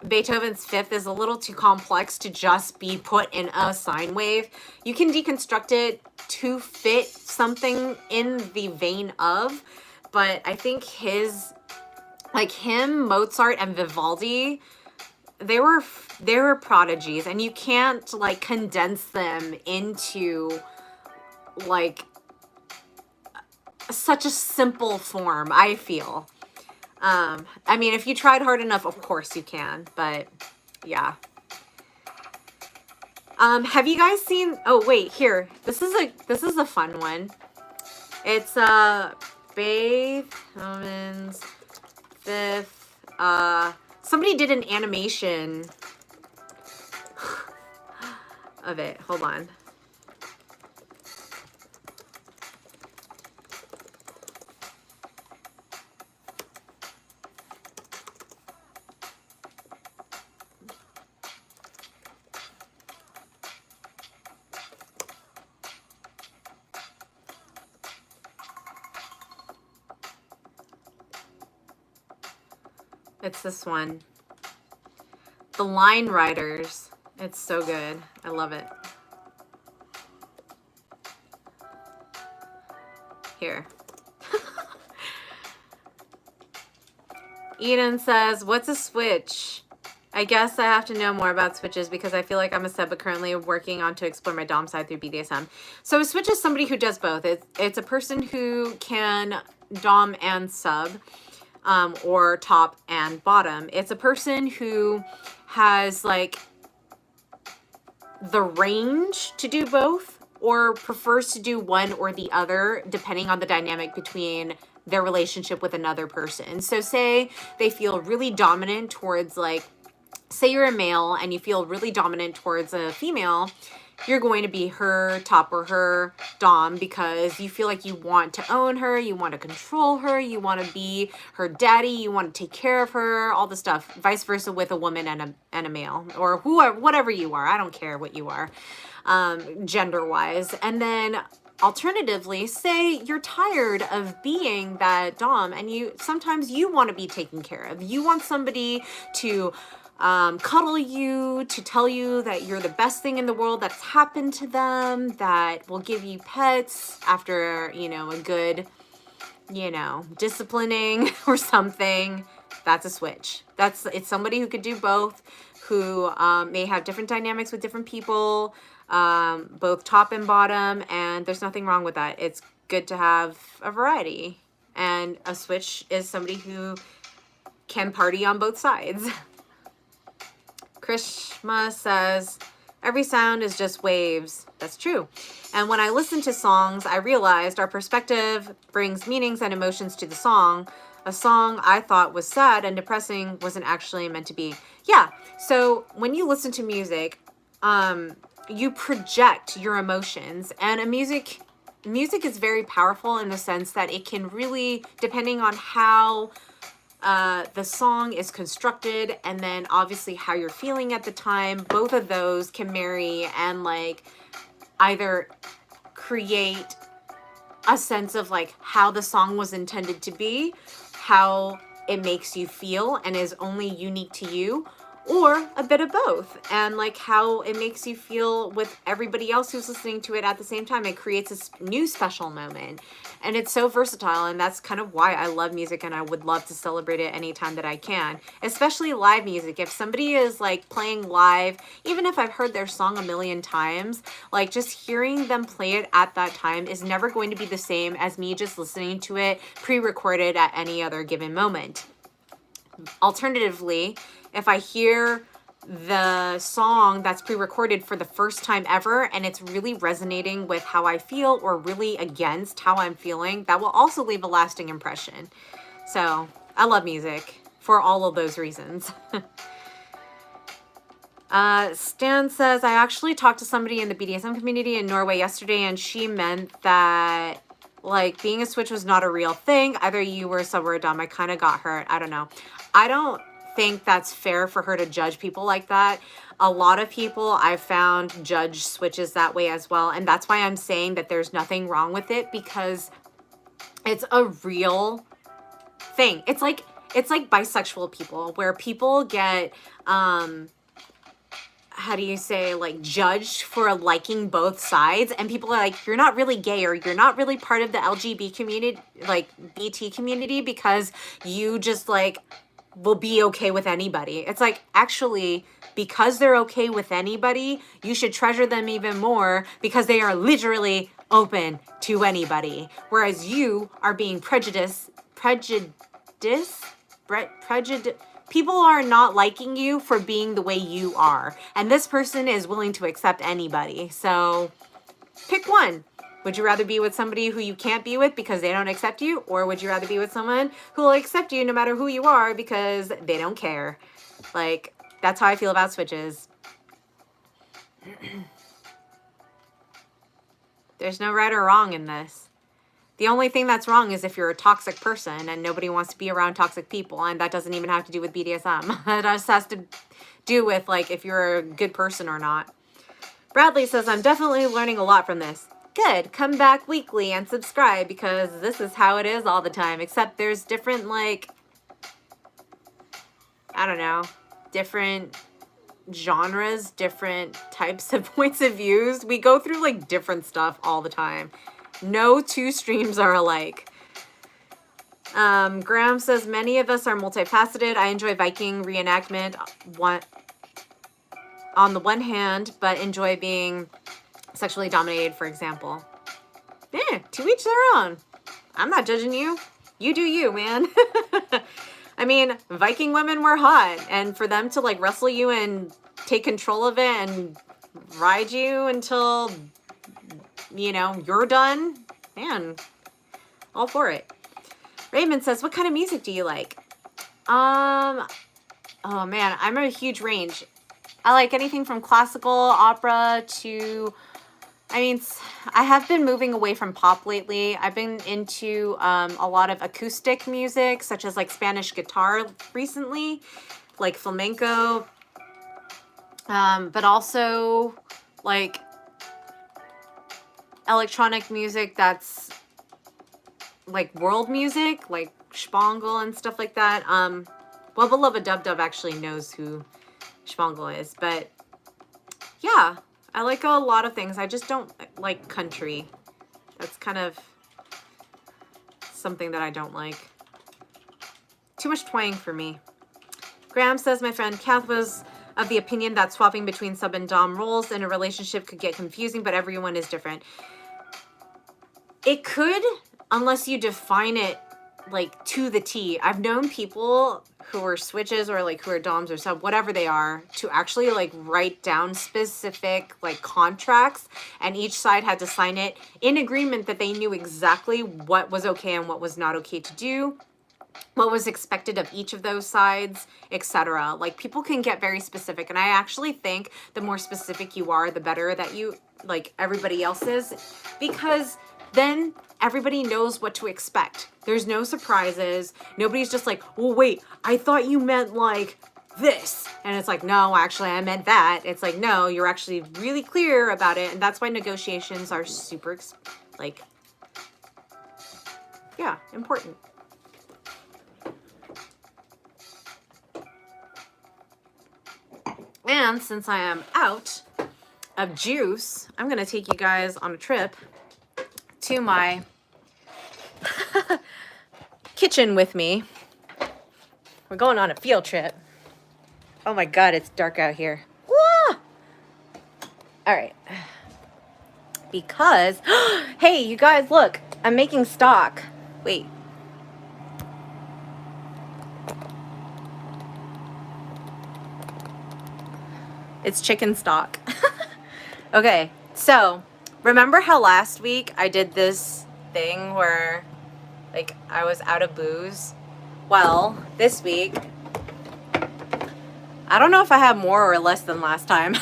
Beethoven's Fifth is a little too complex to just be put in a sine wave. You can deconstruct it to fit something in the vein of, but I think him, Mozart, and Vivaldi, they were prodigies, and you can't like condense them into like such a simple form, I feel. I mean, if you tried hard enough, of course you can, but yeah. Have you guys seen, oh wait, here, this is a fun one. It's Beethoven's Fifth. Somebody did an animation of it. Hold on. It's this one. The Line Riders. It's so good. I love it. Here. Eden says, what's a switch? I guess I have to know more about switches because I feel like I'm a sub, but currently working on to explore my dom side through BDSM. So a switch is somebody who does both. It's a person who can dom and sub. Or top and bottom. It's a person who has like the range to do both or prefers to do one or the other depending on the dynamic between their relationship with another person. So say they feel really dominant towards, like, say you're a male and you feel really dominant towards a female, you're going to be her top or her dom because you feel like you want to own her, you want to control her, you want to be her daddy, you want to take care of her, all the stuff. Vice versa with a woman and a male, or whoever, whatever you are. I don't care what you are, gender-wise. And then alternatively, say you're tired of being that dom and sometimes you want to be taken care of. You want somebody to cuddle you, to tell you that you're the best thing in the world that's happened to them, that will give you pets after, a good, disciplining or something. That's a switch. It's somebody who could do both, who may have different dynamics with different people, both top and bottom, and there's nothing wrong with that. It's good to have a variety. And a switch is somebody who can party on both sides. Krishma says, every sound is just waves. That's true. And when I listen to songs, I realized our perspective brings meanings and emotions to the song. A song I thought was sad and depressing wasn't actually meant to be. Yeah. So when you listen to music, you project your emotions, and music is very powerful in the sense that it can really, depending on how the song is constructed, and then obviously how you're feeling at the time, both of those can marry and like either create a sense of like how the song was intended to be, how it makes you feel and is only unique to you, or a bit of both, and like how it makes you feel with everybody else who's listening to it at the same time. It creates a new special moment, and it's so versatile, and that's kind of why I love music, and I would love to celebrate it anytime that I can, especially live music. If somebody is like playing live, even if I've heard their song a million times, like just hearing them play it at that time is never going to be the same as me just listening to it pre-recorded at any other given moment. Alternatively, if I hear the song that's pre-recorded for the first time ever and it's really resonating with how I feel or really against how I'm feeling, that will also leave a lasting impression. So I love music for all of those reasons. Stan says, I actually talked to somebody in the BDSM community in Norway yesterday, and she meant that like being a switch was not a real thing. Either you were a sub or a dom. I kind of got hurt. I don't know. I don't think that's fair for her to judge people like that. A lot of people I've found judge switches that way as well. And that's why I'm saying that there's nothing wrong with it, because it's a real thing. It's like bisexual people, where people get, how do you say, like, judged for liking both sides, and people are like, you're not really gay, or you're not really part of the LGBT community, like BT community, because you just like will be okay with anybody. It's like, actually, because they're okay with anybody, you should treasure them even more, because they are literally open to anybody, whereas you are being prejudiced. People are not liking you for being the way you are. And this person is willing to accept anybody. So pick one. Would you rather be with somebody who you can't be with because they don't accept you? Or would you rather be with someone who will accept you no matter who you are because they don't care? Like, that's how I feel about switches. There's no right or wrong in this. The only thing that's wrong is if you're a toxic person and nobody wants to be around toxic people, and that doesn't even have to do with BDSM. It just has to do with, like, if you're a good person or not. Bradley says, I'm definitely learning a lot from this. Good. Come back weekly and subscribe, because this is how it is all the time, except there's different, like, I don't know, different genres, different types of points of views. We go through, like, different stuff all the time. No two streams are alike. Graham says, many of us are multifaceted. I enjoy Viking reenactment on the one hand, but enjoy being sexually dominated, for example. Yeah, to each their own. I'm not judging you. You do you, man. I mean, Viking women were hot, and for them to, like, wrestle you and take control of it and ride you until, you know, you're done, man, all for it. Raymond says, what kind of music do you like? Oh man, I'm a huge range. I like anything from classical, opera to, I mean, I have been moving away from pop lately. I've been into a lot of acoustic music, such as, like, Spanish guitar recently, like flamenco, but also, like, electronic music that's like world music, like Spangle and stuff like that. Well, Beloved Dub Dub actually knows who Spangle is, but yeah, I like a lot of things. I just don't like country. That's kind of something that I don't like. Too much twang for me. Graham says, my friend Kath was of the opinion that swapping between sub and dom roles in a relationship could get confusing, but everyone is different. It could, unless you define it, like, to the T. I've known people who are switches, or, like, who are doms or sub, whatever they are, to actually, like, write down specific, like, contracts, and each side had to sign it in agreement that they knew exactly what was okay and what was not okay to do, what was expected of each of those sides, etc. Like, people can get very specific, and I actually think the more specific you are, the better that you, like, everybody else is, because then everybody knows what to expect. There's no surprises. Nobody's just like, well, wait, I thought you meant, like, this. And it's like, no, actually, I meant that. It's like, no, you're actually really clear about it. And that's why negotiations are super, like, yeah, important. And since I am out of juice, I'm going to take you guys on a trip to my kitchen with me. We're going on a field trip. Oh my God, it's dark out here. Wah! All right. Because, hey, you guys, look, I'm making stock. Wait. It's chicken stock. Okay, so remember how last week I did this thing where, like, I was out of booze? Well, this week, I don't know if I have more or less than last time.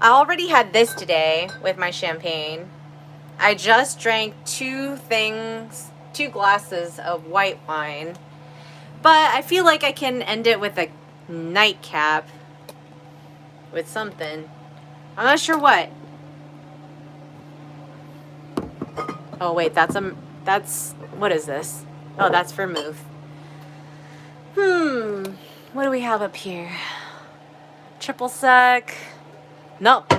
I already had this today with my champagne. I just drank two glasses of white wine. But I feel like I can end it with a nightcap. With something. I'm not sure what. Oh wait, that's what is this? Oh, that's vermouth. What do we have up here? Triple sec. Nope.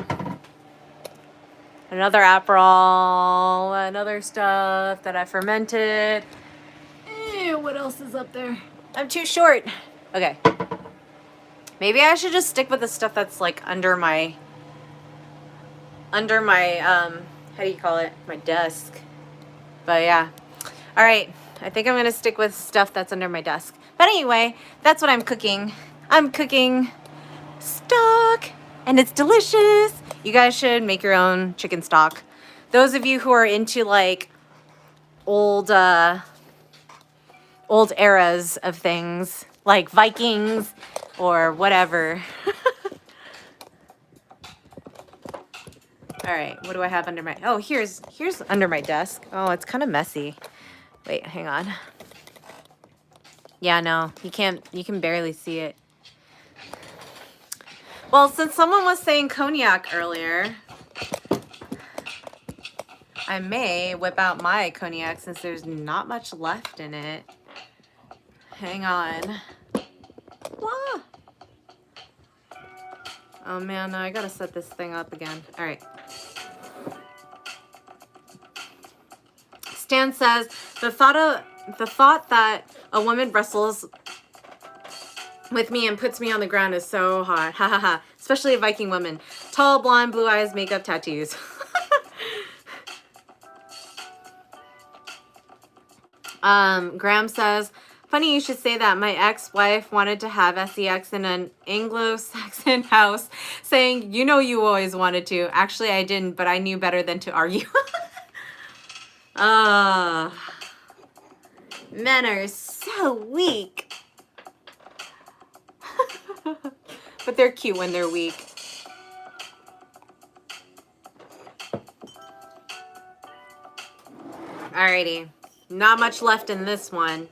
Another Aperol, another stuff that I fermented. What else is up there? I'm too short. Okay. Maybe I should just stick with the stuff that's like under my how do you call it? My desk. But yeah. All right. I think I'm going to stick with stuff that's under my desk. But anyway, that's what I'm cooking. I'm cooking stock and it's delicious. You guys should make your own chicken stock. Those of you who are into like old eras of things like Vikings or whatever. All right, what do I have under my, oh, here's under my desk. Oh, it's kind of messy. Wait, hang on. Yeah, no, you can barely see it. Well, since someone was saying cognac earlier, I may whip out my cognac since there's not much left in it. Hang on. Whoa. Oh man, no, I gotta set this thing up again. All right. Stan says, the thought that a woman wrestles with me and puts me on the ground is so hot. Ha ha ha. Especially a Viking woman. Tall, blonde, blue eyes, makeup, tattoos. Graham says, funny you should say that. My ex-wife wanted to have sex in an Anglo-Saxon house, saying, you know you always wanted to. Actually, I didn't, but I knew better than to argue. Men are so weak. But they're cute when they're weak. Alrighty. Not much left in this one.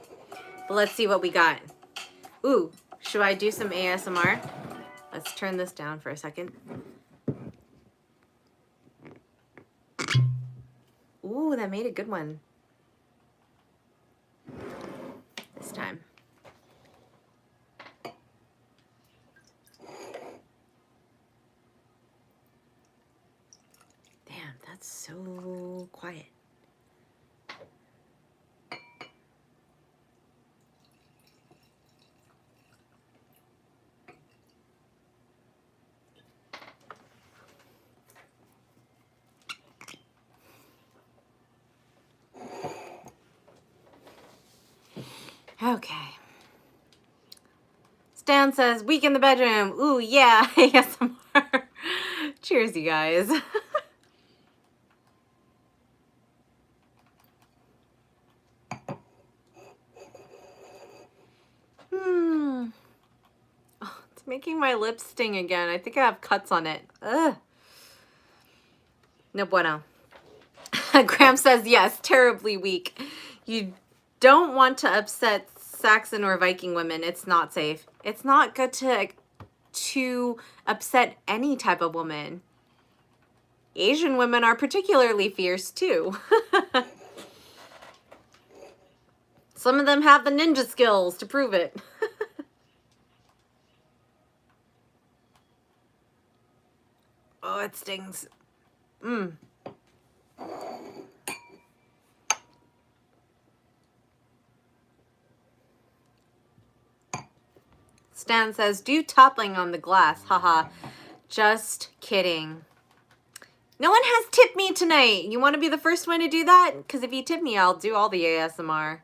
But let's see what we got. Ooh, should I do some ASMR? Let's turn this down for a second. Ooh, that made a good one. This time. Damn, that's so quiet. Okay. Stan says, week in the bedroom. Ooh, yeah, ASMR. Cheers, you guys. Oh, it's making my lips sting again. I think I have cuts on it. Ugh. No bueno. Graham says, yes, terribly weak. You don't want to upset Saxon or Viking women. It's not safe. It's not good to upset any type of woman. Asian women are particularly fierce too. Some of them have the ninja skills to prove it. Oh, it stings. Stan says, do toppling on the glass. Haha. Just kidding. No one has tipped me tonight. You want to be the first one to do that? Because if you tip me, I'll do all the ASMR.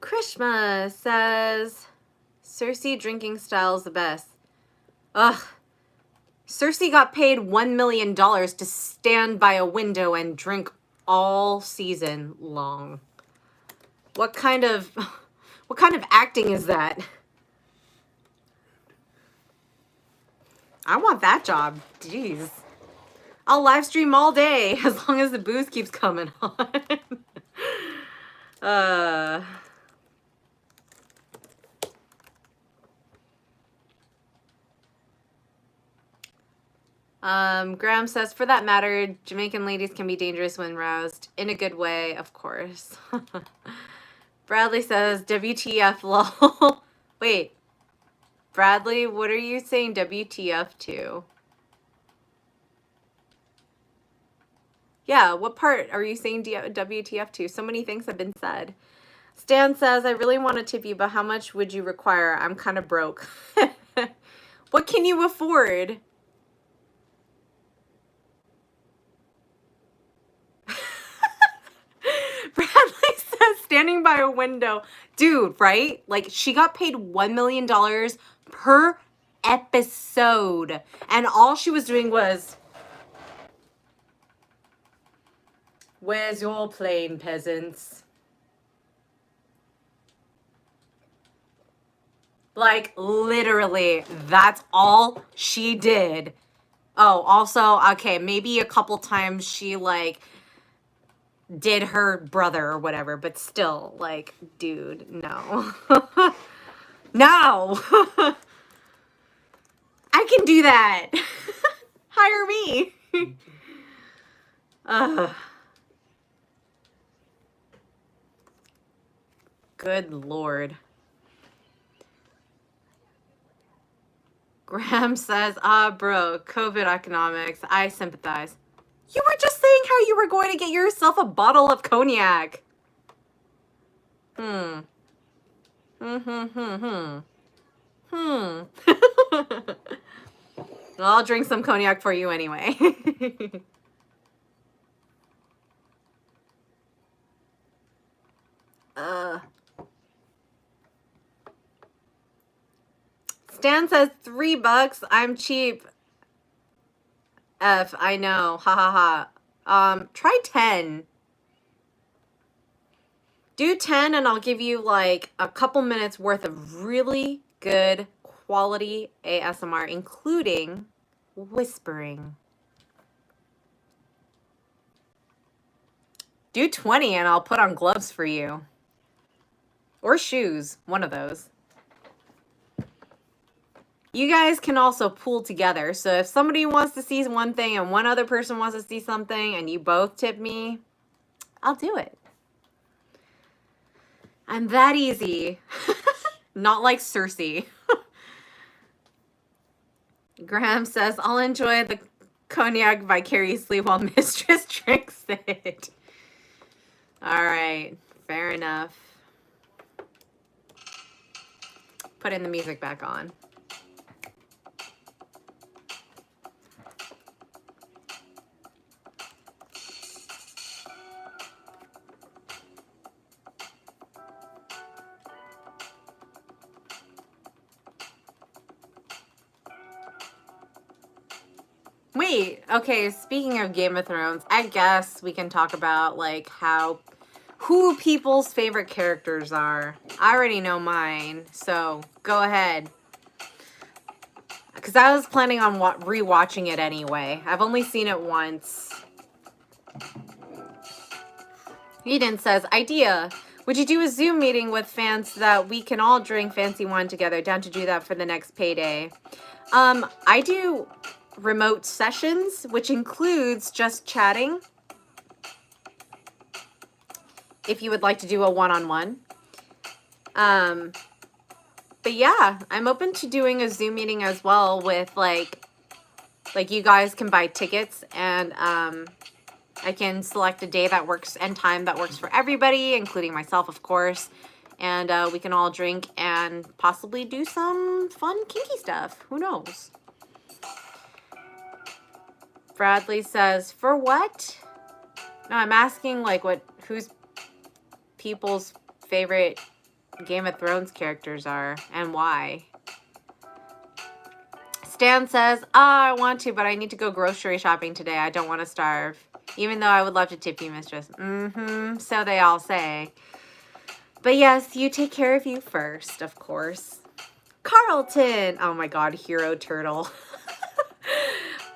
Krishma says, Cersei drinking style is the best. Ugh. Cersei got paid $1 million to stand by a window and drink all season long. What kind of acting is that? I want that job. Jeez. I'll live stream all day as long as the booze keeps coming on. Graham says, for that matter, Jamaican ladies can be dangerous when roused. In a good way, of course. Bradley says, WTF lol. Wait, Bradley, what are you saying WTF to? Yeah, what part are you saying WTF to? So many things have been said. Stan says, I really want to tip you, but how much would you require? I'm kind of broke. What can you afford? Bradley says, standing by a window. Dude, right? Like, she got paid $1 million per episode. And all she was doing was, where's your plane, peasants? Like, literally, that's all she did. Oh, also, okay, maybe a couple times she, like, did her brother or whatever, but still, like, dude, no. No! I can do that! Hire me! Good Lord. Graham says, bro, COVID economics. I sympathize. You were just saying how you were going to get yourself a bottle of cognac. I'll drink some cognac for you anyway. Stan says $3. I'm cheap. F, I know. Ha ha ha. Try 10. Do 10 and I'll give you like a couple minutes worth of really good quality ASMR, including whispering. Do 20 and I'll put on gloves for you. Or shoes, one of those. You guys can also pool together. So if somebody wants to see one thing and one other person wants to see something and you both tip me, I'll do it. I'm that easy. Not like Cersei. Graham says, I'll enjoy the cognac vicariously while Mistress drinks it. All right, fair enough. Putting the music back on. Wait, okay, speaking of Game of Thrones, I guess we can talk about like who people's favorite characters are. I already know mine, so go ahead. Because I was planning on rewatching it anyway. I've only seen it once. Eden says, idea. Would you do a Zoom meeting with fans so that we can all drink fancy wine together? Down to do that for the next payday. I do remote sessions, which includes just chatting. If you would like to do a one-on-one. But yeah, I'm open to doing a Zoom meeting as well with like you guys can buy tickets and I can select a day that works and time that works for everybody, including myself, of course. And we can all drink and possibly do some fun kinky stuff. Who knows? Bradley says, for what? No, I'm asking like who's people's favorite Game of Thrones characters are and why. Stan says, I want to, but I need to go grocery shopping today. I don't want to starve. Even though I would love to tip you, mistress. So they all say. But yes, you take care of you first, of course. Carlton. Oh my God, hero turtle.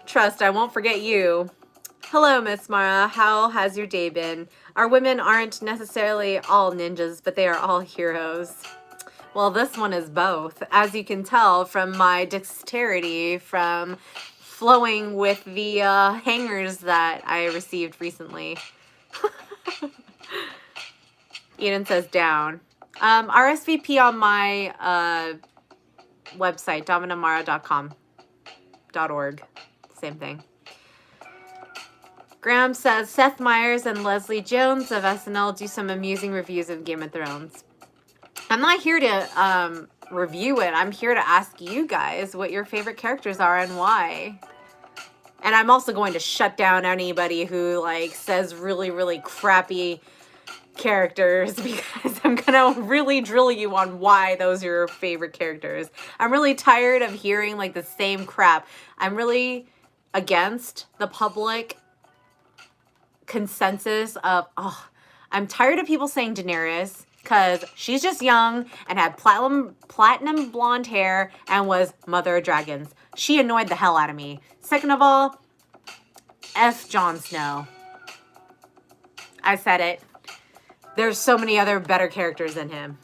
Trust, I won't forget you. Hello, Miss Mara. How has your day been? Our women aren't necessarily all ninjas, but they are all heroes. Well, this one is both, as you can tell from my dexterity from flowing with the hangers that I received recently. Eden says down. RSVP on my website, dominamara.com.org. Same thing. Graham says Seth Meyers and Leslie Jones of SNL do some amusing reviews of Game of Thrones. I'm not here to review it. I'm here to ask you guys what your favorite characters are and why. And I'm also going to shut down anybody who like says really, really crappy characters because I'm gonna really drill you on why those are your favorite characters. I'm really tired of hearing like the same crap. I'm really against the public consensus of, oh, I'm tired of people saying Daenerys because she's just young and had platinum blonde hair and was mother of dragons. She annoyed the hell out of me. Second of all, F Jon Snow. I said it. There's so many other better characters than him.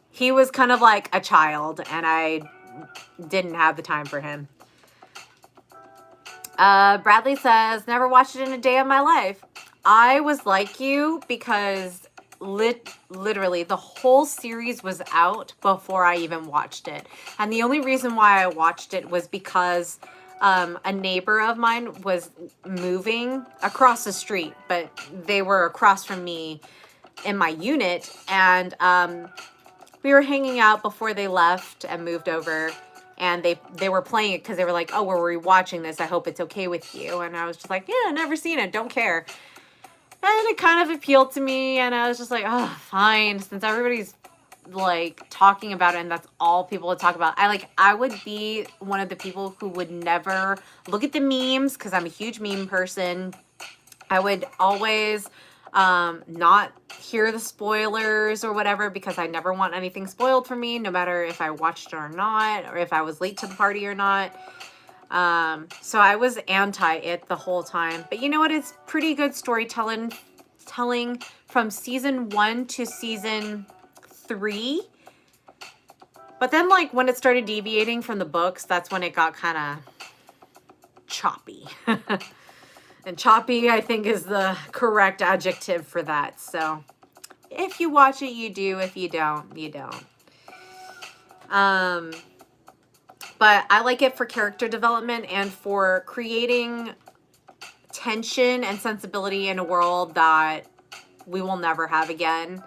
He was kind of like a child and I didn't have the time for him. Bradley says, never watched it in a day of my life. I was like you because literally the whole series was out before I even watched it. And the only reason why I watched it was because a neighbor of mine was moving across the street, but they were across from me in my unit. And we were hanging out before they left and moved over. And they were playing it because they were like, oh, we're rewatching this. I hope it's okay with you. And I was just like, yeah, never seen it. Don't care. And it kind of appealed to me. And I was just like, oh, fine. Since everybody's like talking about it and that's all people would talk about. I would be one of the people who would never look at the memes because I'm a huge meme person. I would always not hear the spoilers or whatever because I never want anything spoiled for me, no matter if I watched it or not, or if I was late to the party or not. So I was anti it the whole time. But you know what? It's pretty good storytelling from season 1 to season 3. But then like when it started deviating from the books, that's when it got kind of choppy. And choppy, I think, is the correct adjective for that. So if you watch it, you do. If you don't, you don't. But I like it for character development and for creating tension and sensibility in a world that we will never have again.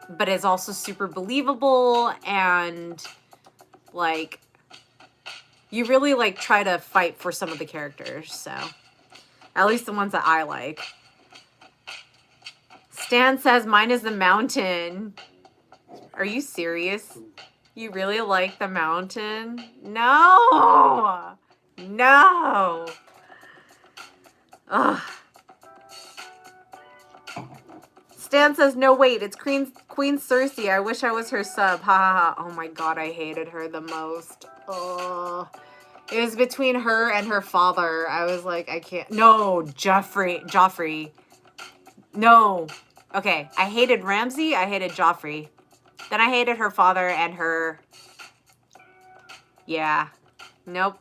But it's also super believable and like you really like try to fight for some of the characters. So at least the ones that I like. Stan says mine is the mountain. Are you serious? You really like the mountain? No. No. Ugh. Stan says, no, wait, it's Queen Cersei. I wish I was her sub. Ha ha ha. Oh my god, I hated her the most. Oh. It was between her and her father. I was like, I can't. No, Joffrey. No. Okay, I hated Ramsay. I hated Joffrey. Then I hated her father and her... Yeah. Nope.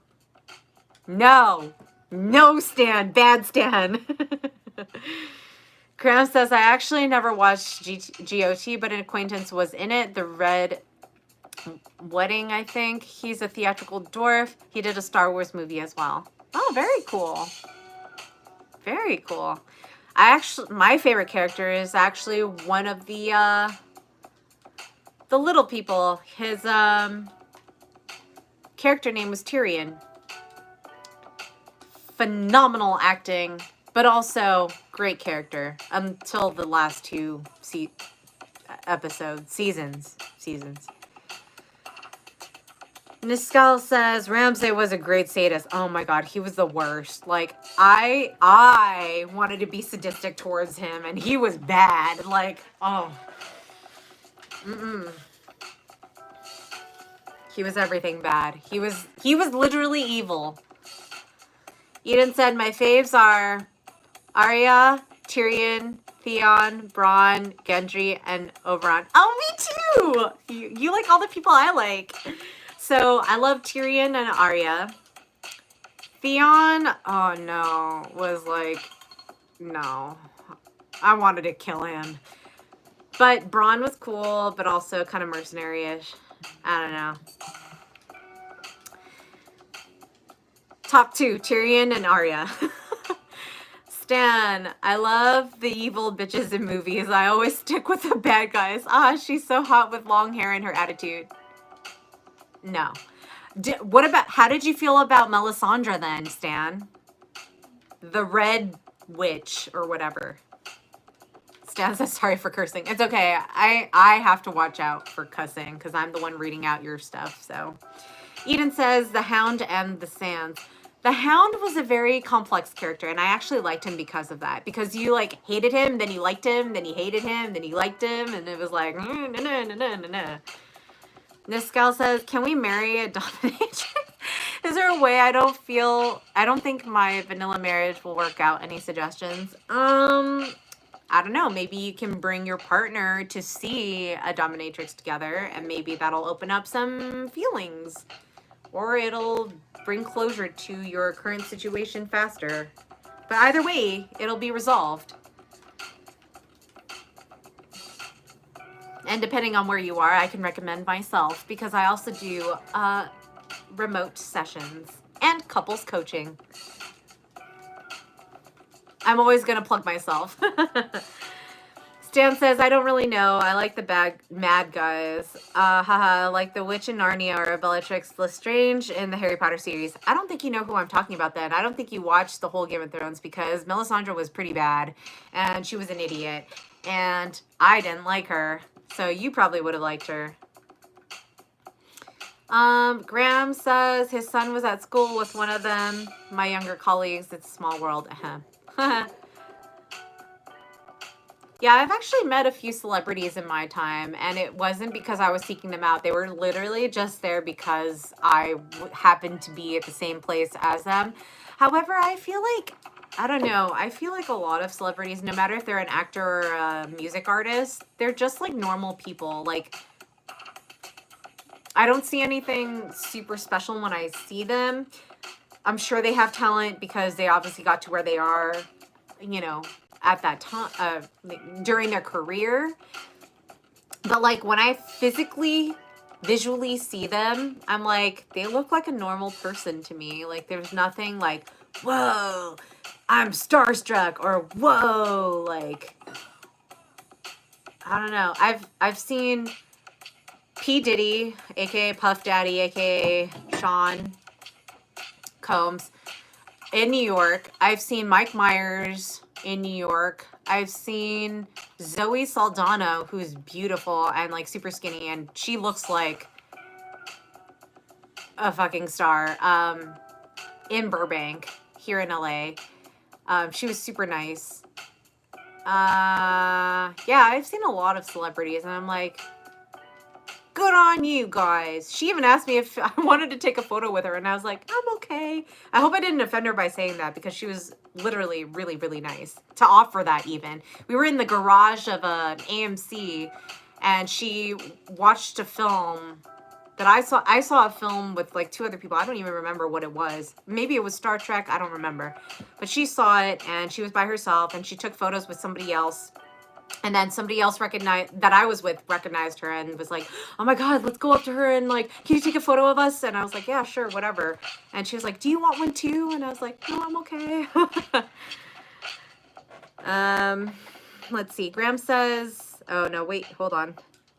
No. No, Stan. Bad Stan. Cram says, I actually never watched GOT, but an acquaintance was in it. The Red Wedding, I think. He's a theatrical dwarf. He did a Star Wars movie as well. Oh, very cool. Very cool. My favorite character is actually one of the little people. His character name was Tyrion. Phenomenal acting, but also great character until the last 2 seasons. Niskal says Ramsay was a great sadist. Oh my god, he was the worst. Like I wanted to be sadistic towards him, and he was bad. Like, oh, he was everything bad. He was literally evil. Eden said, my faves are Arya, Tyrion, Theon, Bronn, Gendry, and Oberyn. Oh, me too! You like all the people I like. So I love Tyrion and Arya. Theon, oh no, was like, no. I wanted to kill him. But Bronn was cool, but also kind of mercenary-ish. I don't know. Top 2, Tyrion and Arya. Stan, I love the evil bitches in movies. I always stick with the bad guys. Ah, she's so hot with long hair and her attitude. No. What about, how did you feel about Melisandre then, Stan? The Red Witch or whatever. Stan says sorry for cursing. It's okay. I have to watch out for cussing because I'm the one reading out your stuff. So Eden says the Hound and the Sands. The Hound was a very complex character, and I actually liked him because of that. Because you like hated him, then you liked him, then you hated him, then you liked him, and it was like Niscal says, can we marry a dominatrix? Is there a way? I don't think my vanilla marriage will work out. Any suggestions? I don't know. Maybe you can bring your partner to see a dominatrix together, and maybe that'll open up some feelings. Or it'll bring closure to your current situation faster. But either way, it'll be resolved. And depending on where you are, I can recommend myself because I also do remote sessions and couples coaching. I'm always going to plug myself. Stan says, I don't really know. I like the mad guys. Haha, like the witch in Narnia or Bellatrix Lestrange in the Harry Potter series. I don't think you know who I'm talking about then. I don't think you watched the whole Game of Thrones because Melisandre was pretty bad and she was an idiot and I didn't like her. So you probably would have liked her. Graham says his son was at school with one of them. My younger colleagues. It's a small world. Yeah, I've actually met a few celebrities in my time, and it wasn't because I was seeking them out. They were literally just there because I happened to be at the same place as them. However, I feel like, I don't know, I feel like a lot of celebrities, no matter if they're an actor or a music artist, they're just like normal people. Like, I don't see anything super special when I see them. I'm sure they have talent because they obviously got to where they are, you know, at that time, during their career. But like when I visually see them, I'm like, they look like a normal person to me. Like there's nothing like, whoa, I'm starstruck, or whoa, like, I don't know. I've seen P. Diddy, aka Puff Daddy, aka Sean Combs, in New York. I've seen Mike Myers in New York. I've seen Zoe Saldana, who's beautiful and like super skinny, and she looks like a fucking star, in Burbank here in LA. She was super nice. Yeah, I've seen a lot of celebrities and I'm like, good on you guys. She even asked me if I wanted to take a photo with her, and I was like, I'm okay. I hope I didn't offend her by saying that because she was literally really, really nice to offer that even. We were in the garage of an AMC, and she watched a film that I saw. I saw a film with like 2 other people. I don't even remember what it was. Maybe it was Star Trek. I don't remember. But she saw it, and she was by herself, and she took photos with somebody else. And then somebody else that I was with recognized her and was like, oh my God, let's go up to her and like, can you take a photo of us? And I was like, yeah, sure, whatever. And she was like, do you want one too? And I was like, no, I'm okay. Let's see. Graham says, oh no, wait, hold on.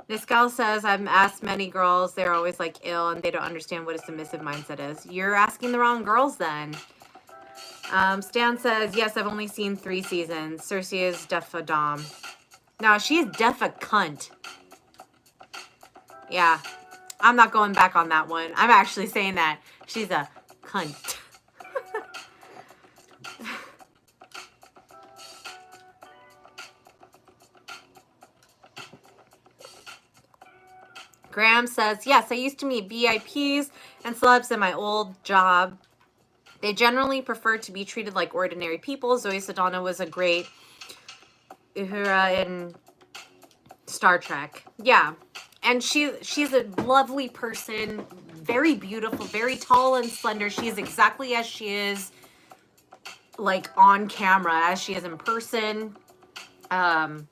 Niscal says, I've asked many girls, they're always like ill and they don't understand what a submissive mindset is. You're asking the wrong girls then. Stan says, yes, I've only seen 3 seasons. Cersei is def a dom. No, she's def a cunt. Yeah, I'm not going back on that one. I'm actually saying that. She's a cunt. Graham says, yes, I used to meet VIPs and celebs in my old job. They generally prefer to be treated like ordinary people. Zoe Saldana was a great Uhura in Star Trek. Yeah. And she's a lovely person, very beautiful, very tall and slender. She's exactly as she is, like, on camera, as she is in person. That's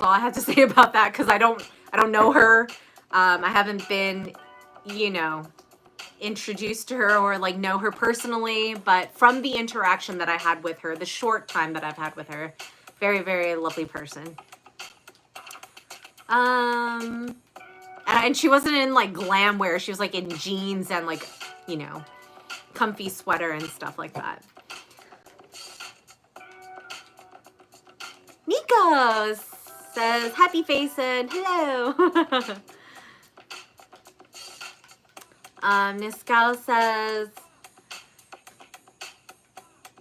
all I have to say about that, because I don't know her. I haven't been, you know, introduced to her or like know her personally, but from the interaction that I had with her, the short time that I've had with her, very, very lovely person. And she wasn't in like glam wear. She was like in jeans and like, you know, comfy sweater and stuff like that. Nico says, happy facing. Hello. Niscal says,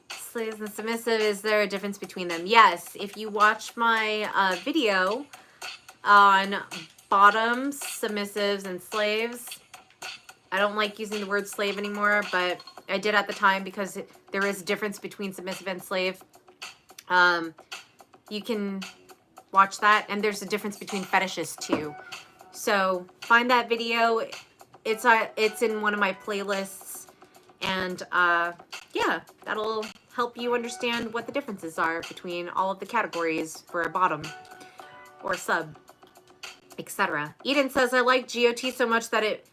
slaves and submissive, is there a difference between them? Yes. If you watch my video on bottoms, submissives, and slaves, I don't like using the word slave anymore, but I did at the time because there is a difference between submissive and slave. You can watch that, and there's a difference between fetishes too. So find that video. It's in one of my playlists, and yeah, that'll help you understand what the differences are between all of the categories for a bottom or sub, etc. Eden says, I like GOT so much that it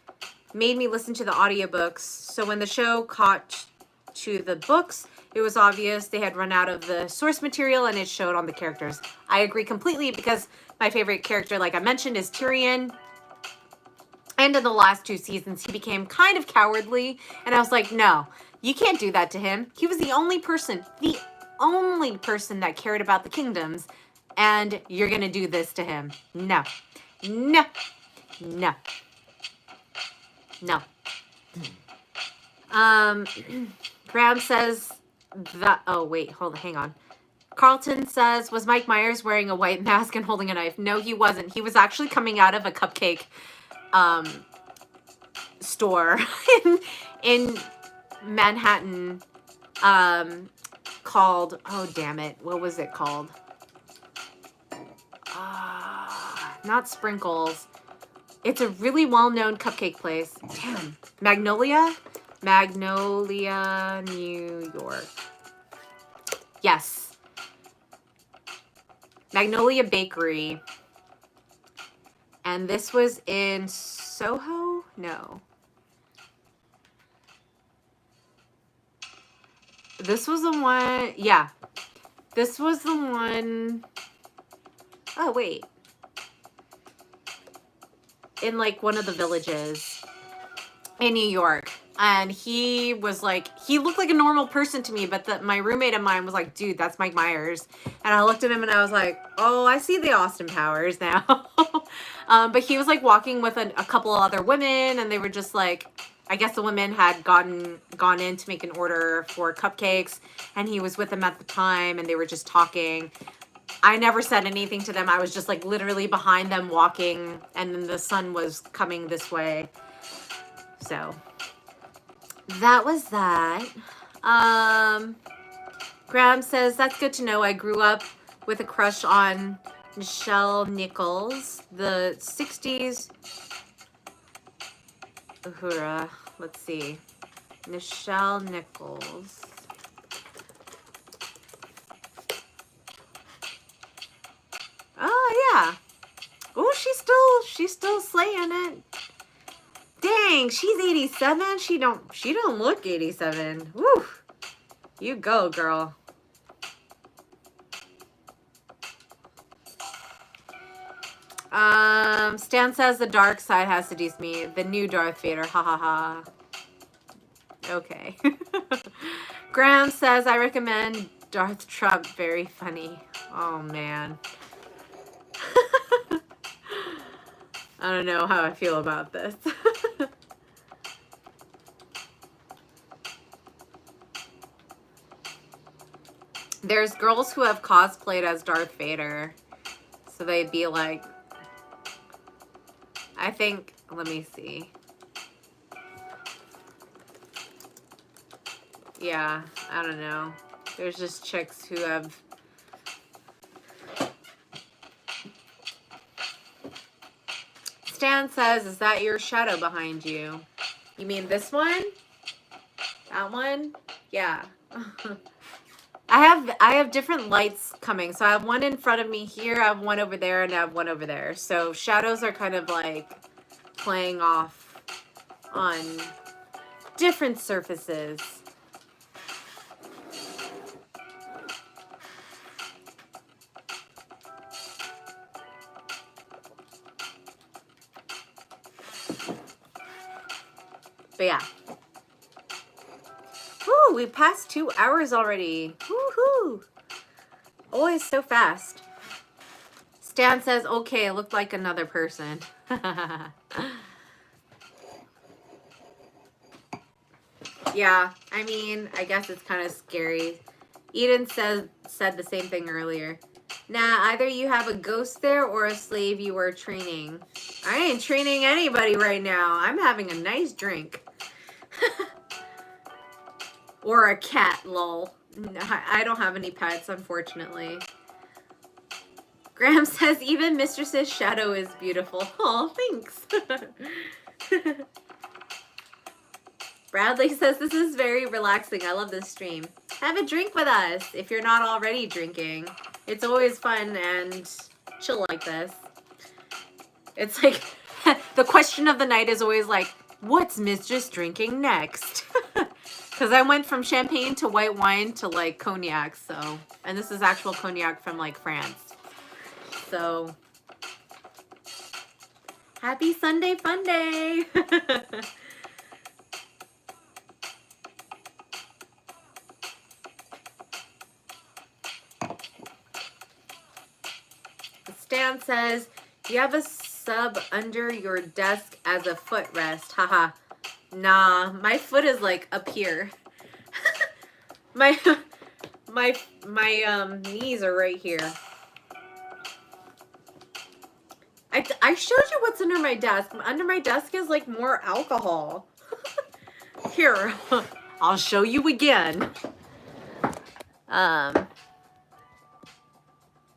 made me listen to the audiobooks. So when the show caught to the books, it was obvious they had run out of the source material, and it showed on the characters. I agree completely, because my favorite character, like I mentioned, is Tyrion. And in the last 2 seasons, he became kind of cowardly. And I was like, no, you can't do that to him. He was the only person that cared about the kingdoms. And you're going to do this to him. No, no, no, no. Graham says that, oh, wait, hang on. Carlton says, was Mike Myers wearing a white mask and holding a knife? No, he wasn't. He was actually coming out of a cupcake store in Manhattan called, oh damn it, what was it called? Not Sprinkles. It's a really well-known cupcake place. Damn. Magnolia, New York. Yes. Magnolia Bakery. And this was in Soho? No. This was the one, yeah. This was the one, oh wait. In like one of the villages in New York. And he was like, he looked like a normal person to me, but my roommate of mine was like, dude, that's Mike Myers. And I looked at him and I was like, oh, I see the Austin Powers now. But he was like walking with a couple of other women, and they were just like, I guess the women had gone in to make an order for cupcakes, and he was with them at the time, and they were just talking. I never said anything to them. I was just like literally behind them walking, and then the sun was coming this way. So that was that. Graham says, that's good to know. I grew up with a crush on Nichelle Nichols. The 60s Uhura. Let's see. Nichelle Nichols. Oh, yeah. Oh, she's still slaying it. Dang, she's 87. She don't look 87. Woo. You go, girl. Stan says the dark side has seduced me. The new Darth Vader. Ha ha ha. Okay. Graham says, I recommend Darth Trump. Very funny. Oh, man. I don't know how I feel about this. There's girls who have cosplayed as Darth Vader. So they'd be like, I think, let me see. Yeah, I don't know. There's just chicks who have... Stan says, is that your shadow behind you? You mean this one? That one? Yeah. I have different lights coming. So I have one in front of me here, I have one over there, and I have one over there. So shadows are kind of like playing off on different surfaces. But yeah. Woo, we passed 2 hours already. Woohoo! Always so fast. Stan says, okay, it looked like another person. Yeah, I mean, I guess it's kind of scary. Eden said the same thing earlier. Nah, either you have a ghost there or a slave you are training. I ain't training anybody right now. I'm having a nice drink. Or a cat, lol. I don't have any pets, unfortunately. Graham says, even Mistress's shadow is beautiful. Oh, thanks. Bradley says, this is very relaxing. I love this stream. Have a drink with us if you're not already drinking. It's always fun and chill like this. It's like, the question of the night is always like, what's Mistress drinking next? Because I went from champagne to white wine to like cognac, so, and this is actual cognac from like France. So, happy Sunday fun day. Stan says, you have a sub under your desk as a footrest. Haha. Nah, my foot is like up here. my knees are right here. I showed you what's under my desk. Under my desk is like more alcohol. Here, I'll show you again.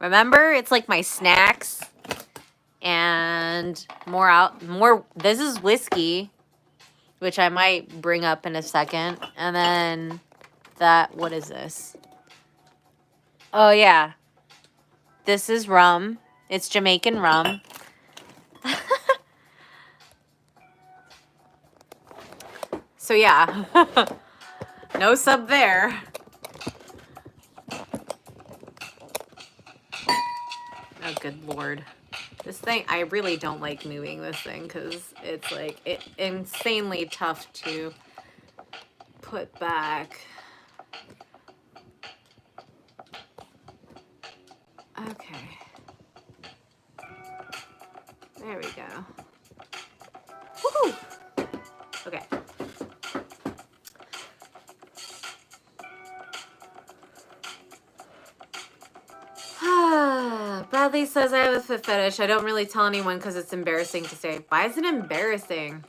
Remember, it's like my snacks and more. This is whiskey, which I might bring up in a second. And then that, what is this? Oh yeah, this is rum. It's Jamaican rum. So yeah, no sub there. Oh, good Lord. This thing, I really don't like moving this thing because it's like insanely tough to put back. Okay. There we go. Woohoo! Okay. Bradley says, I have a foot fetish. I don't really tell anyone because it's embarrassing to say. Why is it embarrassing?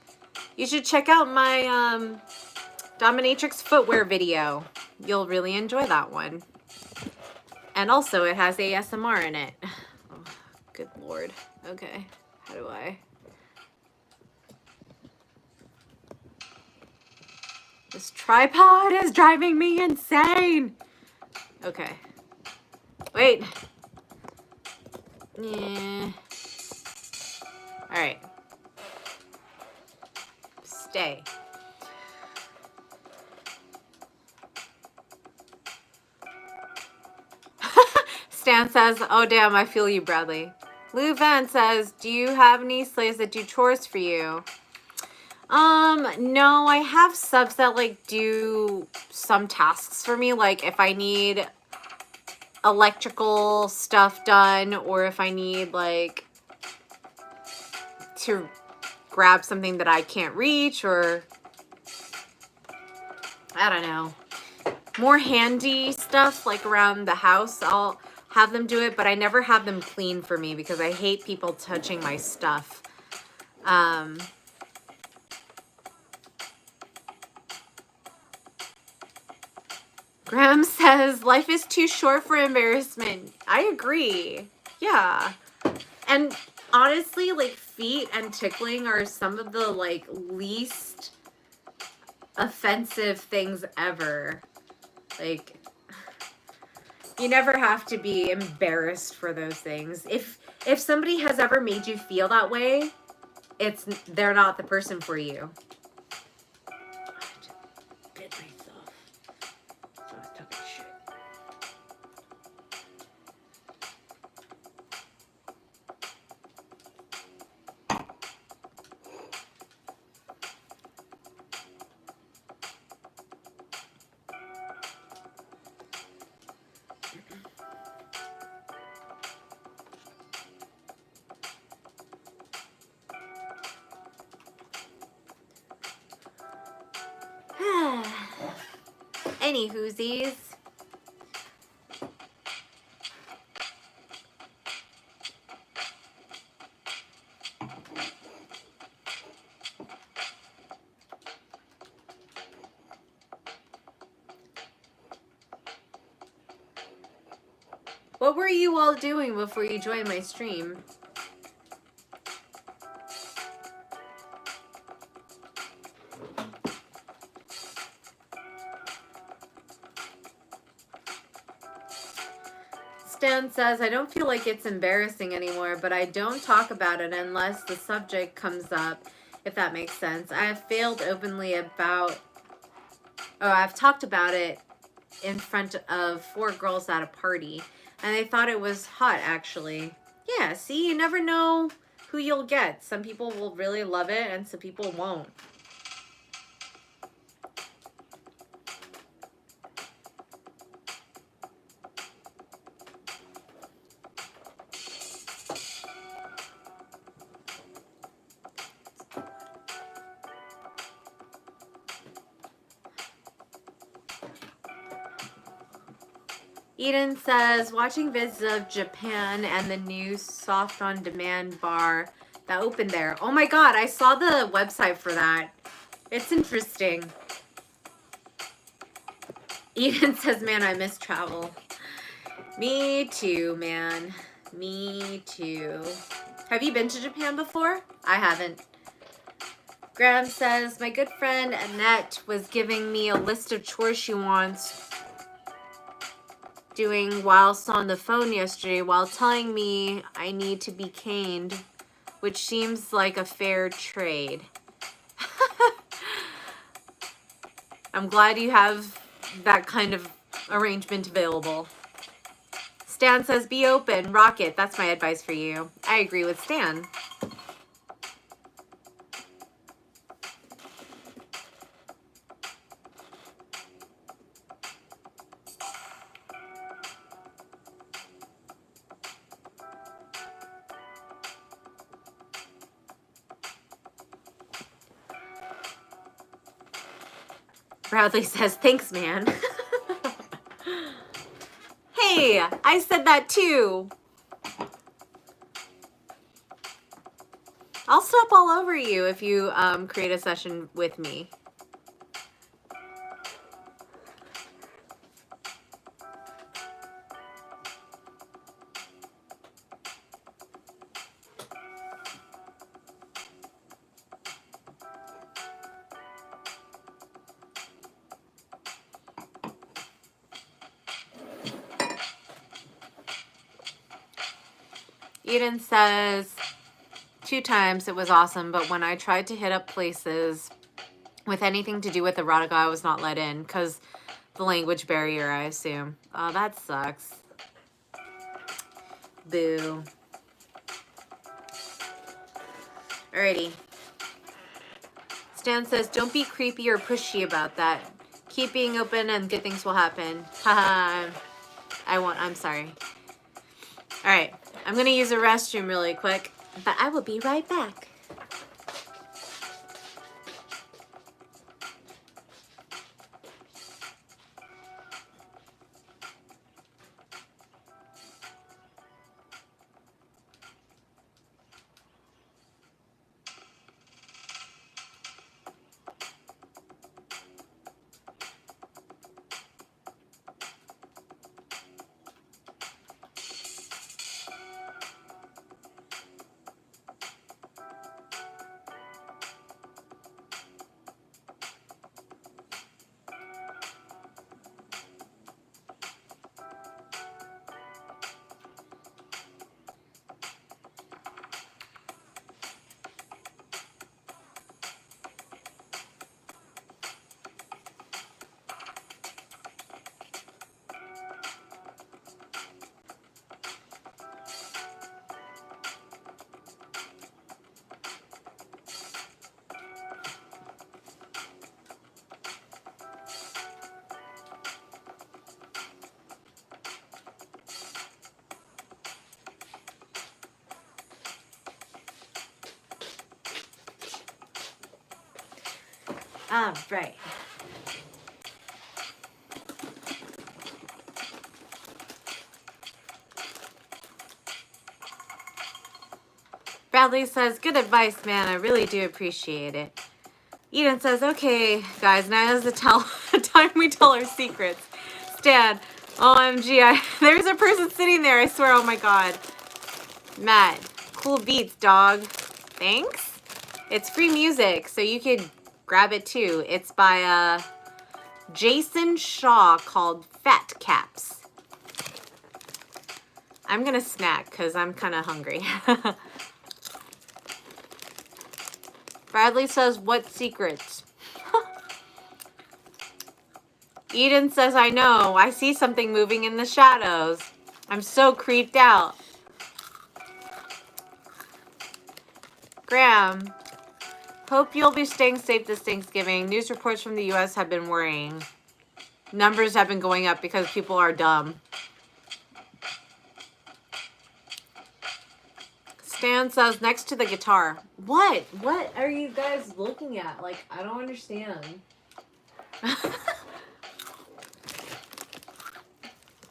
You should check out my dominatrix footwear video. You'll really enjoy that one. And also, it has ASMR in it. Oh, good Lord. Okay. How do I? This tripod is driving me insane. Okay. Wait. Yeah. All right. Stay. Stan says, oh damn, I feel you, Bradley. Lou Van says, do you have any slaves that do chores for you? No, I have subs that like do some tasks for me. Like if I need electrical stuff done, or if I need like to grab something that I can't reach, or I don't know, more handy stuff like around the house, I'll have them do it, but I never have them clean for me because I hate people touching my stuff. Graham says, life is too short for embarrassment. I agree. Yeah. And honestly, like, feet and tickling are some of the, like, least offensive things ever. Like, you never have to be embarrassed for those things. If somebody has ever made you feel that way, they're not the person for you. Bit myself. So I took a shit. Any whoosies. What were you all doing before you joined my stream? Stan says, I don't feel like it's embarrassing anymore, but I don't talk about it unless the subject comes up, if that makes sense. I have failed openly about, I've talked about it in front of 4 girls at a party, and they thought it was hot, actually. Yeah, see, you never know who you'll get. Some people will really love it, and some people won't. Eden says, watching vids of Japan and the new soft on demand bar that opened there. Oh my god, I saw the website for that. It's interesting. Eden says, man, I miss travel. Me too, man. Me too. Have you been to Japan before? I haven't. Graham says, my good friend Annette was giving me a list of chores she wants doing whilst on the phone yesterday while telling me I need to be caned, which seems like a fair trade. I'm glad you have that kind of arrangement available. Stan says, be open, rock it. That's my advice for you. I agree with Stan. Bradley says, thanks, man. Hey, I said that too. I'll step all over you if you create a session with me. Eden says, 2 times it was awesome, but when I tried to hit up places with anything to do with erotica, I was not let in because the language barrier, I assume. Oh, that sucks. Boo. Alrighty. Stan says, don't be creepy or pushy about that. Keep being open and good things will happen. Haha. I'm sorry. Alright. I'm going to use a restroom really quick, but I will be right back. All right. Bradley says, good advice, man. I really do appreciate it. Eden says, okay, guys, now is the time we tell our secrets. Stan, OMG, there's a person sitting there, I swear, oh my god. Matt, cool beats, dog. Thanks. It's free music, so you could grab it too. It's by Jason Shaw called Fat Caps. I'm gonna snack because I'm kind of hungry. Bradley says, what secrets? Eden says, I know. I see something moving in the shadows. I'm so creeped out. Graham, hope you'll be staying safe this Thanksgiving. News reports from the U.S. have been worrying. Numbers have been going up because people are dumb. Stan says, next to the guitar. What? What are you guys looking at? Like, I don't understand.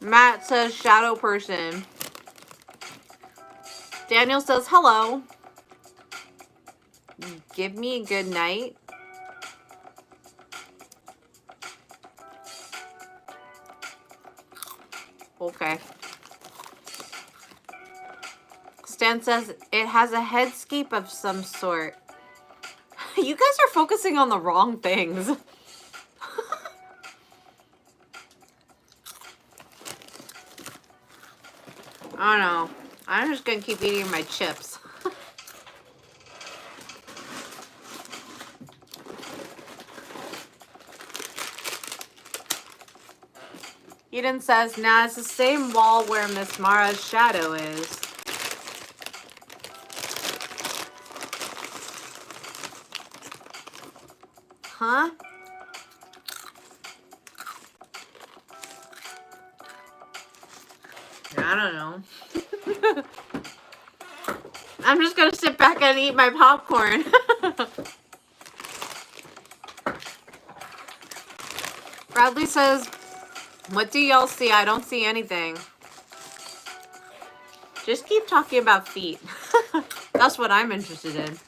Matt says, shadow person. Daniel says, hello. Give me a good night. Okay. Stan says, it has a headscape of some sort. You guys are focusing on the wrong things. I don't know. I'm just gonna keep eating my chips. Eden says, nah, it's the same wall where Miss Mara's shadow is. Huh? I don't know. I'm just gonna sit back and eat my popcorn. Bradley says, what do y'all see? I don't see anything. Just keep talking about feet. That's what I'm interested in.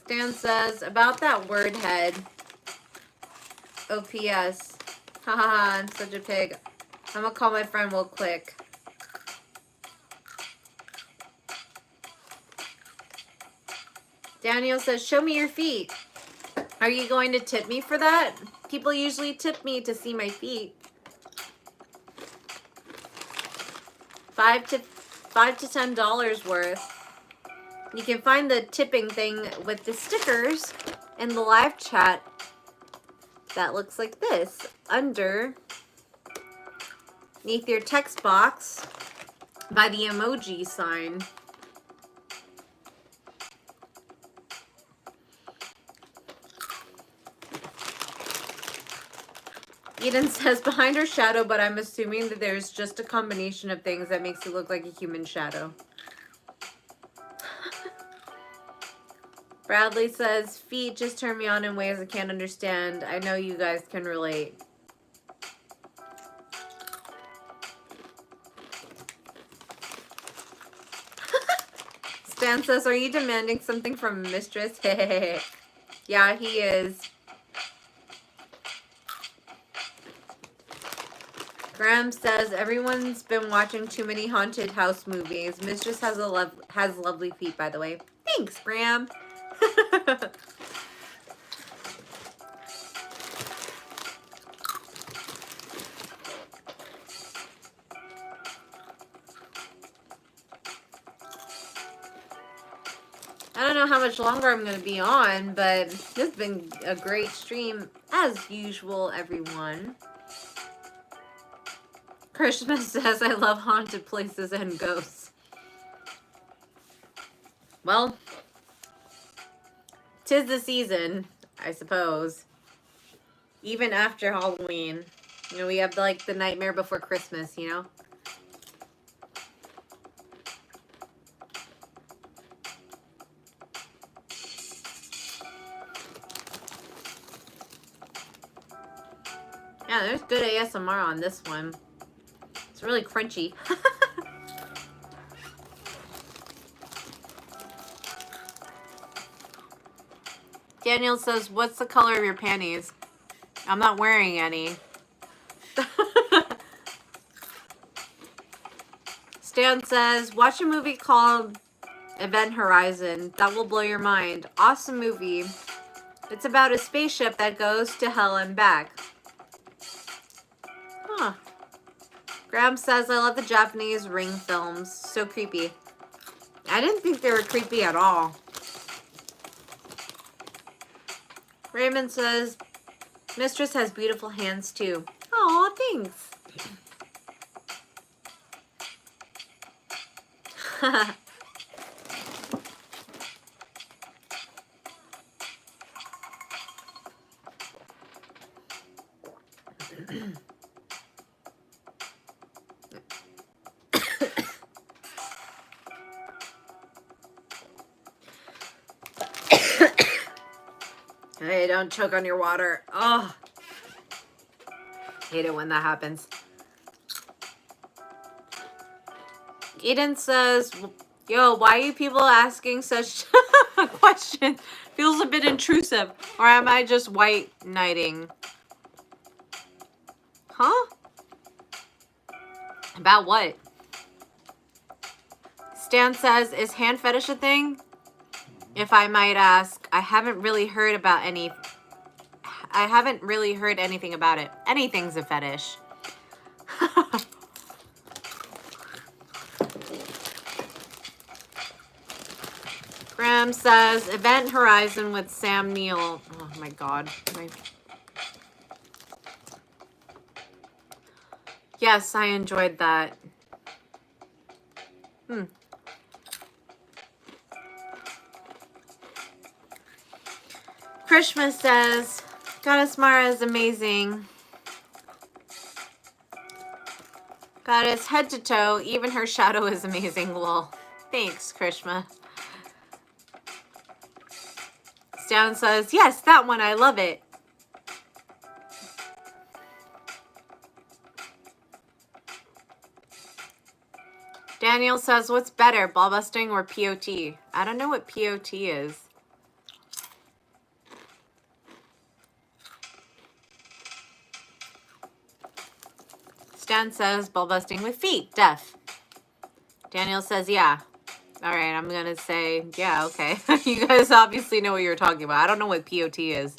Stan says, about that word head. OPS. Haha, I'm such a pig. I'm gonna call my friend real quick. Daniel says, show me your feet. Are you going to tip me for that? People usually tip me to see my feet. $5 to $10 worth. You can find the tipping thing with the stickers in the live chat that looks like this underneath your text box by the emoji sign. Eden says, behind her shadow, but I'm assuming that there's just a combination of things that makes it look like a human shadow. Bradley says, feet just turn me on in ways I can't understand. I know you guys can relate. Stan says, are you demanding something from Mistress? Yeah, he is. Graham says, everyone's been watching too many haunted house movies. Mistress has lovely feet, by the way. Thanks, Graham. I don't know how much longer I'm going to be on, but this has been a great stream, as usual, everyone. Christmas says, I love haunted places and ghosts. Well, 'tis the season, I suppose. Even after Halloween. You know, we have like the Nightmare Before Christmas, you know? Yeah, there's good ASMR on this one. It's really crunchy. Daniel says, what's the color of your panties? I'm not wearing any. Stan says, watch a movie called Event Horizon. That will blow your mind. Awesome movie. It's about a spaceship that goes to hell and back. Huh. Graham says, I love the Japanese ring films. So creepy. I didn't think they were creepy at all. Raymond says, Mistress has beautiful hands too. Aw, thanks. Hey, don't choke on your water. Oh, hate it when that happens. Eden says, yo, why are you people asking such questions? Feels a bit intrusive. Or am I just white knighting? Huh? About what? Stan says, is hand fetish a thing? If I might ask, I haven't really heard anything about it. Anything's a fetish. Graham says, Event Horizon with Sam Neill. Oh my God. Yes, I enjoyed that. Krishma says, Goddess Mara is amazing. Goddess head to toe, even her shadow is amazing. Lol. Thanks, Krishma. Stan says, yes, that one, I love it. Daniel says, what's better, ball busting or POT? I don't know what POT is. Stan says, ball busting with feet, deaf. Daniel says, yeah. All right, I'm going to say, yeah, okay. You guys obviously know what you're talking about. I don't know what POT is.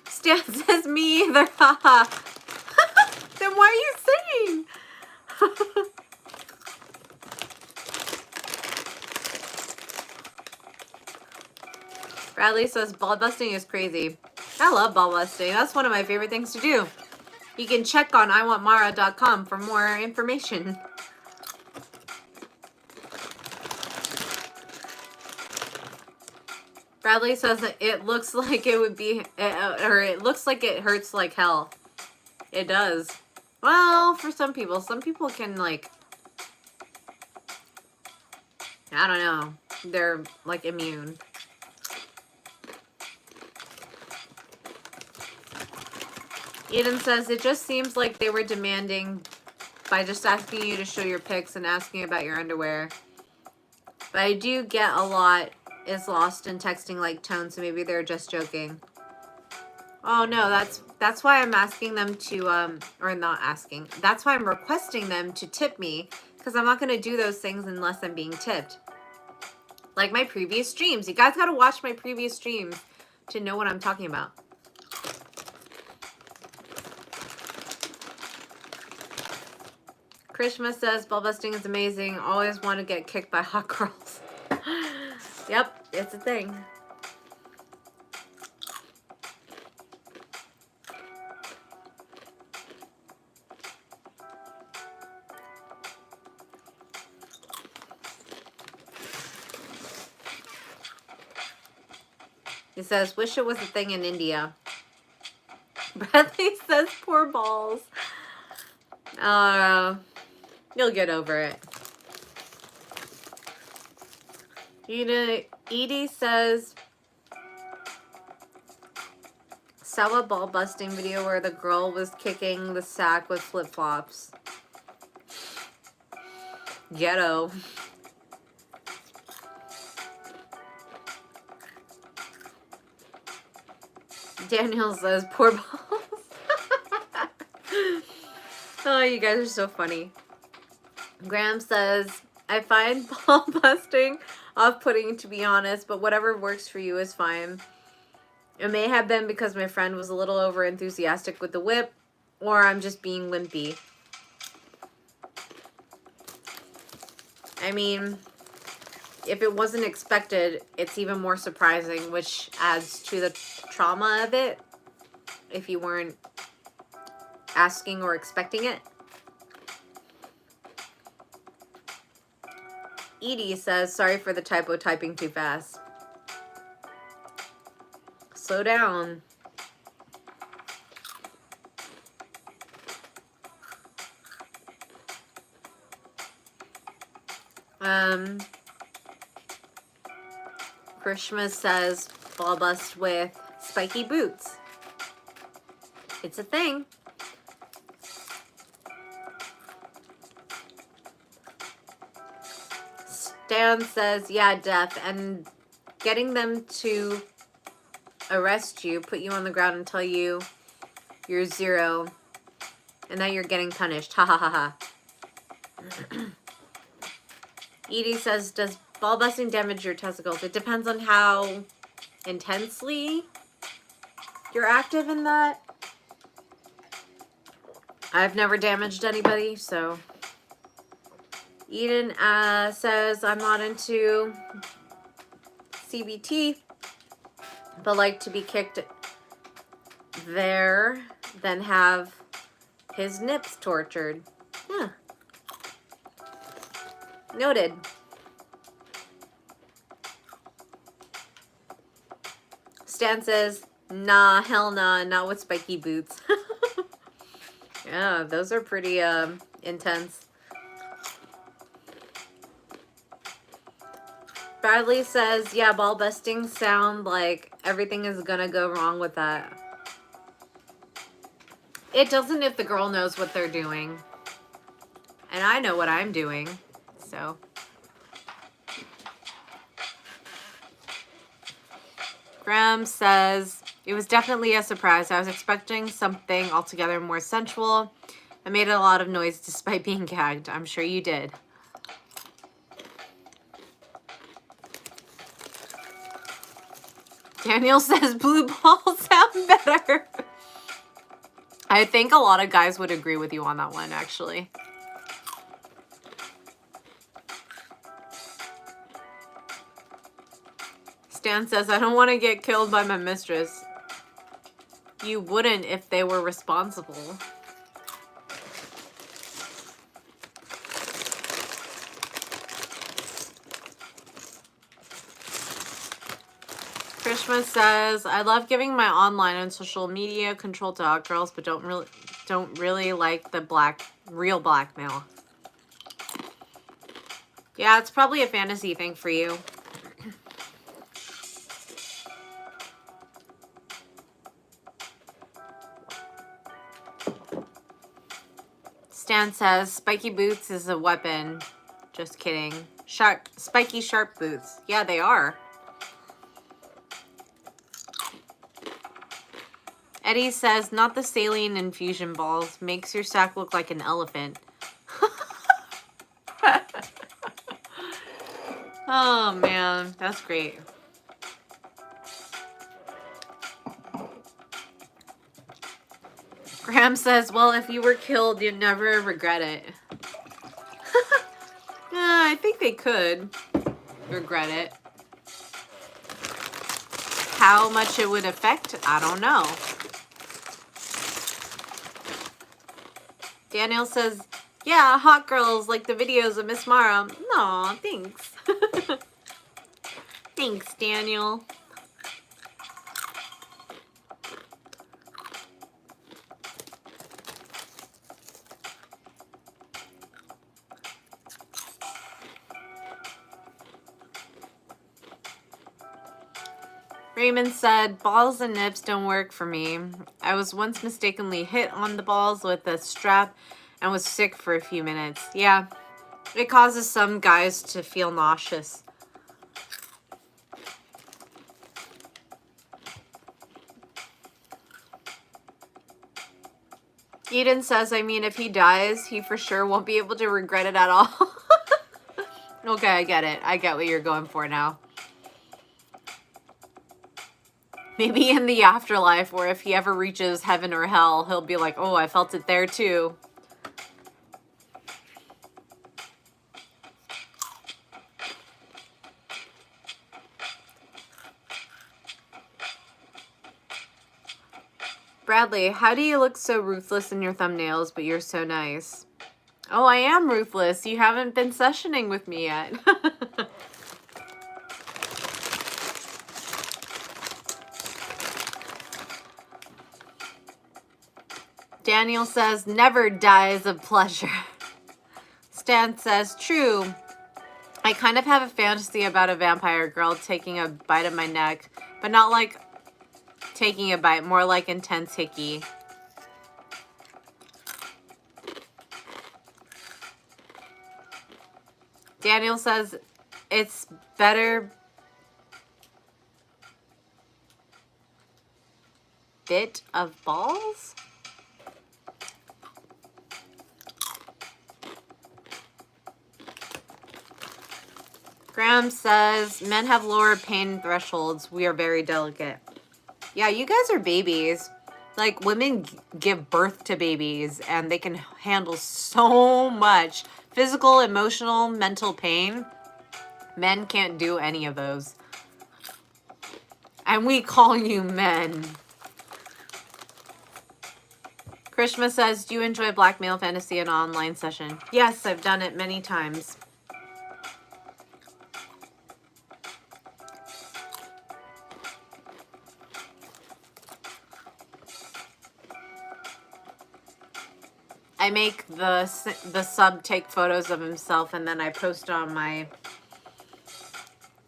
Stan says, me either, haha. Then why are you saying? Bradley says, ball busting is crazy. I love ball busting. That's one of my favorite things to do. You can check on iwantmara.com for more information. Bradley says that it looks like it would be, or it looks like it hurts like hell. It does. Well, for some people can like, I don't know. They're like immune. Eden says, it just seems like they were demanding by just asking you to show your pics and asking about your underwear. But I do get a lot is lost in texting like tone, so maybe they're just joking. Oh no, that's why I'm asking them to, or not asking. That's why I'm requesting them to tip me, because I'm not going to do those things unless I'm being tipped. Like my previous streams. You guys got to watch my previous streams to know what I'm talking about. Krishma says, ball busting is amazing. Always want to get kicked by hot girls. Yep, it's a thing. He says, wish it was a thing in India. Bradley says, poor balls. You'll get over it. Edie says, saw a ball busting video where the girl was kicking the sack with flip-flops. Ghetto. Daniel says, poor balls. Oh, you guys are so funny. Graham says, I find ball busting off-putting, to be honest, but whatever works for you is fine. It may have been because my friend was a little over-enthusiastic with the whip, or I'm just being wimpy. I mean, if it wasn't expected, it's even more surprising, which adds to the trauma of it if you weren't asking or expecting it. Edie says, sorry for the typo, typing too fast. Slow down. Krishma says, ball bust with spiky boots. It's a thing. Stan says, yeah, Death, and getting them to arrest you, put you on the ground and tell you you're zero and that you're getting punished. Ha ha ha ha. Edie says, does ball busting damage your testicles? It depends on how intensely you're active in that. I've never damaged anybody, so. Eden says, I'm not into CBT, but like to be kicked there, then have his nips tortured. Yeah. Noted. Stan says, nah, hell nah, not with spiky boots. Yeah, those are pretty intense. Bradley says, yeah, ball busting sound like everything is gonna go wrong with that. It doesn't if the girl knows what they're doing. And I know what I'm doing, so. Graham says, it was definitely a surprise. I was expecting something altogether more sensual. I made a lot of noise despite being gagged. I'm sure you did. Daniel says blue balls sound better. I think a lot of guys would agree with you on that one, actually. Stan says, I don't want to get killed by my mistress. You wouldn't if they were responsible. Krishma says, I love giving my online and social media control to hot girls, but don't really like the real blackmail. Yeah, it's probably a fantasy thing for you. Stan says, spiky boots is a weapon. Just kidding. Spiky sharp boots. Yeah, they are. Eddie says, not the saline infusion balls. Makes your sack look like an elephant. Oh, man. That's great. Graham says, well, if you were killed, you'd never regret it. I think they could regret it. How much it would affect, I don't know. Daniel says, yeah, hot girls like the videos of Miss Mara. Aw, thanks. Thanks, Daniel. Raymond said, balls and nips don't work for me. I was once mistakenly hit on the balls with a strap and was sick for a few minutes. Yeah, it causes some guys to feel nauseous. Eden says, I mean, if he dies, he for sure won't be able to regret it at all. Okay, I get it. I get what you're going for now. Maybe in the afterlife, or if he ever reaches heaven or hell, he'll be like, oh, I felt it there too. Bradley, how do you look so ruthless in your thumbnails, but you're so nice? Oh, I am ruthless. You haven't been sessioning with me yet. Daniel says, never dies of pleasure. Stan says, true. I kind of have a fantasy about a vampire girl taking a bite of my neck, but not like taking a bite, more like intense hickey. Daniel says, it's better bit of balls? Graham says, men have lower pain thresholds. We are very delicate. Yeah, you guys are babies. Like, women give birth to babies, and they can handle so much physical, emotional, mental pain. Men can't do any of those. And we call you men. Krishma says, do you enjoy blackmail fantasy in an online session? Yes, I've done it many times. I make the sub take photos of himself, and then I post on my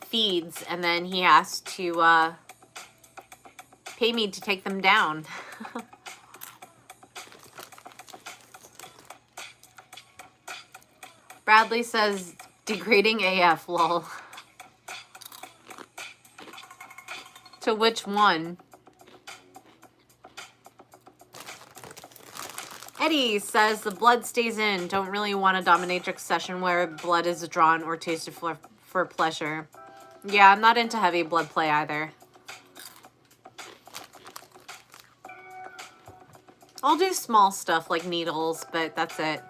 feeds, and then he has to pay me to take them down. Bradley says, degrading AF, lol. To which one? Eddie says, the blood stays in. Don't really want a dominatrix session where blood is drawn or tasted for pleasure. Yeah, I'm not into heavy blood play either. I'll do small stuff like needles, but that's it.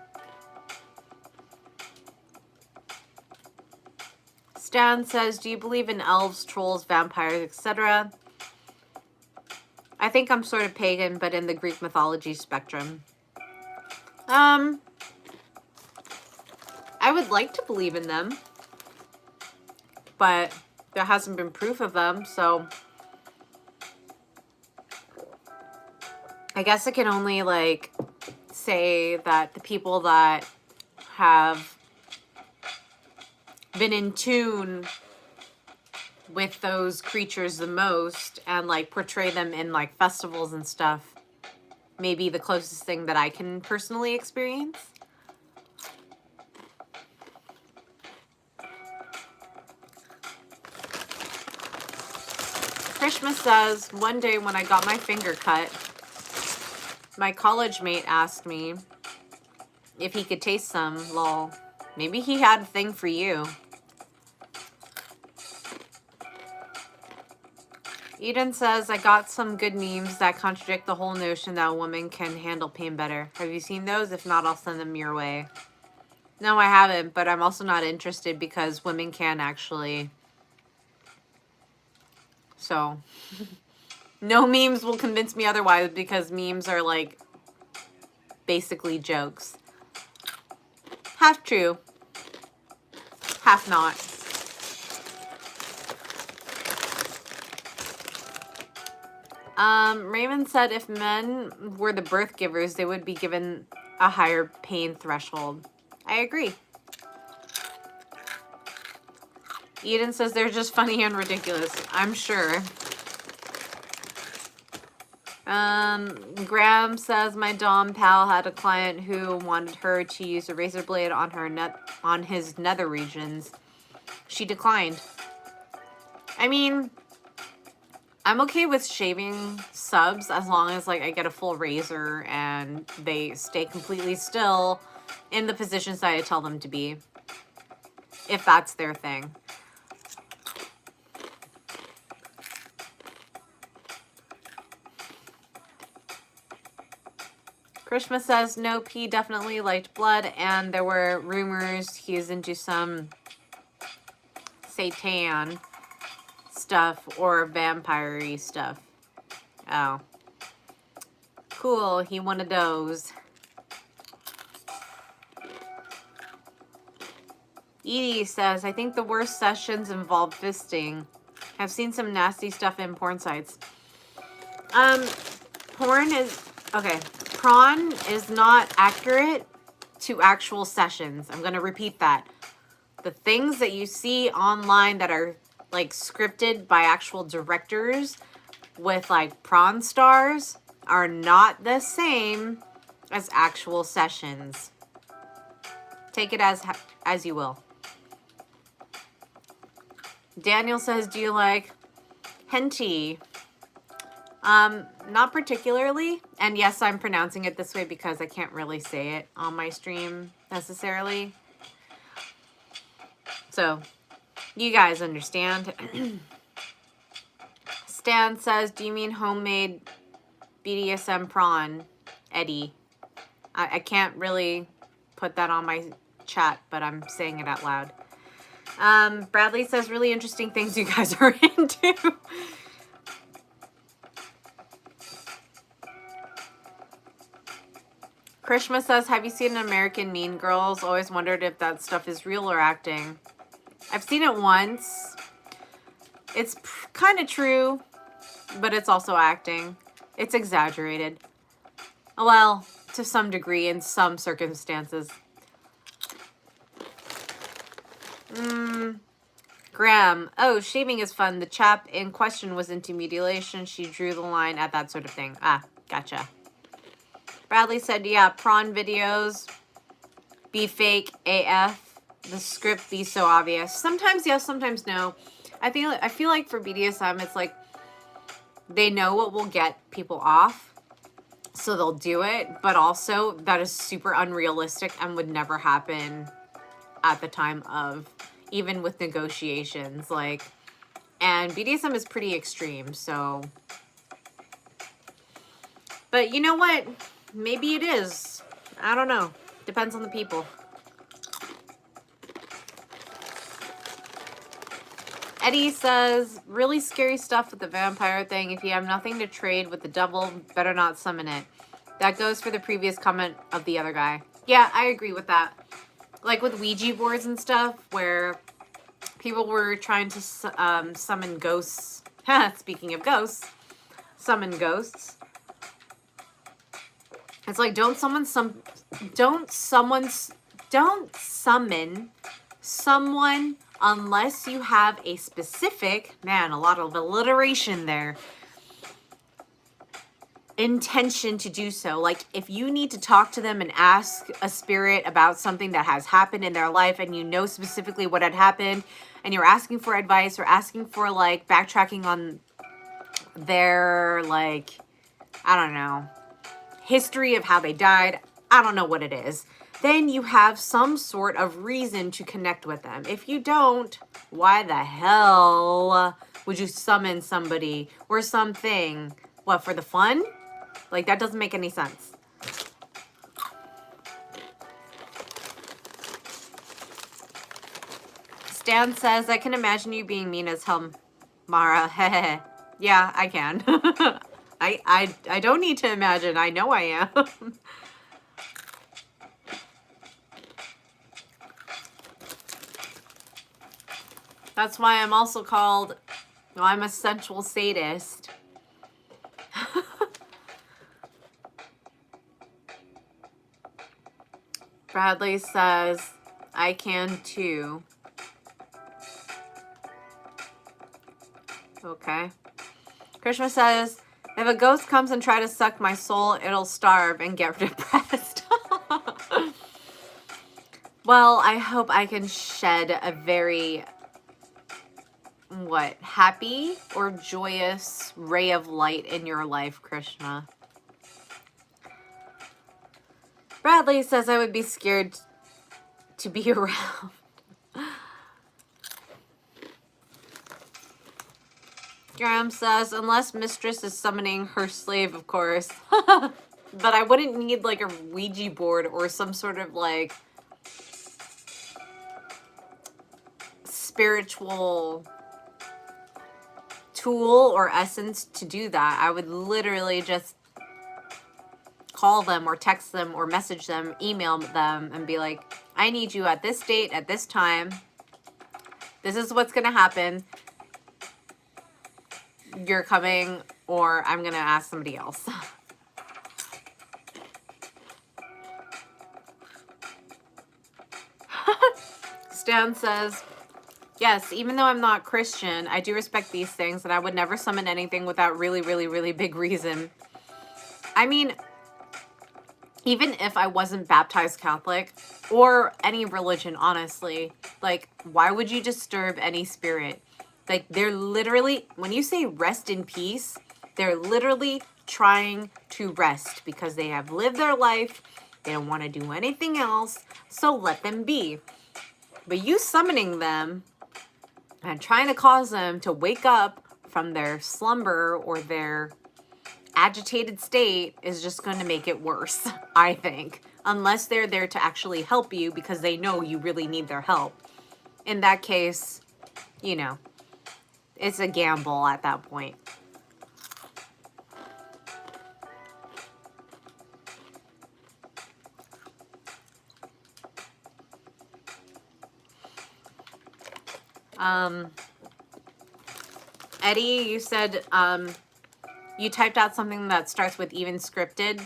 Stan says, do you believe in elves, trolls, vampires, etc.? I think I'm sort of pagan, but in the Greek mythology spectrum. I would like to believe in them, but there hasn't been proof of them, so I guess I can only, like, say that the people that have been in tune with those creatures the most and, like, portray them in, like, festivals and stuff may be the closest thing that I can personally experience. Krishma says, one day when I got my finger cut, my college mate asked me if he could taste some, lol. Maybe he had a thing for you. Eden says, I got some good memes that contradict the whole notion that a woman can handle pain better. Have you seen those? If not, I'll send them your way. No, I haven't, but I'm also not interested because women can actually. So, no memes will convince me otherwise because memes are, like, basically jokes. Half true, half not. Raymond said if men were the birth givers, they would be given a higher pain threshold. I agree. Eden says they're just funny and ridiculous. I'm sure. Graham says my Dom pal had a client who wanted her to use a razor blade on his nether regions. She declined. I mean, I'm okay with shaving subs as long as like I get a full razor and they stay completely still in the positions that I tell them to be, if that's their thing. Krishma says, nope, he definitely liked blood, and there were rumors he's into some Satan stuff or vampire-y stuff. Oh. Cool, he wanted those. Edie says, I think the worst sessions involve fisting. I've seen some nasty stuff in porn sites. Porn is... Okay. Prawn is not accurate to actual sessions. I'm going to repeat that. The things that you see online that are like scripted by actual directors with like prawn stars are not the same as actual sessions. Take it as you will. Daniel says, do you like hentai? Not particularly. And yes, I'm pronouncing it this way because I can't really say it on my stream necessarily. So, you guys understand. Stan says, do you mean homemade BDSM prawn, Eddie? I can't really put that on my chat, but I'm saying it out loud. Bradley says, really interesting things you guys are into. Krishma says, have you seen American Mean Girls? Always wondered if that stuff is real or acting. I've seen it once. It's kind of true, but it's also acting. It's exaggerated. Well, to some degree in some circumstances. Graham, oh, shaving is fun. The chap in question was into mutilation. She drew the line at that sort of thing. Ah, gotcha. Bradley said, yeah, prawn videos be fake AF. The script be so obvious. Sometimes yes, sometimes no. I feel like for BDSM, it's like they know what will get people off, so they'll do it. But also, that is super unrealistic and would never happen at the time of, even with negotiations. Like, and BDSM is pretty extreme, so. But you know what? Maybe it is. I don't know. Depends on the people. Eddie says, really scary stuff with the vampire thing. If you have nothing to trade with the devil, better not summon it. That goes for the previous comment of the other guy. Yeah, I agree with that. Like with Ouija boards and stuff, where people were trying to summon ghosts. Speaking of ghosts, summon ghosts. It's like, don't summon someone unless you have a specific, man, a lot of alliteration there, intention to do so. Like, if you need to talk to them and ask a spirit about something that has happened in their life and you know specifically what had happened and you're asking for advice or asking for, like, backtracking on their, like, I don't know, history of how they died, I don't know what it is, then you have some sort of reason to connect with them. If you don't, why the hell would you summon somebody or something? What, for the fun? Like, that doesn't make any sense. Stan says, I can imagine you being mean as hell, Mara. Yeah, I can. I don't need to imagine. I know I am. That's why I'm also called, well, I'm a sensual sadist. Bradley says, I can too. Okay. Krishna says, If a ghost comes and try to suck my soul, it'll starve and get depressed. Well, I hope I can shed a very, happy or joyous ray of light in your life, Krishna. Bradley says I would be scared to be around. Graham says, unless mistress is summoning her slave, of course. But I wouldn't need like a Ouija board or some sort of like spiritual tool or essence to do that. I would literally just call them or text them or message them, email them, and be like, I need you at this date, at this time. This is what's going to happen. You're coming, or I'm going to ask somebody else. Stan says, yes, even though I'm not Christian, I do respect these things, and I would never summon anything without really, really, really big reason. I mean, even if I wasn't baptized Catholic or any religion, honestly, like, why would you disturb any spirit? Like, they're literally, when you say rest in peace, they're literally trying to rest because they have lived their life. They don't want to do anything else, so let them be. But you summoning them and trying to cause them to wake up from their slumber or their agitated state is just going to make it worse, I think. Unless they're there to actually help you because they know you really need their help. In that case, you know, it's a gamble at that point. Eddie, you said you typed out something that starts with even scripted.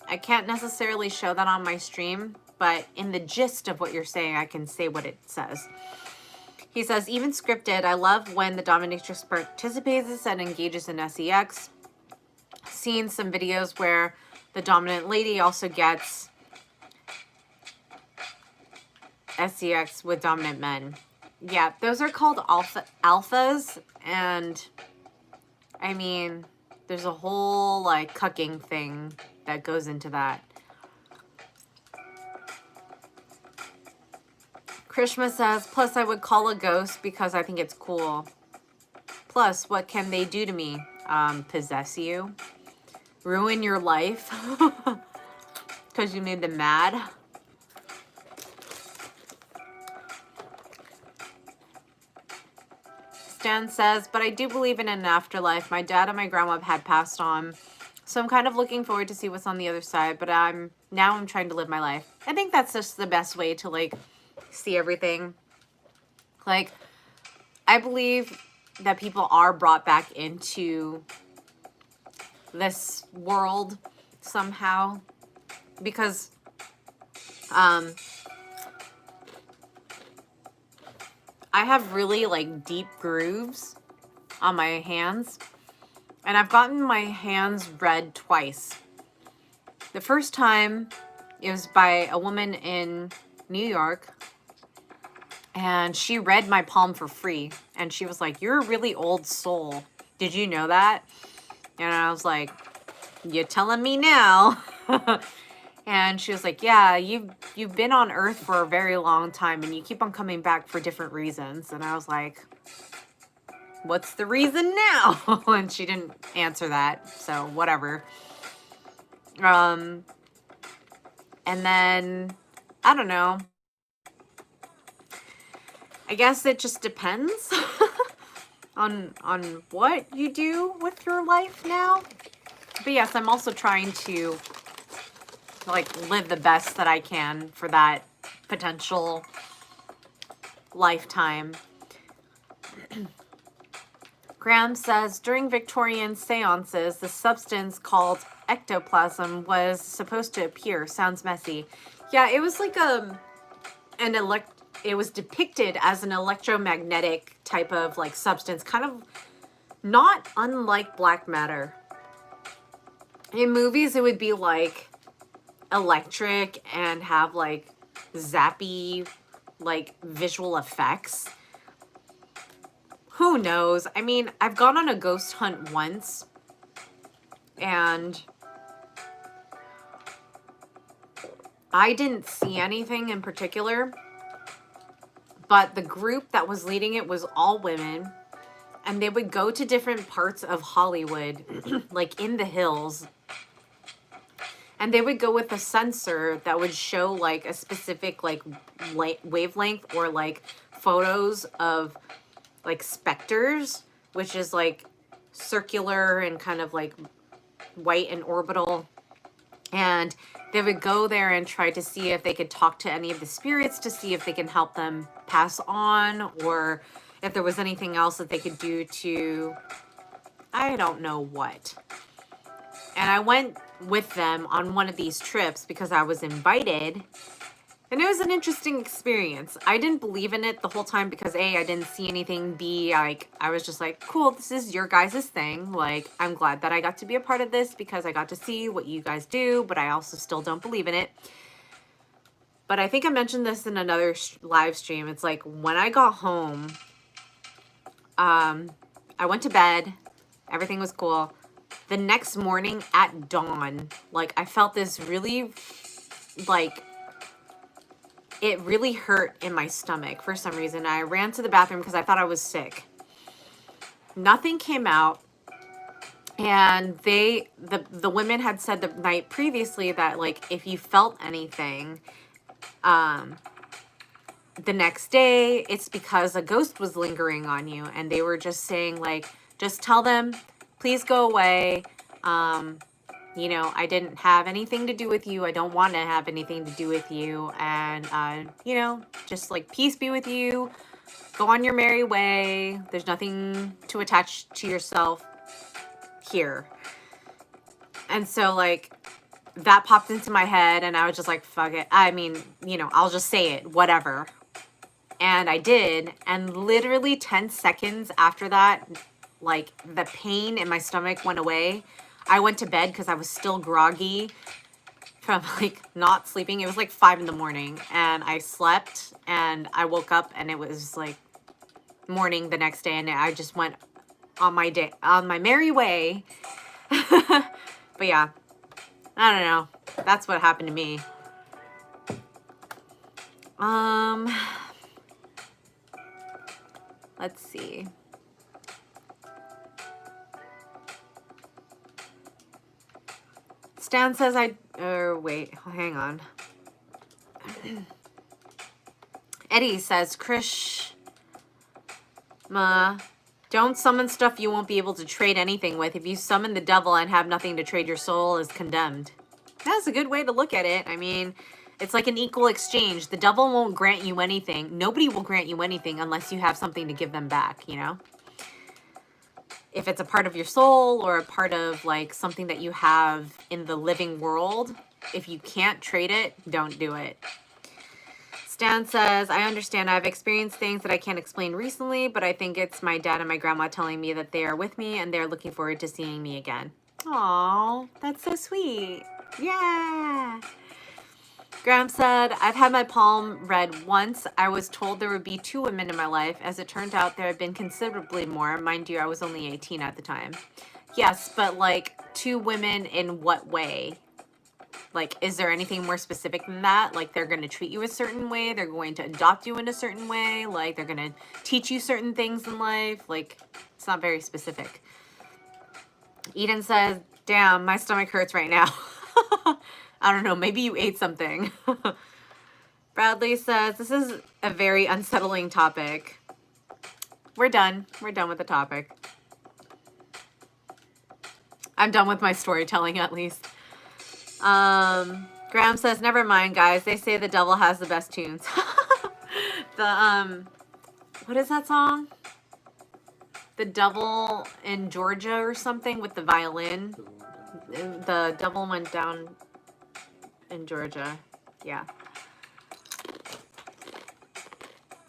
I can't necessarily show that on my stream, but in the gist of what you're saying, I can say what it says. He says, even scripted, I love when the dominatrix participates and engages in sex. Seen some videos where the dominant lady also gets sex with dominant men. Yeah, those are called alphas, and I mean, there's a whole like cucking thing that goes into that. Krishna says, plus I would call a ghost because I think it's cool. Plus, what can they do to me? Possess you? Ruin your life? Because you made them mad? Stan says, but I do believe in an afterlife. My dad and my grandma had passed on. So I'm kind of looking forward to see what's on the other side. But I'm trying to live my life. I think that's just the best way to like see everything. Like, I believe that people are brought back into this world somehow. Because I have really like deep grooves on my hands, and I've gotten my hands read twice. The first time it was by a woman in New York, and she read my palm for free, and she was like, you're a really old soul. Did you know that? And I was like, you're telling me now. And she was like, yeah, you've been on Earth for a very long time and you keep on coming back for different reasons. And I was like, what's the reason now? And she didn't answer that, so whatever. And then, I don't know. I guess it just depends on what you do with your life now. But yes, I'm also trying to like live the best that I can for that potential lifetime. Graham says, during Victorian seances, the substance called ectoplasm was supposed to appear. Sounds messy. Yeah, it was like it was depicted as an electromagnetic type of like substance, kind of not unlike black matter. In movies, it would be like electric and have like zappy like visual effects. Who knows? I mean, I've gone on a ghost hunt once and I didn't see anything in particular, but the group that was leading it was all women, and they would go to different parts of Hollywood, like in the hills, and they would go with a sensor that would show like a specific like wavelength or like photos of like specters, which is like circular and kind of like white and orbital. And they would go there and try to see if they could talk to any of the spirits to see if they can help them pass on, or if there was anything else that they could do to, I don't know what. And I went with them on one of these trips because I was invited. And it was an interesting experience. I didn't believe in it the whole time because A, I didn't see anything. B, like, I was just like, cool, this is your guys' thing. Like, I'm glad that I got to be a part of this because I got to see what you guys do, but I also still don't believe in it. But I think I mentioned this in another live stream. It's like when I got home, I went to bed. Everything was cool. The next morning at dawn, like, I felt this really, like, it really hurt in my stomach for some reason. I ran to the bathroom because I thought I was sick. Nothing came out. And the women had said the night previously that, like, if you felt anything, the next day, it's because a ghost was lingering on you. And they were just saying, like, just tell them, please go away. You know, I didn't have anything to do with you. I don't want to have anything to do with you. And, you know, just like, peace be with you. Go on your merry way. There's nothing to attach to yourself here. And so, like, that popped into my head and I was just like, fuck it. I mean, you know, I'll just say it, whatever. And I did. And literally 10 seconds after that, like, the pain in my stomach went away. I went to bed because I was still groggy from, like, not sleeping. It was like 5 in the morning and I slept and I woke up and it was like morning the next day and I just went on my day, on my merry way. But yeah, I don't know. That's what happened to me. Let's see. Stan says wait, hang on. Eddie says, Krishma, don't summon stuff you won't be able to trade anything with. If you summon the devil and have nothing to trade, your soul is condemned. That's a good way to look at it. I mean, it's like an equal exchange. The devil won't grant you anything. Nobody will grant you anything unless you have something to give them back, you know? If it's a part of your soul or a part of, like, something that you have in the living world, if you can't trade it, don't do it. Stan says, I understand I've experienced things that I can't explain recently, but I think it's my dad and my grandma telling me that they are with me and they're looking forward to seeing me again. Aw, that's so sweet. Yeah. Graham said, I've had my palm read once. I was told there would be 2 women in my life. As it turned out, there had been considerably more. Mind you, I was only 18 at the time. Yes, but, like, 2 women in what way? Like, is there anything more specific than that? Like, they're going to treat you a certain way. They're going to adopt you in a certain way. Like, they're going to teach you certain things in life. Like, it's not very specific. Eden says, damn, my stomach hurts right now. I don't know. Maybe you ate something. Bradley says, this is a very unsettling topic. We're done. We're done with the topic. I'm done with my storytelling, at least. Graham says, never mind, guys. They say the devil has the best tunes. What is that song? The Devil in Georgia or something with the violin. The devil went down in Georgia. Yeah.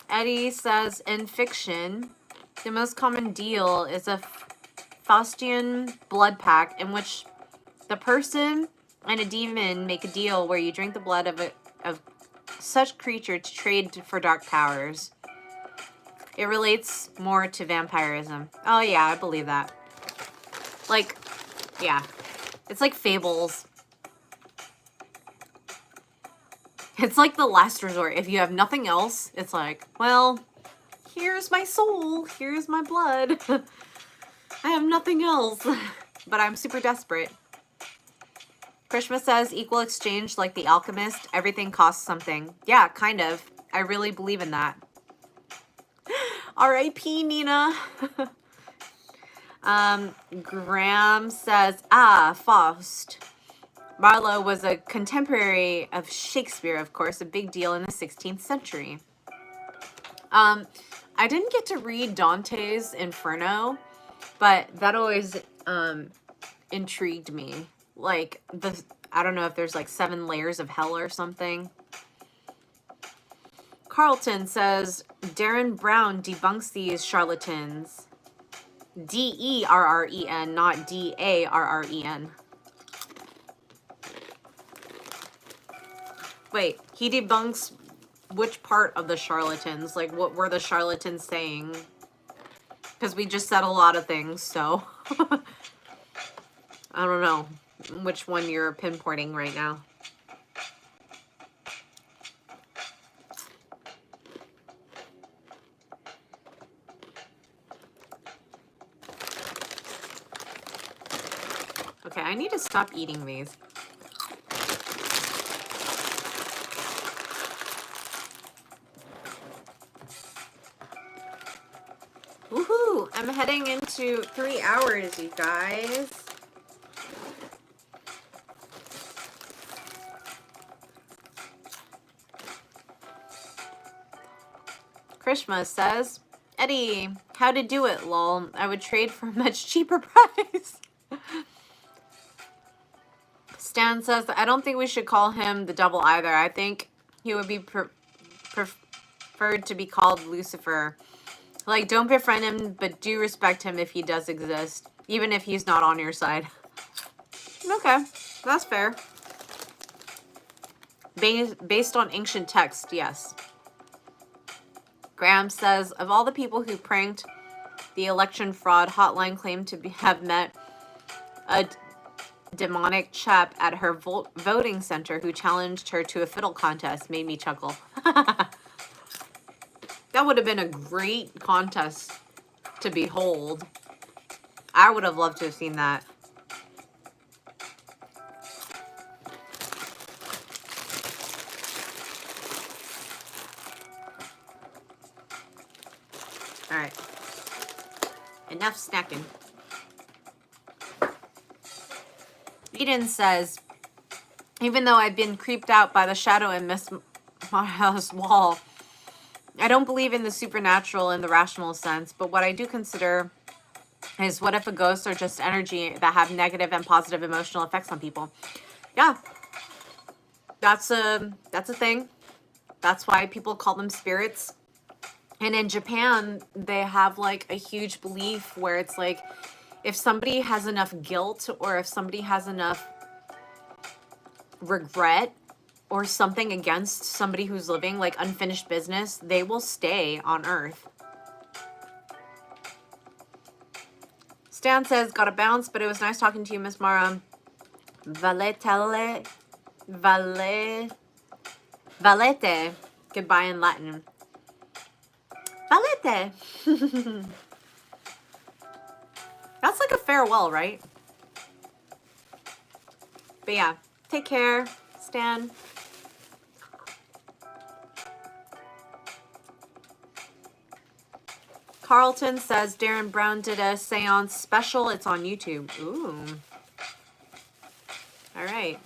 Eddie says, in fiction, the most common deal is a Faustian blood pact in which The person and a demon make a deal where you drink the blood of such creature to trade for dark powers. It relates more to vampirism. Oh yeah, I believe that. Like, yeah. It's like fables. It's like the last resort. If you have nothing else, it's like, well, here's my soul. Here's my blood. I have nothing else. But I'm super desperate. Krishma says, equal exchange like the alchemist. Everything costs something. Yeah, kind of. I really believe in that. R.I.P. Nina. Graham says, Faust. Marlowe was a contemporary of Shakespeare, of course, a big deal in the 16th century. I didn't get to read Dante's Inferno, but that always intrigued me. Like, I don't know if there's like 7 layers of hell or something. Carlton says, Darren Brown debunks these charlatans. D-E-R-R-E-N, not D-A-R-R-E-N. Wait, he debunks which part of the charlatans? Like, what were the charlatans saying? Because we just said a lot of things, so. I don't know which one you're pinpointing right now. Okay, I need to stop eating these. Woohoo! I'm heading into 3 hours, you guys. Krishma says, Eddie, how to do it, lol. I would trade for a much cheaper price. Stan says, I don't think we should call him the devil either. I think he would be preferred to be called Lucifer. Like, don't befriend him, but do respect him if he does exist, even if he's not on your side. Okay, that's fair. Based on ancient text, yes. Graham says, of all the people who pranked the election fraud hotline claimed to have met a demonic chap at her voting center who challenged her to a fiddle contest, made me chuckle. That would have been a great contest to behold. I would have loved to have seen that. All right. Enough snacking. Eden says, even though I've been creeped out by the shadow in Miss Mario's wall, I don't believe in the supernatural in the rational sense, but what I do consider is what if a ghosts are just energy that have negative and positive emotional effects on people? Yeah. That's a thing. That's why people call them spirits. And in Japan, they have like a huge belief where it's like, if somebody has enough guilt or if somebody has enough regret or something against somebody who's living, like unfinished business, they will stay on Earth. Stan says, gotta bounce, but it was nice talking to you, Miss Mara. Valete. Goodbye in Latin. Valete. That's like a farewell, right? But yeah, take care, Stan. Carlton says Darren Brown did a seance special. It's on YouTube. Ooh. All right.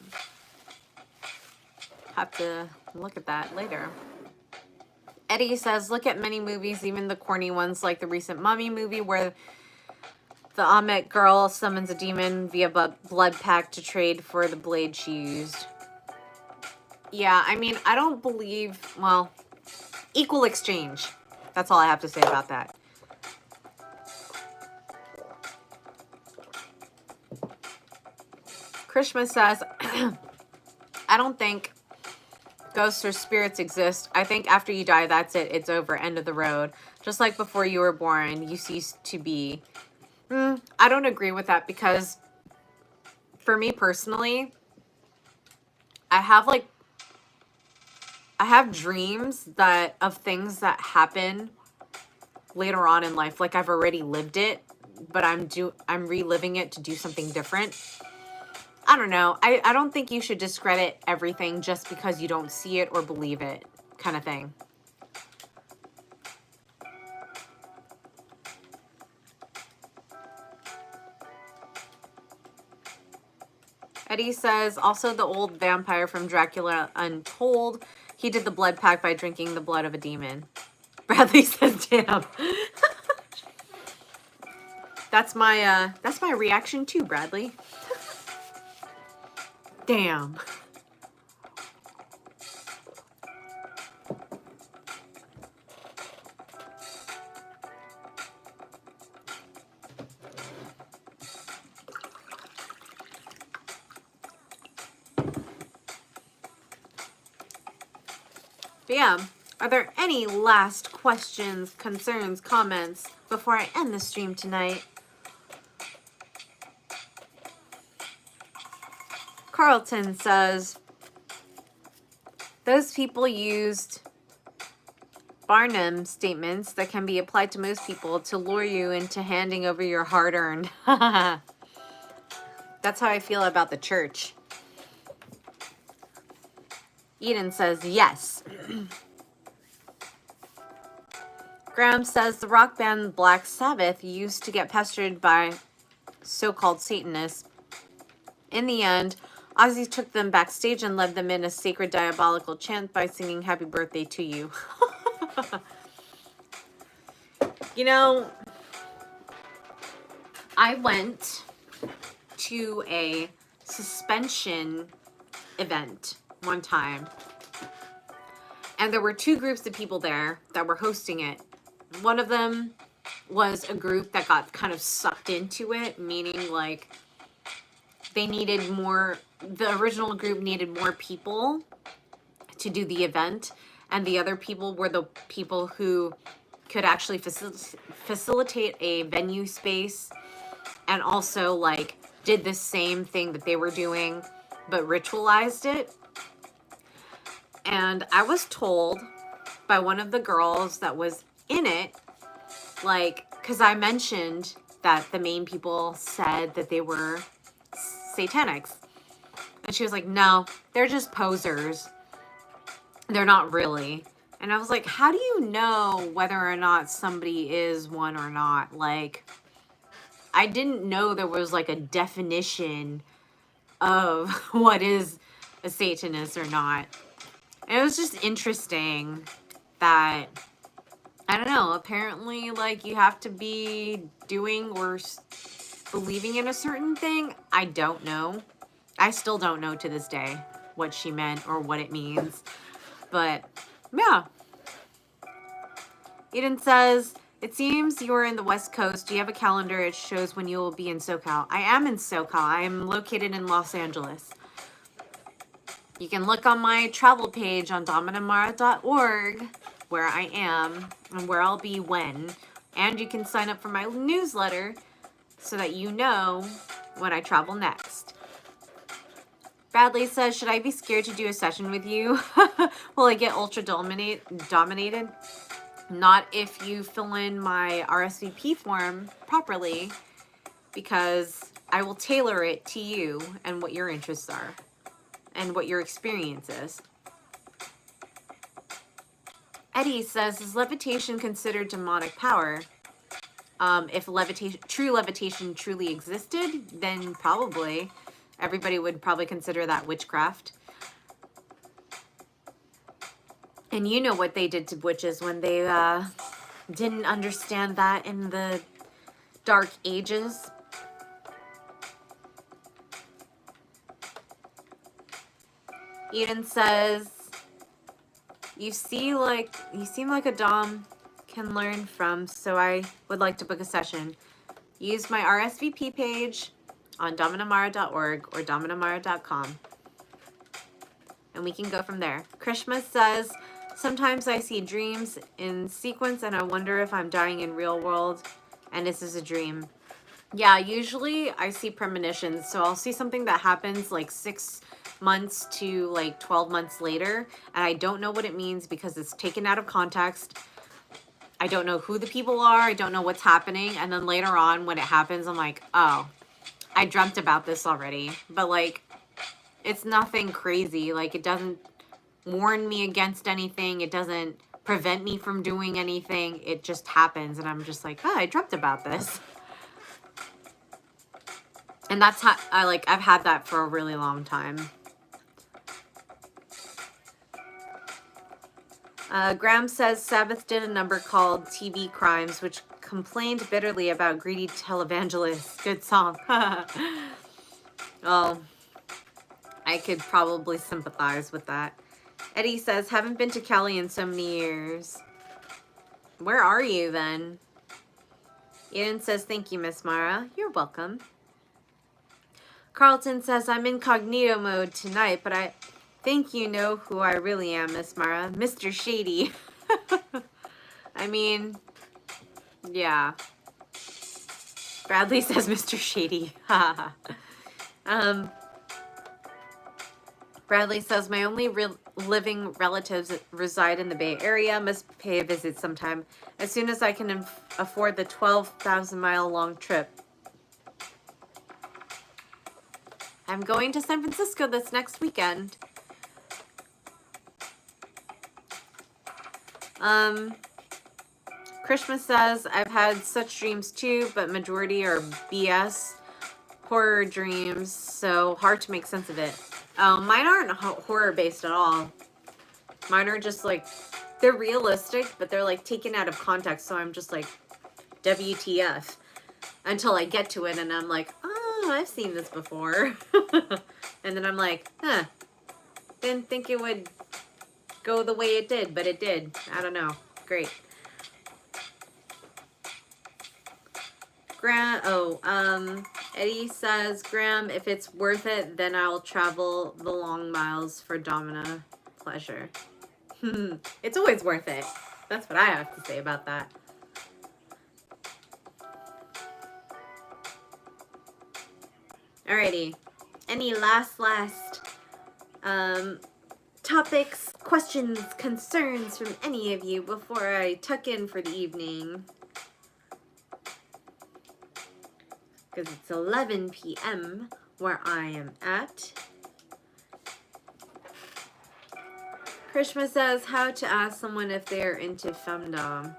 Have to look at that later. Eddie says, look at many movies, even the corny ones like the recent Mummy movie where the Ahmet girl summons a demon via blood pact to trade for the blade she used. Yeah, I mean, I don't believe, well, equal exchange. That's all I have to say about that. Krishma says, I don't think ghosts or spirits exist. I think after you die, that's it. It's over. End of the road. Just like before you were born, you cease to be. I don't agree with that because for me personally, I have dreams that of things that happen later on in life. Like I've already lived it, but I'm reliving it to do something different. I don't know. I don't think you should discredit everything just because you don't see it or believe it, kind of thing. Eddie says, also the old vampire from Dracula Untold. He did the blood pact by drinking the blood of a demon. Bradley says, damn. That's my reaction too, Bradley. Damn. But yeah, are there any last questions, concerns, comments before I end the stream tonight? Carlton says, those people used Barnum statements that can be applied to most people to lure you into handing over your hard-earned. That's how I feel about the church. Eden says, yes. Graham says, the rock band Black Sabbath used to get pestered by so-called Satanists. In the end, Ozzy took them backstage and led them in a sacred diabolical chant by singing Happy Birthday to You. You know, I went to a suspension event one time, and there were two groups of people there that were hosting it. One of them was a group that got kind of sucked into it, meaning like they needed more, the original group needed more people to do the event, and the other people were the people who could actually facilitate a venue space and also like did the same thing that they were doing but ritualized it. And I was told by one of the girls that was in it, like, because I mentioned that the main people said that they were satanics, and she was like, no, they're just posers, they're not really. And I was like, how do you know whether or not somebody is one or not? Like, I didn't know there was like a definition of what is a Satanist or not. And it was just interesting that, I don't know, apparently like you have to be doing or believing in a certain thing. I don't know. I still don't know to this day what she meant or what it means. But yeah. Eden says, it seems you're in the West Coast. Do you have a calendar? It shows when you will be in SoCal. I am in SoCal. I am located in Los Angeles. You can look on my travel page on dominamara.org where I am and where I'll be when. And you can sign up for my newsletter so that you know when I travel next. Bradley says, should I be scared to do a session with you? Will I get ultra dominated? Not if you fill in my RSVP form properly, because I will tailor it to you and what your interests are and what your experience is. Eddie says, is levitation considered demonic power? If true levitation truly existed, then probably. Everybody would probably consider that witchcraft. And you know what they did to witches when they didn't understand that in the Dark Ages. Eden says, you seem like a dom can learn from, so I would like to book a session. Use my RSVP page on dominamara.org or dominamara.com. And we can go from there. Krishma says, sometimes I see dreams in sequence and I wonder if I'm dying in real world and this is a dream. Yeah, usually I see premonitions. So I'll see something that happens like 6 months to like 12 months later. And I don't know what it means because it's taken out of context. I don't know who the people are. I don't know what's happening. And then later on when it happens, I'm like, oh, I dreamt about this already. But like, it's nothing crazy. Like, it doesn't warn me against anything. It doesn't prevent me from doing anything. It just happens. And I'm just like, oh, I dreamt about this. And that's how I've had that for a really long time. Graham says Sabbath did a number called TV Crimes, which complained bitterly about greedy televangelists. Good song. Oh, I could probably sympathize with that. Eddie says, haven't been to Cali in so many years. Where are you then? Eden says, thank you, Miss Mara. You're welcome. Carlton says, I'm incognito mode tonight, but I think you know who I really am, Miss Mara. Mr. Shady. I mean, yeah. Bradley says Mr. Shady. Bradley says, my only living relatives reside in the Bay Area. Must pay a visit sometime as soon as I can afford the 12,000-mile long trip. I'm going to San Francisco this next weekend. Krishna says, I've had such dreams too, but majority are BS horror dreams, so hard to make sense of it. Mine aren't horror based at all. Mine are just like, they're realistic, but they're like taken out of context, so I'm just like, WTF, until I get to it and I'm like, oh, I've seen this before. And then I'm like, huh, didn't think it would go the way it did, but it did. I don't know. Great. Eddie says, Graham, if it's worth it, then I'll travel the long miles for Domina pleasure. It's always worth it. That's what I have to say about that. Alrighty. Any last topics, questions, concerns from any of you before I tuck in for the evening? Because it's 11 p.m. where I am at. Krishna says, how to ask someone if they're into femdom.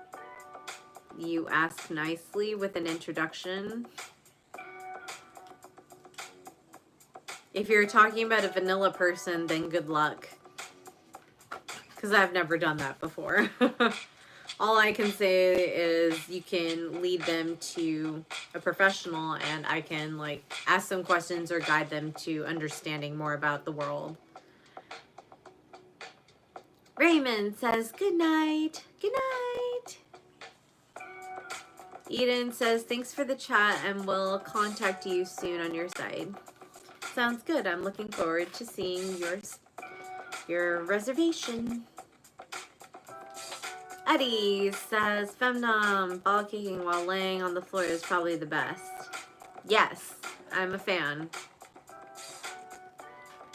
You ask nicely with an introduction. If you're talking about a vanilla person, then good luck. Because I've never done that before. All I can say is you can lead them to a professional and I can like ask them questions or guide them to understanding more about the world. Raymond says, good night. Good night. Eden says, thanks for the chat and we'll contact you soon on your side. Sounds good. I'm looking forward to seeing your reservation. Eddie says, femdom, ball kicking while laying on the floor is probably the best. Yes, I'm a fan.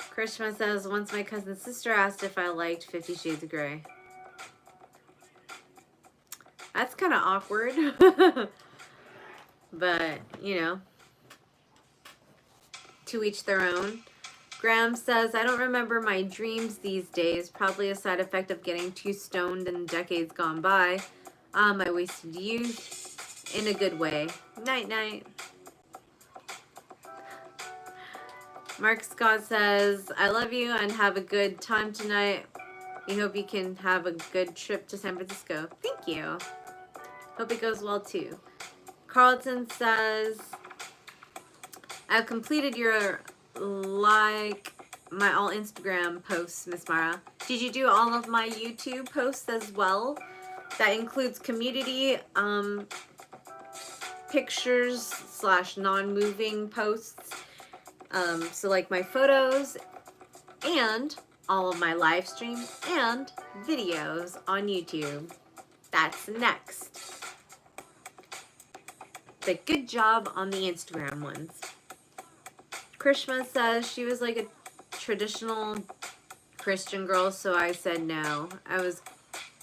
Krishna says, once my cousin's sister asked if I liked 50 Shades of Grey. That's kind of awkward. But, you know, to each their own. Graham says, I don't remember my dreams these days. Probably a side effect of getting too stoned in decades gone by. I wasted youth in a good way. Night, night. Mark Scott says, I love you and have a good time tonight. We hope you can have a good trip to San Francisco. Thank you. Hope it goes well too. Carlton says, I've completed your my all Instagram posts, Miss Mara. Did you do all of my YouTube posts as well? That includes community pictures / non-moving posts. So like my photos and all of my live stream and videos on YouTube. That's next. But good job on the Instagram ones. Krishma says she was like a traditional Christian girl, so I said no. I was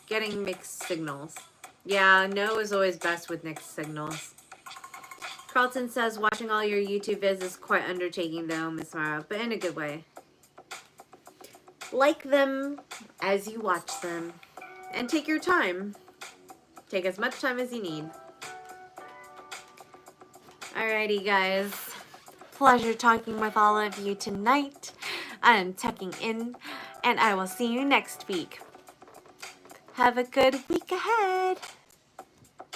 getting mixed signals. Yeah, no is always best with mixed signals. Carlton says watching all your YouTube vids is quite undertaking though, Miss Mara, but in a good way. Like them as you watch them. And take your time. Take as much time as you need. Alrighty, guys. Pleasure talking with all of you tonight. I am tucking in, and I will see you next week. Have a good week ahead.